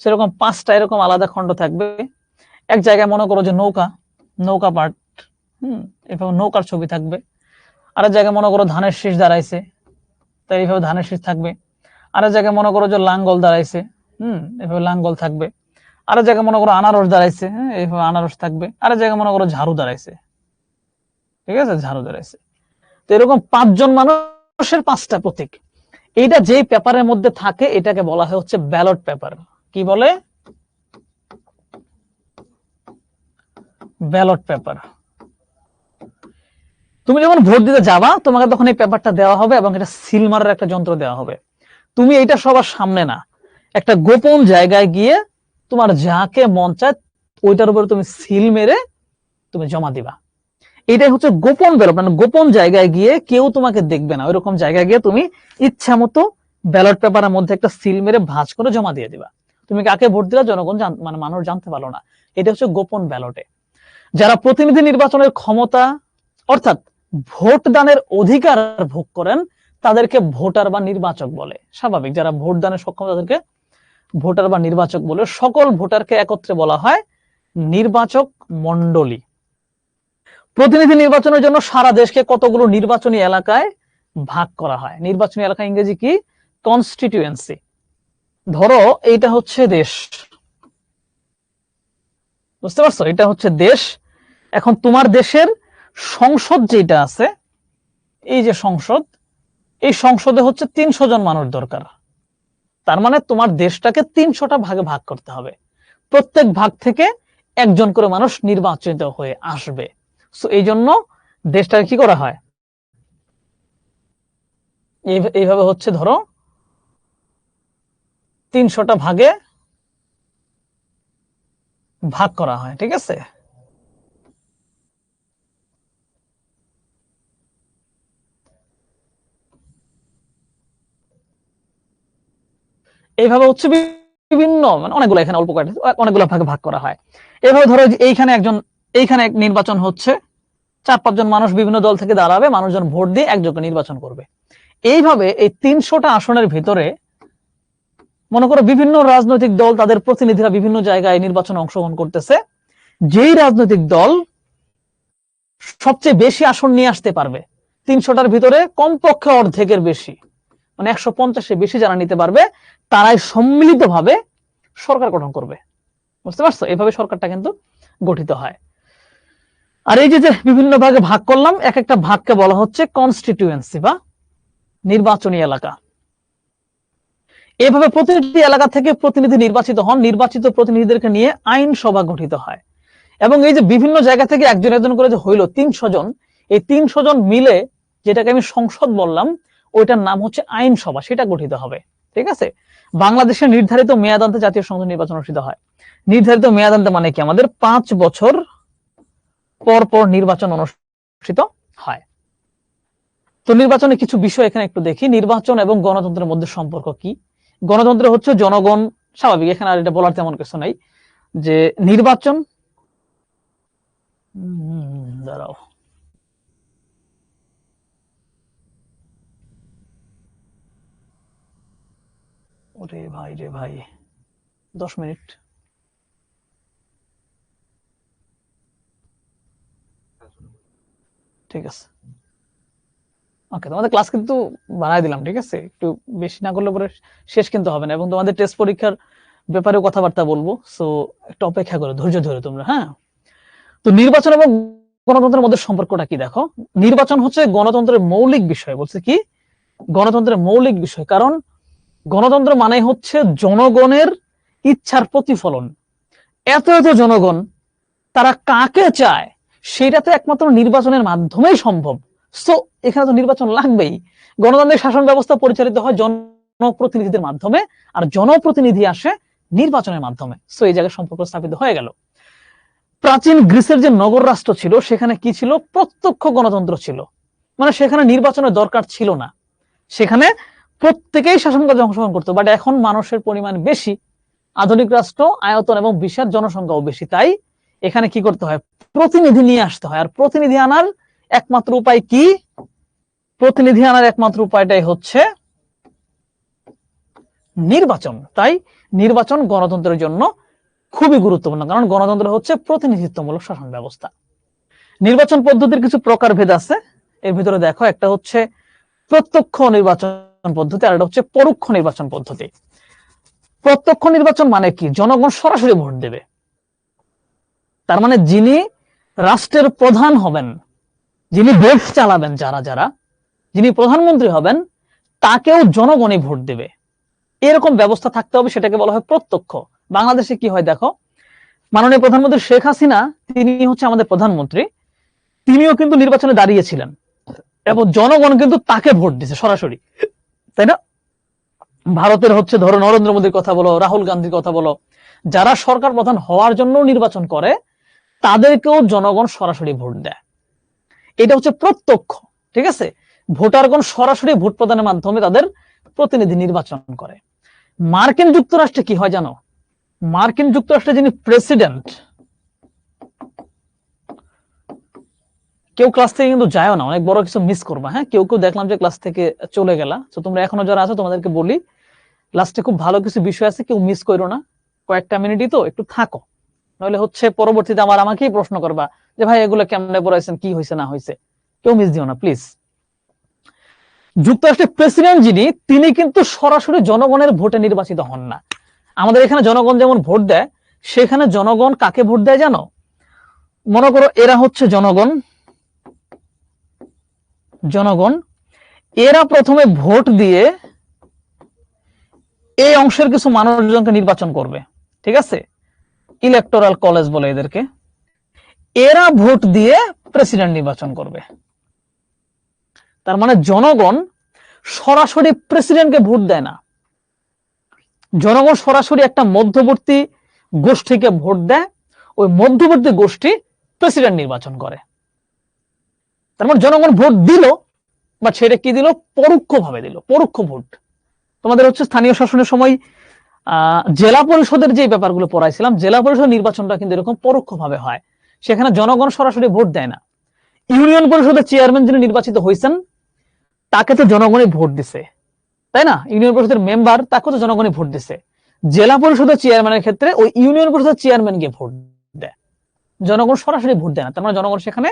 সেরকম 5টা এরকম আলাদা খণ্ড থাকবে। এক জায়গায় মনে করো যে নৌকা পার্ট, এভাবে নৌকার ছবি থাকবে। আরেক জায়গায় মনে করো ধানের শীষ দাঁড়াইছে, তাই এইভাবে ধানের শীষ থাকবে। আর জায়গায় মনে করো যে লাঙ্গল দাঁড়াইছে, এভাবে লাঙ্গল থাকবে। আর জায়গায় মনে করো আনারস দাঁড়াইছে, এইভাবে আনারস থাকবে। আর জায়গায় মনে করো ঝাড়ু দাঁড়াইছে, ঠিক আছে, ঝাড়ু দাঁড়াইছে। তো এরকম 5 জন মানুষের 5টা প্রতীক, এইটা যেই পেপারের মধ্যে থাকে এটাকে বলা হয় হচ্ছে ব্যালট পেপার। কি বলে? Ballot paper. তুমি যখন ভোট দিতে যাবা তোমাকে তখন এই পেপারটা দেওয়া হবে এবং এটা সিল মারার একটা যন্ত্র দেওয়া হবে। তুমি এটা সবার সামনে না, একটা গোপন জায়গায় গিয়ে তোমার যাকে মন চায় ওইটার উপরে তুমি সিল মেরে তুমি জমা দিবা। এটাই হচ্ছে গোপন ব্যালট, মানে গোপন জায়গায় গিয়ে কেউ তোমাকে দেখবে না, ওইরকম জায়গায় গিয়ে তুমি ইচ্ছা মতো ব্যালট পেপারের মধ্যে একটা সিল মেরে ভাঁজ করে জমা দিয়ে দিবা। তুমি কাকে ভোট দিলা জনগণ মানে মানুষ জানতে পারলো না। এটা হচ্ছে গোপন ব্যালটে। যারা প্রতিনিধি নির্বাচনের ক্ষমতা অর্থাৎ ভোট দানের অধিকার ভোগ করেন তাদেরকে ভোটার বা নির্বাচক বলে। স্বাভাবিক, যারা ভোট দানের সক্ষম তাদেরকে ভোটার বা নির্বাচক বলে। সকল ভোটারকে একত্রে বলা হয় নির্বাচক মণ্ডলী। প্রতিনিধি নির্বাচনের জন্য সারা দেশকে কতগুলো নির্বাচনী এলাকায় ভাগ করা হয়। নির্বাচনী এলাকা ইংরেজি কি? কনস্টিটিউয়েন্সি। ধরো এইটা হচ্ছে দেশ, বুঝতে পারছো? এটা হচ্ছে দেশ। এখন তোমার দেশের সংসদ যেটা আছে, এই যে সংসদ, এই সংসদে হচ্ছে 300 জন মানুষ দরকার। তার মানে তোমার দেশটাকে 300টা ভাগে ভাগ করতে হবে। প্রত্যেক ভাগ থেকে একজন করে মানুষ নির্বাচিত হয়ে আসবে। সো এই জন্য দেশটাকে কি করা হয়, এইভাবে হচ্ছে ধরো 300টা ভাগে ভাগ করা হয়, ঠিক আছে? এইভাবে হচ্ছে বিভিন্ন, মানে অনেকগুলো, এখানে অল্প অনেকগুলো ভাগে ভাগ করা হয়। এভাবে ধরো এইখানে এইখানে এক নির্বাচন হচ্ছে, 4-5 জন মানুষ বিভিন্ন দল থেকে দাঁড়াবে, মানুষজন ভোট দিয়ে একজনকে নির্বাচন করবে। এইভাবে এই 300টা আসনের ভিতরে মনে করো বিভিন্ন রাজনৈতিক দল তাদের প্রতিনিধিরা বিভিন্ন জায়গায় নির্বাচনে অংশগ্রহণ করতেছে। যেই রাজনৈতিক দল সবচেয়ে বেশি আসন নিয়ে আসতে পারবে, 300টার ভিতরে কমপক্ষে অর্ধেকের বেশি, মানে 150-এর বেশি যারা নিতে পারবে, তারাই সম্মিলিতভাবে সরকার গঠন করবে। বুঝতে পারছো? এইভাবে সরকারটা কিন্তু গঠিত হয়। আর এই যে বিভিন্ন ভাগে ভাগ করলাম, এক একটা ভাগকে বলা হচ্ছে কনস্টিটিউয়েন্সি বা নির্বাচনী এলাকা। এভাবে প্রতিটি এলাকা থেকে প্রতিনিধি নির্বাচিত হন। নির্বাচিত প্রতিনিধিদেরকে নিয়ে আইনসভা গঠিত হয়। এবং এই যে বিভিন্ন জায়গা থেকে একজন একজন করে যে হইল 300 জন, এই 300 জন মিলে যেটাকে আমি সংসদ বললাম, ওইটার নাম হচ্ছে আইনসভা, সেটা গঠিত হবে। ঠিক আছে? বাংলাদেশের নির্ধারিত মেয়াদান্তে জাতীয় সংসদ নির্বাচন অনুষ্ঠিত হয়। নির্ধারিত মেয়াদান্তে মানে কি? আমাদের 5 বছর পর পর নির্বাচন অনুষ্ঠিত হয়। তো নির্বাচনে কিছু বিষয় এখানে একটু দেখি। নির্বাচন এবং গণতন্ত্রের মধ্যে সম্পর্ক কি? গণতন্ত্র হচ্ছে জনগণ, স্বাভাবিক, এখানে আর এটা বলার তেমন কিছু নাই যে নির্বাচন, দাঁড়াও, ওরে ভাই রে ভাই, 10 মিনিট। ঠিক আছে, ওকে, তোমাদের ক্লাস কিন্তু বাড়াই দিলাম, ঠিক আছে? একটু বেশি না করলে পরে শেষ কিন্তু হবে না, এবং তোমাদের টেস্ট পরীক্ষার ব্যাপারেও কথাবার্তা বলবো। সো একটু অপেক্ষা করো, ধৈর্য ধরে তোমরা। হ্যাঁ, তো নির্বাচন এবং গণতন্ত্রের মধ্যে সম্পর্কটা কি দেখো। নির্বাচন হচ্ছে গণতন্ত্রের মৌলিক বিষয়। বলছে কি? গণতন্ত্রের মৌলিক বিষয়। কারণ গণতন্ত্র মানে হচ্ছে জনগণের ইচ্ছার প্রতিফলন। এত এত জনগণ তারা কাকে চায় সেটা তো একমাত্র নির্বাচনের মাধ্যমেই সম্ভব। সো এখানে তো নির্বাচন লাগবেই। গণতান্ত্রিক শাসন ব্যবস্থা পরিচালিত হয় জনপ্রতিনিধিদের মাধ্যমে, আর জনপ্রতিনিধি আসে নির্বাচনের মাধ্যমে। সো এই জায়গায় সম্পর্ক স্থাপিত হয়ে গেল। প্রাচীন গ্রিসের যে নগর রাষ্ট্র ছিল সেখানে কি ছিল? প্রত্যক্ষ গণতন্ত্র ছিল। মানে সেখানে নির্বাচনের দরকার ছিল না, সেখানে প্রত্যেকেই শাসন কাজে অংশগ্রহণ করতো। বাট এখন মানুষের পরিমাণ বেশি, আধুনিক রাষ্ট্র, আয়তন এবং বিশাল জনসংখ্যাও বেশি, তাই এখানে কি করতে হয়? প্রতিনিধি নিয়ে আসতে হয়। আর প্রতিনিধি আনার একমাত্র উপায় কি? প্রতিনিধি আনার একমাত্র উপায়টাই হচ্ছে নির্বাচন। তাই নির্বাচন গণতন্ত্রের জন্য খুবই গুরুত্বপূর্ণ, কারণ গণতন্ত্র হচ্ছে প্রতিনিধিত্বমূলক শাসন ব্যবস্থা। নির্বাচন পদ্ধতির কিছু প্রকারভেদ আছে, এর ভিতরে দেখো, একটা হচ্ছে প্রত্যক্ষ নির্বাচন পদ্ধতি, আর এটা হচ্ছে পরোক্ষ নির্বাচন পদ্ধতি। প্রত্যক্ষ নির্বাচন মানে কি? জনগণ সরাসরি ভোট দেবে। তার মানে যিনি রাষ্ট্রের প্রধান হবেন, যিনি দেশ চালাবেন, যিনি প্রধানমন্ত্রী হবেন, তাকেও জনগণই ভোট দেবে, এরকম ব্যবস্থা থাকতে হবে, সেটাকে বলা হয় প্রত্যক্ষ। বাংলাদেশে কি হয় দেখো, মাননীয় প্রধানমন্ত্রী শেখ হাসিনা, তিনি হচ্ছে আমাদের প্রধানমন্ত্রী, তিনিও কিন্তু নির্বাচনে দাঁড়িয়েছিলেন এবং জনগণ কিন্তু তাকে ভোট দিছে সরাসরি, তাই না? ভারতের হচ্ছে ধরো নরেন্দ্র মোদীর কথা বলো, রাহুল গান্ধীর কথা বলো, যারা সরকার প্রধান হওয়ার জন্য নির্বাচন করে, তাদেরকেও জনগণ সরাসরি ভোট দেয়। এটা হচ্ছে প্রত্যক্ষ, ঠিক আছে? ভোটারগণ সরাসরি ভোট প্রদানের মাধ্যমে তাদের প্রতিনিধি নির্বাচন করে। মার্কিন যুক্তরাষ্ট্রে কি হয় জানো? মার্কিন যুক্তরাষ্ট্রে যিনি প্রেসিডেন্ট, কেউ ক্লাস থেকে কিন্তু যায়ও না, অনেক বড় কিছু মিস করবা। হ্যাঁ, কেউ কেউ দেখলাম যে ক্লাস থেকে চলে গেলা, তো তোমরা এখনো যারা আছো তোমাদেরকে বলি, লাস্টে খুব ভালো কিছু বিষয় আছে, কেউ মিস করো না, কয়েকটা মিনিটই তো, একটু থাকো, নইলে হচ্ছে পরবর্তীতে আমাকেই প্রশ্ন করবা যে ভাই এগুলো কেমনে পড়াইছেন, কি হয়েছে না হয়েছে। কেউ মিস দিও না প্লিজ। যুক্তরাষ্ট্রের প্রেসিডেন্ট যিনি, তিনি কিন্তু সরাসরি জনগণের ভোটে নির্বাচিত হন না। আমাদের এখানে জনগণ যেমন ভোট দেয়, সেখানে জনগণ কাকে ভোট দেয় জানো? মনে করো এরা হচ্ছে জনগণ, এরা প্রথমে ভোট দিয়ে এই অংশের কিছু মানুষজনকে নির্বাচন করবে, ঠিক আছে? ইলেকটোরাল কলেজ বলে এদেরকে। এরা ভোট দিয়ে প্রেসিডেন্ট নির্বাচন করবে। তার মানে জনগণ সরাসরি প্রেসিডেন্টকে ভোট দেয় না, জনগণ সরাসরি একটা মধ্যবর্তী গোষ্ঠীকে ভোট দেয়, ওই মধ্যবর্তী গোষ্ঠী প্রেসিডেন্ট নির্বাচন করে। তার মানে জনগণ ভোট দিল, বা সেটা কি দিল? পরোক্ষ ভাবে দিল, পরোক্ষ ভোট। তোমাদের হচ্ছে স্থানীয় শাসনের সময় জেলা পরিষদের যে ব্যাপারগুলো পড়াইছিলাম, জেলা পরিষদ নির্বাচনটা কিন্তু এরকম পরোক্ষ ভাবে হয়, সেখানে জনগণ সরাসরি ভোট দেয় না। ইউনিয়ন পরিষদের চেয়ারম্যান যিনি নির্বাচিত হয়েছেন, তাকে তো জনগণই ভোট দিছে, তাই না? ইউনিয়ন পরিষদের মেম্বার, তাকে তো জনগণই ভোট দিছে। জেলা পরিষদের চেয়ারম্যানের ক্ষেত্রে ওই ইউনিয়ন পরিষদের চেয়ারম্যানকে ভোট দেয়, জনগণ সরাসরি ভোট দেয় না। তার মানে জনগণ সেখানে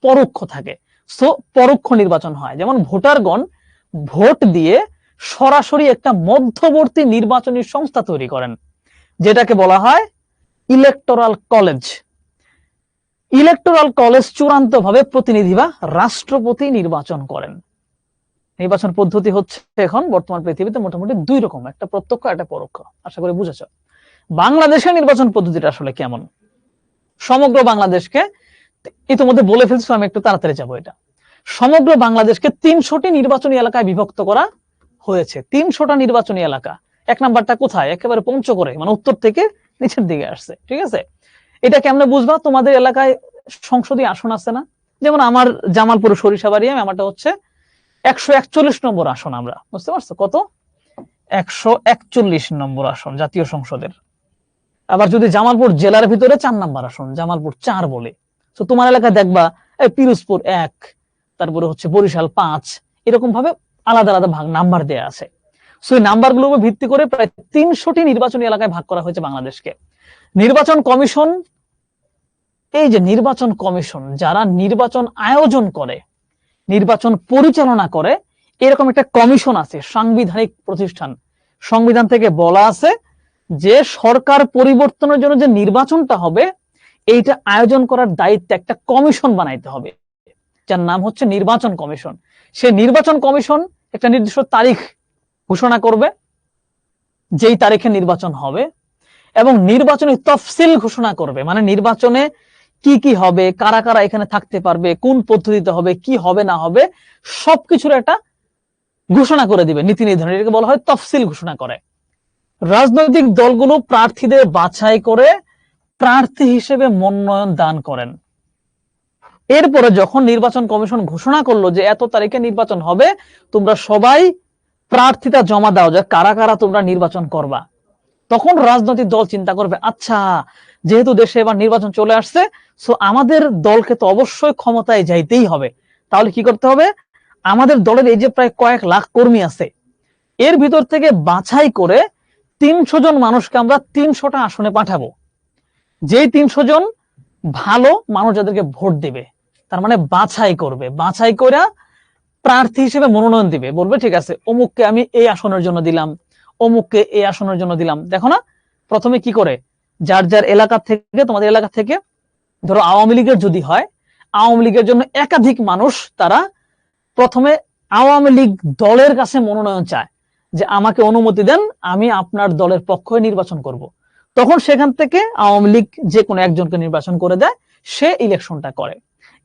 পরোক্ষ থাকে, সো পরোক্ষ নির্বাচন হয়। যেমন ভোটারগণ ভোট দিয়ে সরাসরি একটা মধ্যবর্তী নির্বাচনী সংস্থা তৈরি করেন, যেটাকে বলা হয় ইলেকটোরাল কলেজ। ইলেকটোরাল কলেজ চূড়ান্ত ভাবে প্রতিনিধি বা রাষ্ট্রপতি নির্বাচন করেন। নির্বাচন পদ্ধতি হচ্ছে এখন বর্তমান পৃথিবীতে মোটামুটি দুই রকম, একটা প্রত্যক্ষ, একটা পরোক্ষ। আশা করি বুঝেছ। বাংলাদেশের নির্বাচন পদ্ধতিটা আসলে কেমন? সমগ্র বাংলাদেশকে ইতিমধ্যে বলে ফেলছি, আমি একটু তাড়াতাড়ি যাবো। এটা সমগ্র বাংলাদেশকে 300টি নির্বাচনী এলাকায় বিভক্ত করা হয়েছে। 300টা নির্বাচনী এলাকা। এক নাম্বারটা কোথায়? একেবারে পঞ্চগড়ে, মানে উত্তর থেকে নিচের দিকে আসছে, ঠিক আছে? এটা কেমনে বুঝবা? তোমাদের এলাকায় সংসদীয় আসন আছে না? যেমন আমার জামালপুর সরিষাবাড়ি, আমারটা হচ্ছে 141 নম্বর আসন। আমরা বুঝতে পারছো কত? 141 নম্বর আসন জাতীয় সংসদের। আবার যদি জামালপুর জেলার ভিতরে 4 নম্বর আসন, জামালপুর 4 বলে। তো তোমার এলাকায় দেখবা পিরোজপুর 1, তারপরে হচ্ছে বরিশাল 5, এরকম ভাবে আলাদা আলাদা ভাগ নাম্বার দেয়া আছে। সো এই নাম্বারগুলোর উপর ভিত্তি করে প্রায় 300টি নির্বাচনী এলাকায় ভাগ করা হয়েছে বাংলাদেশকে। নির্বাচন কমিশন, এই যে নির্বাচন কমিশন, যারা নির্বাচন আয়োজন করে, নির্বাচন পরিচালনা করে, এরকম একটা কমিশন আছে, সাংবিধানিক প্রতিষ্ঠান। সংবিধান থেকে বলা আছে যে সরকার পরিবর্তনের জন্য যে নির্বাচনটা হবে, এইটা আয়োজন করার দায়িত্ব একটা কমিশন বানাইতে হবে, যার নাম হচ্ছে নির্বাচন কমিশন। সেই নির্বাচন কমিশন একটা নির্দিষ্ট তারিখ ঘোষণা করবে, যেই তারিখে নির্বাচন হবে, এবং নির্বাচনী তফসিল ঘোষণা করবে, মানে নির্বাচনে কি কি হবে, কারা কারা এখানে থাকতে পারবে, কোন পদ্ধতিতে হবে, কি হবে না হবে, সবকিছুর একটা ঘোষণা করে দিবে, নীতি নির্ধারণ। এটাকে বলা হয় তফসিল ঘোষণা করে। রাজনৈতিক দলগুলো প্রার্থীদের বাছাই করে প্রার্থী হিসেবে মনোনয়ন দান করেন। এরপরে যখন নির্বাচন কমিশন ঘোষণা করলো যে এত তারিখে নির্বাচন হবে, তোমরা সবাই প্রার্থীতা জমা দাও, যে কারা কারা তোমরা নির্বাচন করবা, তখন রাজনৈতিক দল চিন্তা করবে, আচ্ছা যেহেতু দেশে এবার নির্বাচন চলে আসছে, সো আমাদের দলকে তো অবশ্যই ক্ষমতায় যাইতেই হবে। তাহলে কি করতে হবে? আমাদের দলের এই যে প্রায় কয়েক লাখ কর্মী আছে, এর ভিতর থেকে বাছাই করে 300 জন মানুষকে আমরা 300টা আসনে পাঠাবো। যেই 300 জন ভালো মানুষ যাদেরকে ভোট দিবে, তার মানে বাছাই করবে, বাছাই করে প্রার্থী হিসেবে মনোনয়ন দিবে, বলবে ঠিক আছে অমুককে আমি এই আসনের জন্য দিলাম, অমুককে এই আসনের জন্য দিলাম। দেখো না, প্রথমে কি করে, যার যার এলাকা থেকে, তোমাদের এলাকা থেকে ধরো আওয়ামী লীগের যদি হয়, আওয়ামী লীগের জন্য একাধিক মানুষ তারা প্রথমে আওয়ামী লীগ দলের কাছে মনোনয়ন চায় যে আমাকে অনুমতি দেন, আমি আপনার দলের পক্ষে নির্বাচন করব। তখন সেখান থেকে আওয়ামী লীগ যে কোনো একজনকে নির্বাচন করে দেয়, সে ইলেকশনটা করে।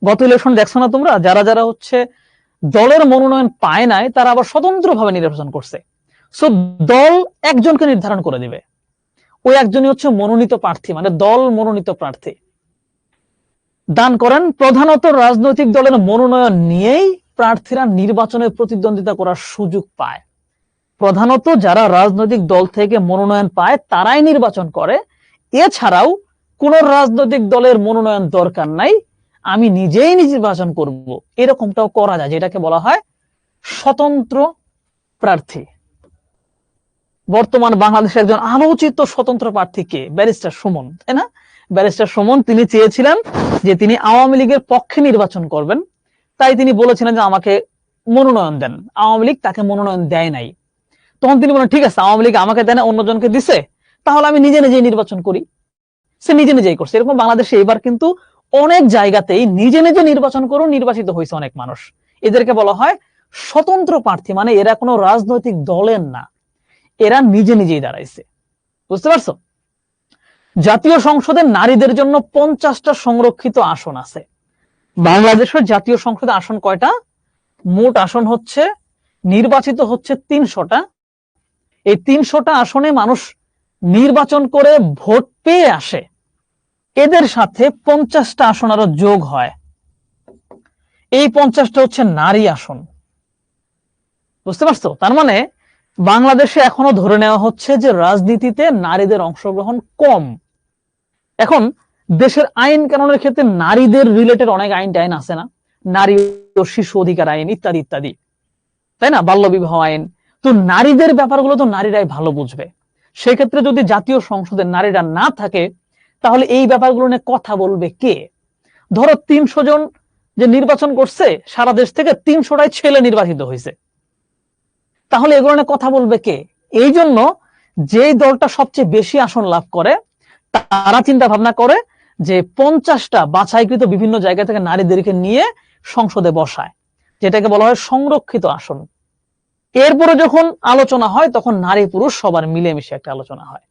গত ইলেকশন দেখছো না তোমরা, যারা যারা হচ্ছে দলের মনোনয়ন পায় নাই তারা আবার স্বতন্ত্রভাবে নির্বাচন করছে। সো দল একজনকে নির্ধারণ করে দিবে, ওই একজনই হচ্ছে মনোনীত প্রার্থী, মানে দল মনোনীত প্রার্থী। দান করেন প্রধানত রাজনৈতিক দলের মনোনয়ন নিয়েই প্রার্থীরা নির্বাচনে প্রতিদ্বন্দ্বিতা করার সুযোগ পায়। প্রধানত যারা রাজনৈতিক দল থেকে মনোনয়ন পায় তারাই নির্বাচন করে, এছাড়াও কোন রাজনৈতিক দলের মনোনয়ন দরকার নাই, আমি নিজেই নির্বাচন করব, এরকমটাও করা যায়, যেটাকে বলা হয় স্বতন্ত্র প্রার্থী। বর্তমান বাংলাদেশের একজন আলোচিত স্বতন্ত্র প্রার্থী কে? ব্যারিস্টার সুমন, তাই না? ব্যারিস্টার সুমন তিনি চেয়েছিলেন যে তিনি আওয়ামী লীগের পক্ষে নির্বাচন করবেন, তাই তিনি বলেছিলেন যে আমাকে মনোনয়ন দেন। আওয়ামী লীগ তাকে মনোনয়ন দেয় নাই। তখন তিনি বলেন ঠিক আছে, আওয়ামী লীগ আমাকে দেয় না, অন্যজনকে দিছে, তাহলে আমি নিজে নিজেই নির্বাচন করি। সে নিজে নিজেই করছে। এরকম বাংলাদেশে এবার কিন্তু অনেক জায়গাতেই নিজে নিজে নির্বাচন করে নির্বাচিত হয়েছে অনেক মানুষ। এদেরকে বলা হয় স্বতন্ত্র প্রার্থী, মানে এরা কোনো রাজনৈতিক দলের না, এরা নিজে নিজেই দাঁড়াইছে। বুঝতে পারছো? জাতীয় সংসদে নারীদের জন্য 50টা সংরক্ষিত আসন আছে। বাংলাদেশের জাতীয় সংসদে আসন কয়টা? মোট আসন হচ্ছে, নির্বাচিত হচ্ছে 300টা। এই 300টা আসনে মানুষ নির্বাচন করে ভোট পেয়ে আসে, এদের সাথে 50টা আসন আরো যোগ হয়, এই 50টা হচ্ছে নারী আসন। বুঝতে পারছো? তার মানে বাংলাদেশে এখনো ধরে নেওয়া হচ্ছে যে রাজনীতিতে নারীদের অংশগ্রহণ কম। এখন দেশের আইন কানুনের ক্ষেত্রে নারীদের রিলেটেড অনেক আইন টাইন আছে না, নারী ও শিশু অধিকার আইন ইত্যাদি ইত্যাদি, তাই না, বাল্য বিবাহ আইন। তো নারীদের ব্যাপারগুলো তো নারীরাই ভালো বুঝবে। সেক্ষেত্রে যদি জাতীয় সংসদে নারীরা না থাকে, তাহলে এই ব্যাপারগুলো নিয়ে কথা বলবে কে? ধরো 300 জন যে নির্বাচন করছে সারা দেশ থেকে, 300টাই ছেলে নির্বাচিত হয়েছে, তাহলে এগুলো নিয়ে কথা বলবে কে? এই জন্য যেই দলটা সবচেয়ে বেশি আসন লাভ করে তারা চিন্তা ভাবনা করে যে 50টা বাছাইকৃত বিভিন্ন জায়গা থেকে নারীদেরকে নিয়ে সংসদে বসায়, যেটাকে বলা হয় সংরক্ষিত আসন। এরপরে যখন আলোচনা হয় তখন নারী পুরুষ সবার মিলেমিশে একটা আলোচনা হয়।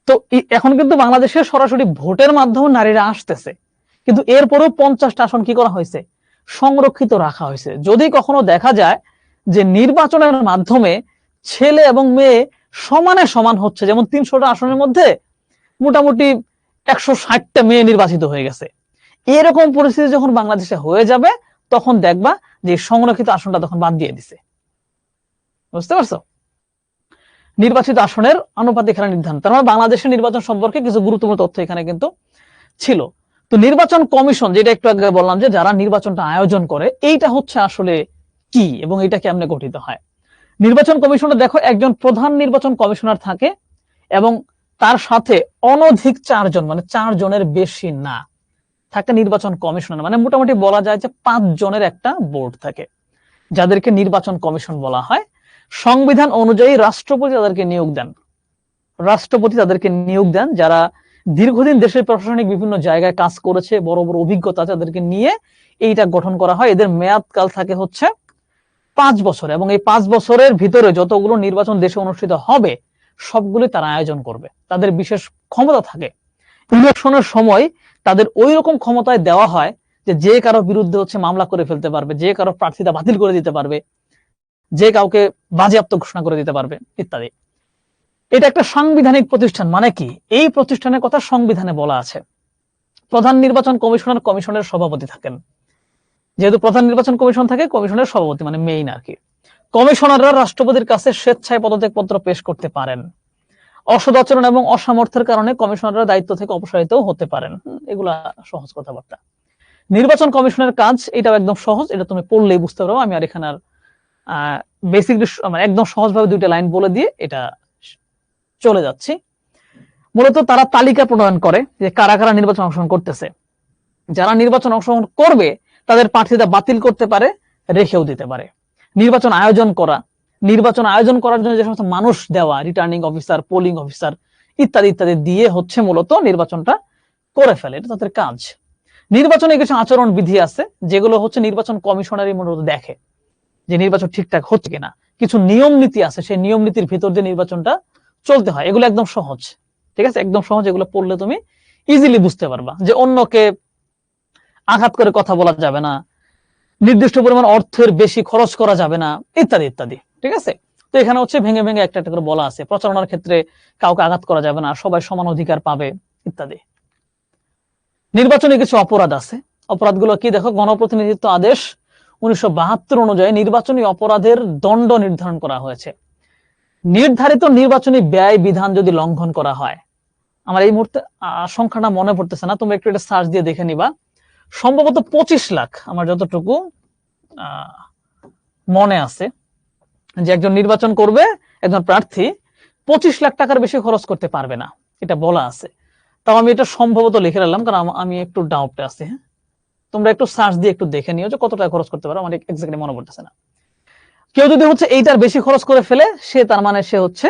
তো এখন কিন্তু বাংলাদেশে সরাসরি ভোটের মাধ্যমে নারীরা আসতেছে, কিন্তু এরপরেও 50টা আসন কি করা হয়েছে? সংরক্ষিত রাখা হয়েছে। যদি কখনো দেখা যায় যে নির্বাচনের মাধ্যমে ছেলে এবং মেয়ে সমানে সমান হচ্ছে, যেমন 300টা আসনের মধ্যে মোটামুটি 160টা মেয়ে নির্বাচিত হয়ে গেছে, এরকম পরিস্থিতি যখন বাংলাদেশে হয়ে যাবে তখন দেখবা যে সংরক্ষিত আসনটা তখন বাদ দিয়ে দিছে। বুঝতে পারছো? নির্বাচিত আসনের আনুপাতিক হার নির্ধারণ, তার মানে বাংলাদেশের নির্বাচন সম্পর্কে কিছু গুরুত্বপূর্ণ তথ্য এখানে কিন্তু ছিল। তো নির্বাচন কমিশন, যেটা একটু আগে বললাম যে যারা নির্বাচনটা আয়োজন করে, এইটা হচ্ছে আসলে কি এবং এটা কেমনে গঠিত হয়। নির্বাচন কমিশনে দেখো একজন প্রধান নির্বাচন কমিশনার থাকে এবং তার সাথে অনধিক 4 জন, মানে 4 জনের বেশি না থাকে নির্বাচন কমিশনার, মানে মোটামুটি বলা যায় যে 5 জনের একটা বোর্ড থাকে যাদেরকে নির্বাচন কমিশন বলা হয়। সংবিধান অনুযায়ী রাষ্ট্রপতি তাদেরকে নিয়োগ দেন, রাষ্ট্রপতি তাদেরকে নিয়োগ দেন যারা দীর্ঘদিন দেশের প্রশাসনিক বিভিন্ন জায়গায় কাজ করেছে, বড় বড় অভিজ্ঞতা, তাদেরকে নিয়ে এইটা গঠন করা হয়। এদের মেয়াদ কাল থাকে হচ্ছে 5 বছর, এবং এই 5 বছরের ভিতরে যতগুলো নির্বাচন দেশে অনুষ্ঠিত হবে সবগুলি তারা আয়োজন করবে। তাদের বিশেষ ক্ষমতা থাকে, ইলেকশনের সময় তাদের ওই রকম ক্ষমতায় দেওয়া হয় যে যে কারো বিরুদ্ধে হচ্ছে মামলা করে ফেলতে পারবে, যে কারো প্রার্থিতা বাতিল করে দিতে পারবে, যে কাউকে বাজেয়াপ্ত ঘোষণা করে দিতে পারবে ইত্যাদি। এটা একটা সাংবিধানিক প্রতিষ্ঠান। মানে কি? এই প্রতিষ্ঠানের কথা সংবিধানে বলা আছে। প্রধান নির্বাচন কমিশনার কমিশনের সভাপতি থাকেন, যেহেতু প্রধান নির্বাচন কমিশন থাকে, কমিশনের সভাপতি মানে মেইন আর কি। কমিশনাররা রাষ্ট্রপতির কাছে স্বেচ্ছায় পদত্যাগ পত্র পেশ করতে পারেন। অসৎ আচরণ এবং অসামর্থ্যের কারণে কমিশনাররা দায়িত্ব থেকে অপসারিত হতে পারেন। এগুলা সহজ কথাবার্তা। নির্বাচন কমিশনের কাজ এটাও একদম সহজ, এটা তুমি পড়লেই বুঝতে পারো। আমি আর এখানে বেসিক একদম সহজভাবে 2টা লাইন বলে দিয়ে এটা চলে যাচ্ছি। মূলত তারা তালিকা প্রণয়ন করে যে কারা কারা নির্বাচন অংশগ্রহণ করতেছে। যারা নির্বাচন অংশগ্রহণ করবে তাদের প্রার্থিতা বাতিল করতে পারে, রেখেও দিতে পারে। নির্বাচন আয়োজন করার জন্য যে সমস্ত মানুষ দেওয়া, রিটার্নিং অফিসার, পোলিং অফিসার ইত্যাদি ইত্যাদি দিয়ে হচ্ছে মূলত নির্বাচনটা করে ফেলে, এটা তাদের কাজ। নির্বাচনে কিছু আচরণ বিধি আছে যেগুলো হচ্ছে নির্বাচন কমিশনারই মূলত দেখে যে নির্বাচন ঠিকঠাক হচ্ছে কিনা। কিছু নিয়ম নীতি আছে, সেই নিয়ম নীতির ভিতর দিয়ে নির্বাচনটা চলতে হয়। এগুলো একদম সহজ, ঠিক আছে, একদম সহজ। এগুলো পড়লে তুমি ইজিলি বুঝতে পারবা যে অন্যকে আঘাত করে কথা বলা যাবে না, নির্দিষ্ট পরিমাণ অর্থের বেশি খরচ করা যাবে না, ইত্যাদি ইত্যাদি, ঠিক আছে। তো এখানে হচ্ছে ভেঙে ভেঙে একটা একটা করে বলা আছে। প্রচারণার ক্ষেত্রে কাউকে আঘাত করা যাবে না, সবাই সমান অধিকার পাবে, ইত্যাদি। নির্বাচনে কিছু অপরাধ আছে। অপরাধগুলো কি দেখো, গণপ্রতিনিধিত্ব আদেশ 1972 অনুযায়ী নির্বাচনী অপরাধের দণ্ড নির্ধারণ করা হয়েছে। নির্ধারিত নির্বাচনী ব্যয় বিধান যদি লঙ্ঘন করা হয়, আমার এই মুহূর্তে সংখ্যাটা মনে পড়তেছে না, তোমরা একটু এটা সার্চ দিয়ে দেখে নিবা, সম্ভবত 25 লাখ আমার যতটুকু মনে আছে, যে একজন নির্বাচন করবে, একজন প্রার্থী 25 লাখ টাকার বেশি খরচ করতে পারবে না, এটা বলা আছে। তাও আমি এটা সম্ভবত লিখে রাখলাম, কারণ আমি একটু ডাউটে আছি। হ্যাঁ, তোমরা একটু সার্চ দিয়ে একটু দেখে নিও যে কত টাকা খরচ করতে পারো, আমার এক্স্যাক্টলি মনে পড়তেছে না। কেউ যদি হচ্ছে এইটার বেশি খরচ করে ফেলে, সে তার মানে সে হচ্ছে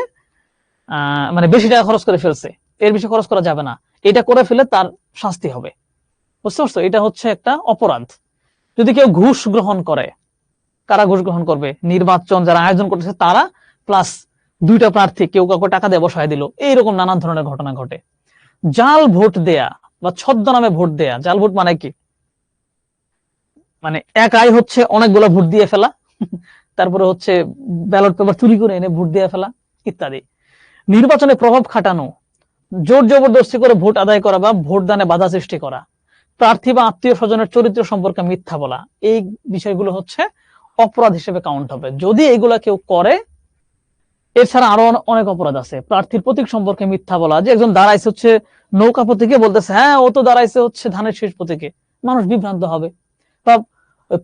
মানে বেশি টাকা খরচ করে ফেলছে, এর বেশি খরচ করা যাবে না, এটা করে ফেলে তার শাস্তি হবে। বুঝতে পারছো, এটা হচ্ছে একটা অপরাধ। যদি কেউ ঘুষ গ্রহণ করে, কারা ঘুষ গ্রহণ করবে? নির্বাচন যারা আয়োজন করতেছে তারা, প্লাস দুইটা প্রার্থী কেউ কাউকে টাকা দিয়ে বসায় দিল, এইরকম নানান ধরনের ঘটনা ঘটে। জাল ভোট দেয়া বা ছদ্মনামে ভোট দেয়া। জাল ভোট মানে কি? মানে একাই হচ্ছে অনেকগুলো ভোট দিয়ে ফেলা, তারপরে হচ্ছে ব্যালট পেপার চুরি করে এনে ভোট দিয়ে ফেলা, ইত্যাদি। নির্বাচনে প্রভাব খাটানো, জোর জবরদস্তি করে ভোট আদায় করা বা ভোট দানে বাধা সৃষ্টি করা, প্রার্থী বা আত্মীয় স্বজনের চরিত্র সম্পর্কে মিথ্যা বলা, এই বিষয়গুলো হচ্ছে অপরাধ হিসেবে কাউন্ট হবে যদি এগুলা কেউ করে। এছাড়া আরো অনেক অপরাধ আছে। প্রার্থীর প্রতীক সম্পর্কে মিথ্যা বলা, যে একজন দাঁড়াইছে হচ্ছে নৌকা প্রতীকে, বলতেছে হ্যাঁ ও তো দাঁড়াইছে হচ্ছে ধানের শীষ প্রতীকে, মানুষ বিভ্রান্ত হবে। বা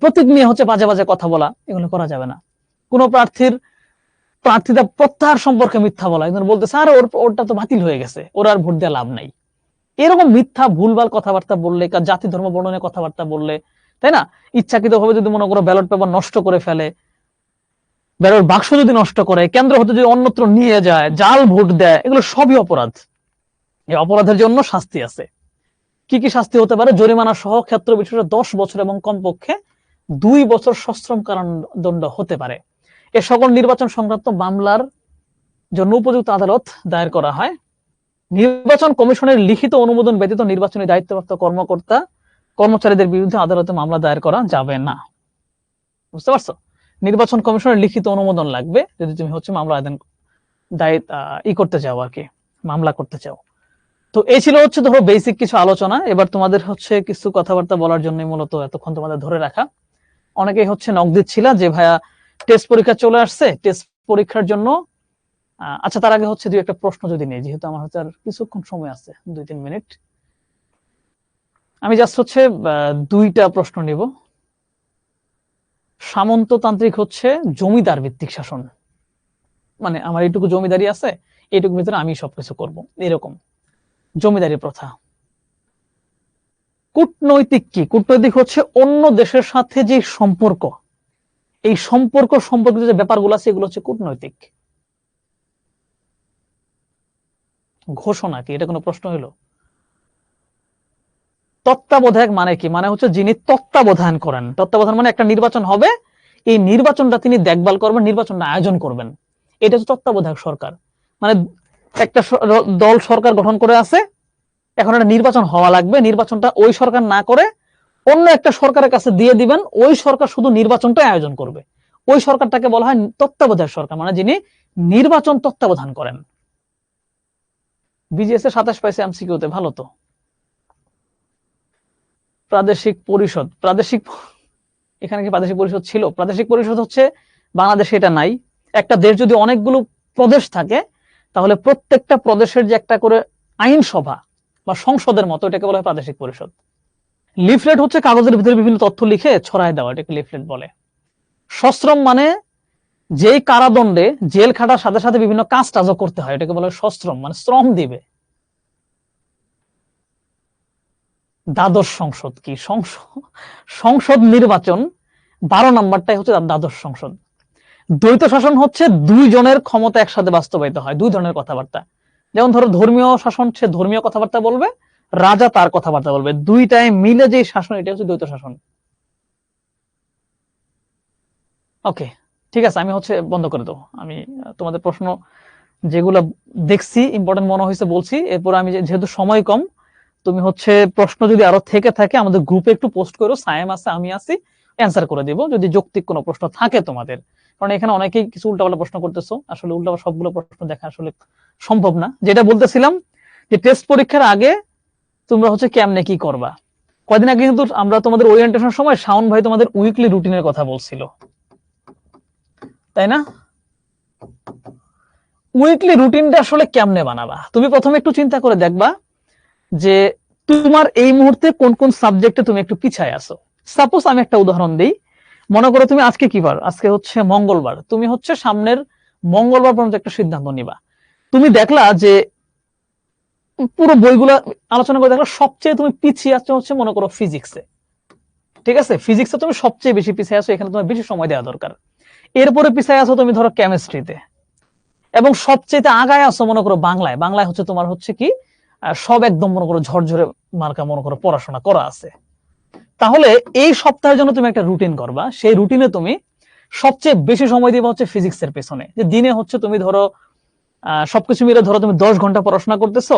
প্রতীক নিয়ে হচ্ছে বাজে বাজে কথা বলা, এগুলো করা যাবে না। কোন প্রার্থীতা প্রত্যাহার সম্পর্কে মিথ্যা বলা, একজন বলতেছে আর ওরটা তো বাতিল হয়ে গেছে, ওর আর ভোট দেওয়া লাভ নাই, এরকম মিথ্যা ভুলভাল কথাবার্তা বললে, জাতি ধর্ম বর্ণনের কথাবার্তা বললে, তাই না, ইচ্ছাকৃত ভাবে যদি মনে করো ব্যালট পেপার নষ্ট করে ফেলে, ব্যালট বাক্স যদি নষ্ট করে, কেন্দ্র হতে যদি অন্যত্র নিয়ে যায়, জাল ভোট দেয়, এগুলো সবই অপরাধ। এই অপরাধের জন্য শাস্তি আছে। কি কি শাস্তি হতে পারে? জরিমানা সহ ক্ষেত্র বিশেষে 10 বছর এবং কমপক্ষে 2 বছর সশ্রম কারাদণ্ড হতে পারে। এ সকল নির্বাচন সংক্রান্ত মামলার জন্য উপযুক্ত আদালত দায়ের করা হয়। নির্বাচন কমিশনের লিখিত অনুমোদন ব্যতীত নির্বাচনী দায়িত্বপ্রাপ্ত কর্মচারীদের বিরুদ্ধে আদালতে মামলা দায়ের করা যাবে না। বুঝতে পারছো? নির্বাচন কমিশনের লিখিত অনুমোদন লাগবে যদি তুমি হচ্ছে মামলা করতে চাও, আর কি মামলা করতে চাও। তো এই ছিল হচ্ছে ধরো বেসিক কিছু আলোচনা। এবার তোমাদের হচ্ছে কিছু কথাবার্তা বলার জন্য মূলত এতক্ষণ তোমাদের ধরে রাখা। অনেকেই হচ্ছে নক দিচ্ছিলা যে ভাইয়া টেস্ট পরীক্ষা চলে আসছে, টেস্ট পরীক্ষার জন্য আচ্ছা তার আগে হচ্ছে দুই একটা প্রশ্ন যদি নেই, যেহেতু আমার হচ্ছে আর কিছুক্ষণ সময় আছে, 2-3 মিনিট, আমি জাস্ট হচ্ছে 2টা প্রশ্ন নিব। সামন্ততান্ত্রিক হচ্ছে জমিদার ভিত্তিক শাসন, মানে আমার এইটুকু জমিদারি আছে, এইটুকু ভিতরে আমি সবকিছু করব, এরকম জমিদারি প্রথা। কূটনৈতিক কি? কূটনৈতিক হচ্ছে অন্য দেশের সাথে যে সম্পর্ক, এই সম্পর্ক সম্পর্কিত যে ব্যাপারগুলো আছে এগুলো হচ্ছে কূটনৈতিক। ঘোষণা কি? এটা কোনো প্রশ্ন হলো? তত্ত্বাবধায়ক মানে কি? মানে হচ্ছে যিনি তত্ত্বাবধান করেন। তত্ত্বাবধান মানে একটা নির্বাচন হবে, এই নির্বাচনটা তিনি দেখভাল করবেন, নির্বাচনটা আয়োজন করবেন, এটা হচ্ছে তত্ত্বাবধায়ক সরকার। মানে একটা দল সরকার গঠন করে আছে, এখন একটা নির্বাচন হওয়া লাগবে, নির্বাচনটা ওই সরকার না করে অন্য একটা সরকারের কাছে দিয়ে দিবেন, ওই সরকার শুধু নির্বাচনটাই আয়োজন করবে, ওই সরকারটাকে বলা হয় তত্ত্বাবধায়ক সরকার, মানে যিনি নির্বাচন তত্ত্বাবধান করেন। বিজিএস এ 27 পাইছে এমসিকিউতে, ভালো তো। প্রাদেশিক পরিষদ, এখানে কি প্রাদেশিক পরিষদ ছিল? প্রাদেশিক পরিষদ হচ্ছে বাংলাদেশে এটা নাই। একটা দেশ যদি অনেকগুলো প্রদেশ থাকে, তাহলে প্রত্যেকটা প্রদেশের যে একটা করে আইনসভা বা সংসদের মতো, এটাকে বলা হয় প্রাদেশিক পরিষদ। লিফলেট হচ্ছে কাগজের ভিতরে বিভিন্ন তথ্য লিখে ছড়ায় দেওয়া, এটাকে লিফলেট বলে। সশ্রম মানে যেই কারাদণ্ডে জেল খাটার সাথে সাথে বিভিন্ন কাজ টাজও করতে হয়, এটাকে বলা হয় সশ্রম, মানে শ্রম দিবে। দ্বাদশ সংসদ কি? সংসদ নির্বাচন 12 নাম্বারটাই হচ্ছে দ্বাদশ সংসদ। দ্বৈত শাসন হচ্ছে দুইজনের ক্ষমতা একসাথে বাস্তবায়িত হয়, দুই ধরনের কথাবার্তা। যেমন ধরো ধর্মীয় শাসন, সে ধর্মীয় কথাবার্তা বলবে, রাজা তার কথাবার্তা বলবে, দুইটাই মিলে যে শাসন, এটা হচ্ছে দ্বৈত শাসন। ওকে, ঠিক আছে, আমি হচ্ছে বন্ধ করে দেবো। আমি তোমাদের প্রশ্ন যেগুলো দেখছি ইম্পর্টেন্ট মনে হয়েছে বলছি, এরপর আমি যেহেতু সময় কম, তুমি হচ্ছে প্রশ্ন যদি আরো থেকে থাকে আমাদের গ্রুপে একটু পোস্ট করো, সায়েম আছে, আমি আছি, অ্যান্সার করে দিব যদি যৌক্তিক কোনো প্রশ্ন থাকে তোমাদের। কারণ এখানে অনেকেই কিছু উল্টাপাল্টা প্রশ্ন করতেছো, আসলে উল্টাপাল্টা সবগুলো প্রশ্ন দেখা আসলে সম্ভব না। যেটা বলতেছিলাম যে টেস্ট পরীক্ষার আগে তোমরা হচ্ছে কেমনে কি করবা। কয়দিন আগে কিন্তু আমরা তোমাদের ওরিয়েন্টেশন সময় শাওন ভাই তোমাদের উইকলি রুটিনের কথা বলছিল, তাই না? উইকলি রুটিনটা আসলে কেমনে বানাবা, তুমি প্রথমে একটু চিন্তা করে দেখবা যে তোমার এই মুহূর্তে কোন কোন সাবজেক্টে তুমি একটু পিছায় আছো। সাপোজ আমি একটা উদাহরণ দিই, মনে করো তুমি আজকে কি বার, আজকে হচ্ছে মঙ্গলবার, তুমি হচ্ছে সামনের মঙ্গলবার পর্যন্ত একটা সিদ্ধান্ত নিবা। তুমি দেখলা যে পুরো বইগুলো আলোচনা করে দেখলা সবচেয়ে তুমি পিছিয়ে আছো হচ্ছে মনে করো ফিজিক্সে, ঠিক আছে? ফিজিক্সে তুমি সবচেয়ে বেশি পিছিয়ে আছো, এখানে তোমার বেশি সময় দেওয়া দরকার। এরপরে পিছিয়ে আছো তুমি ধরো কেমিস্ট্রিতে, এবং সবচেয়ে আগায় আছো মনে করো বাংলায়। বাংলায় হচ্ছে তোমার হচ্ছে কি সব একদম মনে করো ঝরঝরে মার্কা মনে করো পড়াশোনা করা আছে। তাহলে এই সপ্তাহের জন্য তুমি একটা রুটিন করবা, সেই রুটিনে তুমি সবচেয়ে বেশি সময় দিবা হচ্ছে ফিজিক্সের পেছনে। যে দিনে হচ্ছে তুমি ধরো সবকিছু মিলে ধরো তুমি 10 ঘন্টা পড়াশোনা করতেছো,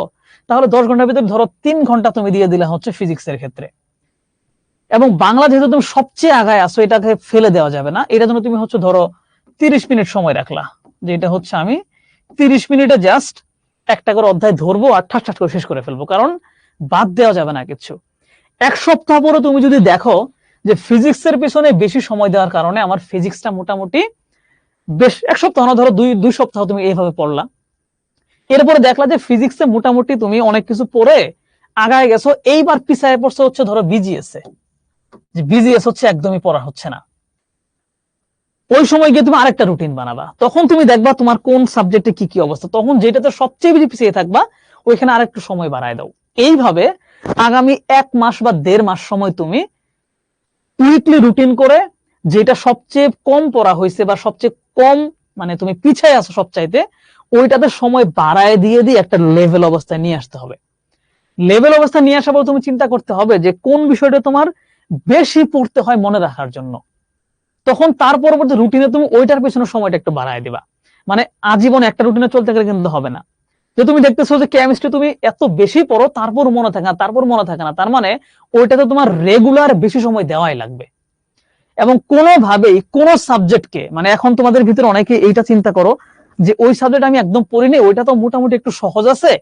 তাহলে 10 ঘন্টার ভিতরে ধরো 3 ঘন্টা তুমি দিয়ে দিলে হচ্ছে ফিজিক্সের ক্ষেত্রে। এবং বাংলা যেহেতু তুমি সবচেয়ে আগায় আসো, এটাকে ফেলে দেওয়া যাবে না, এটার জন্য তুমি হচ্ছে ধরো 30 মিনিট সময় রাখলা, যে এটা হচ্ছে আমি 30 মিনিটে জাস্ট একটা করে অধ্যায় ধরবো আর ঠাস ঠাস করে শেষ করে ফেলবো, কারণ বাদ দেওয়া যাবে না কিছু। এক সপ্তাহ পরে তুমি যদি দেখো যে ফিজিক্সের পিছনে বেশি সময় দেওয়ার কারণে আমার ফিজিক্সটা মোটামুটি বেশ, এক সপ্তাহ না ধরো দুই সপ্তাহ তুমি এইভাবে পড়লা, এরপরে দেখলা যে ফিজিক্সে মোটামুটি তুমি অনেক কিছু পড়ে আগায় গেছো, এইবার পিছায় পড়ছে হচ্ছে ধরো বিজিএস এ, যে বিজিএস হচ্ছে একদমই পড়া হচ্ছে না। ওই সময় গিয়ে তুমি আরেকটা রুটিন বানাবা, তখন তুমি দেখবা তোমার কোন সাবজেক্টে কি কি অবস্থা, তখন যেটাতে সবচেয়ে বেশি পিছিয়ে থাকবা ওইখানে আরেকটু সময় বাড়ায় দাও। এইভাবে আগামী 1 মাস বা 1.5 মাস সময় তুমি উইকলি রুটিন করে, যেটা সবচেয়ে কম পড়া হয়েছে বা সবচেয়ে কম মানে তুমি পিছায় আছো সবচাইতে, ওইটাতে সময় বাড়ায় দিয়ে দিয়ে একটা লেভেল অবস্থায় নিয়ে আসতে হবে। লেভেল অবস্থা নিয়ে আসার পর তুমি চিন্তা করতে হবে যে কোন বিষয়টা তোমার বেশি পড়তে হয় মনে রাখার জন্য, তখন তার পরবর্তী রুটিনে তুমি ওইটার পেছনে সময়টা একটু বাড়ায় দিবা। মানে আজীবন একটা রুটিনে চলতে গেলে কিন্তু হবে না। যে তুমি দেখতেছো যে কেমিস্ট্রি তুমি এত বেশি পড়ো তারপর মনে থাকে না, তারপর মনে থাকে না, তার মানে ওইটাতে তোমার রেগুলার বেশি সময় দেওয়াই লাগবে। এবং কোনোভাবেই কোন সাবজেক্টকে, মানে এখন তোমাদের ভিতরে অনেকে এইটা চিন্তা করো যে ওই সাবজেক্ট আমি একদম পড়িনি, ওইটা তো মোটামুটি একটু সহজ আছে,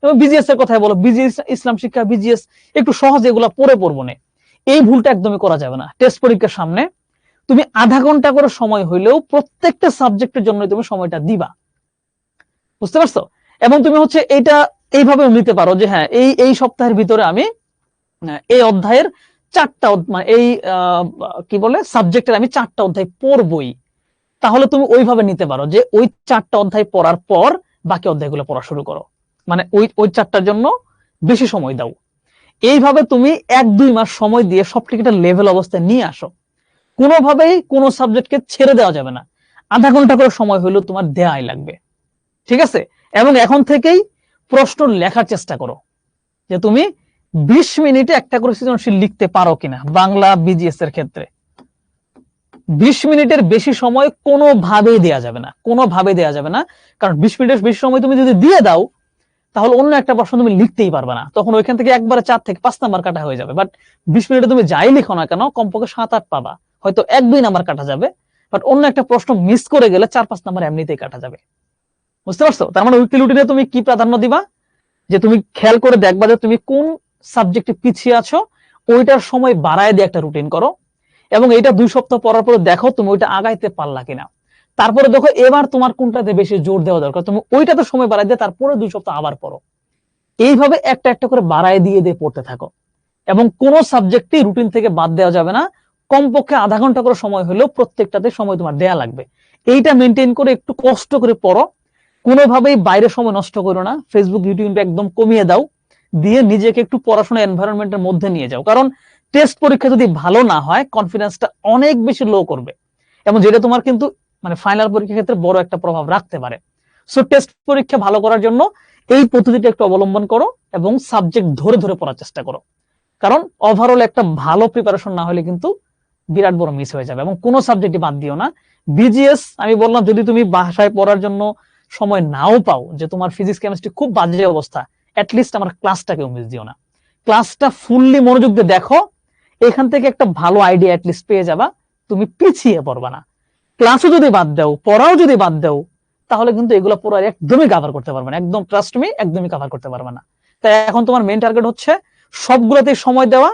তুমি বিজিএস এর কথাই বলো, বিজিএস ইসলাম শিক্ষা, বিজিএস একটু সহজ, এগুলো পড়বো না। এই ভুলটা একদমই করা যাবে না। টেস্ট পরীক্ষার সামনে তুমি আধা ঘন্টা করে সময় হইলেও প্রত্যেকটা সাবজেক্টের জন্য তুমি সময়টা দিবা, বুঝতে পারছো? এবং তুমি হচ্ছে এইটা এইভাবে নিতে পারো যে হ্যাঁ এই সপ্তাহের ভিতরে আমি এই অধ্যায়ের 4টা মানে এই কি বলে সাবজেক্টের আমি 4টা অধ্যায় পড়বই। তাহলে তুমি ওইভাবে নিতে পারো যে ওই 4টা অধ্যায় পড়ার পর বাকি অধ্যায়গুলো পড়া শুরু করো, মানে ওই 4টার জন্য বেশি সময় দাও। এইভাবে তুমি 1-2 মাস সময় দিয়ে সবটিকে একটা লেভেল অবস্থায় নিয়ে আসো। কোনোভাবেই কোনো সাবজেক্টকে ছেড়ে দেওয়া যাবে না, আধা ঘন্টা করে সময় হইলেও তোমার দেয়াই লাগবে, ঠিক আছে? এবং এখন থেকেই প্রশ্ন লেখার চেষ্টা করো, যে তুমি 20 মিনিটে একটা করে সৃজনশীল লিখতে পারো কিনা বাংলা বিজিএস এর ক্ষেত্রে। 20 মিনিটের বেশি সময় কোনোভাবেই দেয়া যাবে না, কোনোভাবেই দেয়া যাবে না। কারণ 20 মিনিটের বেশি সময় তুমি যদি দিয়ে দাও তাহলে অন্য একটা প্রশ্ন তুমি লিখতেই পারবে না, তখন ওইখান থেকে একবারে 4 থেকে 5 নাম্বার কাটা হয়ে যাবে। বাট 20 মিনিটে তুমি যাই লিখো না কেন কমপক্ষে 7-8 পাবা, হয়তো 1-2 নাম্বার কাটা যাবে, বাট অন্য একটা প্রশ্ন মিস করে গেলে 4-5 নাম্বার এমনিতেই কাটা যাবে, বুঝতে পারছো? তার মানে উইকলি রুটিনে তুমি কি প্রাধান্য দিবা, যে তুমি খেয়াল করে দেখবা যে তুমি কোন সাবজেক্টে পিছিয়ে আছো, ওইটার সময় বাড়ায় দিয়ে একটা রুটিন করো। এবং এটা 2 সপ্তাহ পড়ার পরে দেখো তুমি ওইটা আগাইতে পারলা কিনা, তারপরে দেখো এবার তোমার কোনটাতে বেশি জোর দেওয়া দরকার, তুমি ওইটাতে সময় বাড়ায় দিয়ে তারপরে 2 সপ্তাহ আবার পড়ো। এইভাবে একটা একটা করে বাড়ায় দিয়ে দিয়ে পড়তে থাকো। এবং কোন সাবজেক্টই রুটিন থেকে বাদ দেওয়া যাবে না, কমপক্ষে আধা ঘন্টা করে সময় হলেও প্রত্যেকটাতে সময় তোমার দেয়া লাগবে। এইটা মেনটেন করে একটু কষ্ট করে পড়ো, কোনোভাবেই বাইরে সময় নষ্ট করো না, ফেসবুক ইউটিউব একদম কমিয়ে দাও, দিয়ে নিজেকে একটু পড়াশোনা এনভায়রনমেন্টের মধ্যে নিয়ে যাও। কারণ টেস্ট পরীক্ষা যদি ভালো না হয় কনফিডেন্সটা অনেক বেশি লো করবে, এবং যেটা তোমার কিন্তু মানে ফাইনাল পরীক্ষার ক্ষেত্রে বড় একটা প্রভাব রাখতে পারে। সো টেস্ট পরীক্ষা ভালো করার জন্য এই পদ্ধতিটা একটু অবলম্বন করো এবং সাবজেক্ট ধরে ধরে পড়ার চেষ্টা করো, কারণ ওভারঅল একটা ভালো প্রিপারেশন না হলে কিন্তু বিরাট বড় মিস হয়ে যাবে। এবং কোনো সাবজেক্টই বাদ দিও না। বিজিএস আমি বললাম যদি তুমি বাসায় পড়ার জন্য সময় নাও পাও, যে তোমার ফিজিক্স কেমিস্ট্রি খুব বাজে অবস্থা, অ্যাটলিস্ট আমার ক্লাসটাকেও মিস দিও না। ক্লাসটা ফুললি মনোযোগ দিয়ে দেখো, এখান থেকে একটা ভালো আইডিয়া অ্যাটলিস্ট পেয়ে যাবা, তুমি পিছিয়ে পড়বা না। ক্লাসও যদি বাদ দাও, পড়াও যদি বাদ দাও, তাহলে কিন্তু এগুলো পুরো একদমই কভার করতে পারবে না, একদম ট্রাস্ট মি, একদমই কভার করতে পারবে না। তাই এখন তোমার মেইন টার্গেট হচ্ছে সবগুলোতে সময় দেওয়া,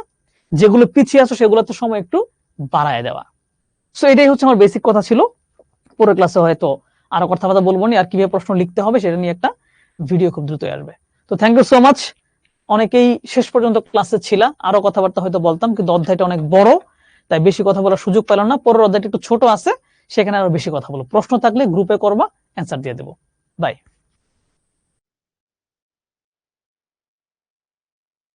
যেগুলো পিছিয়ে আছো সেগুলোতে সময় একটু বাড়ায় দেওয়া। সো এটাই হচ্ছে আমার বেসিক কথা ছিল। পুরো ক্লাসে হয়তো আরো কথাবার্তা বলবো না, আর কিভাবে প্রশ্ন লিখতে হবে সেটা নিয়ে একটা ভিডিও খুব দ্রুত আসবে। তো থ্যাংক ইউ সো মাচ। অনেকেই শেষ পর্যন্ত ক্লাসে ছিল, আরো কথাবার্তা হয়তো বলতাম, কিন্তু অধ্যায়টা অনেক বড়, তাই বেশি কথা বলার সুযোগ পেলাম না। পরের অধ্যায়টা একটু ছোট আছে, সেখানে আরো বেশি কথা বলবো। প্রশ্ন থাকলে গ্রুপে করবা, অ্যান্সার দিয়ে দেবো। বাই।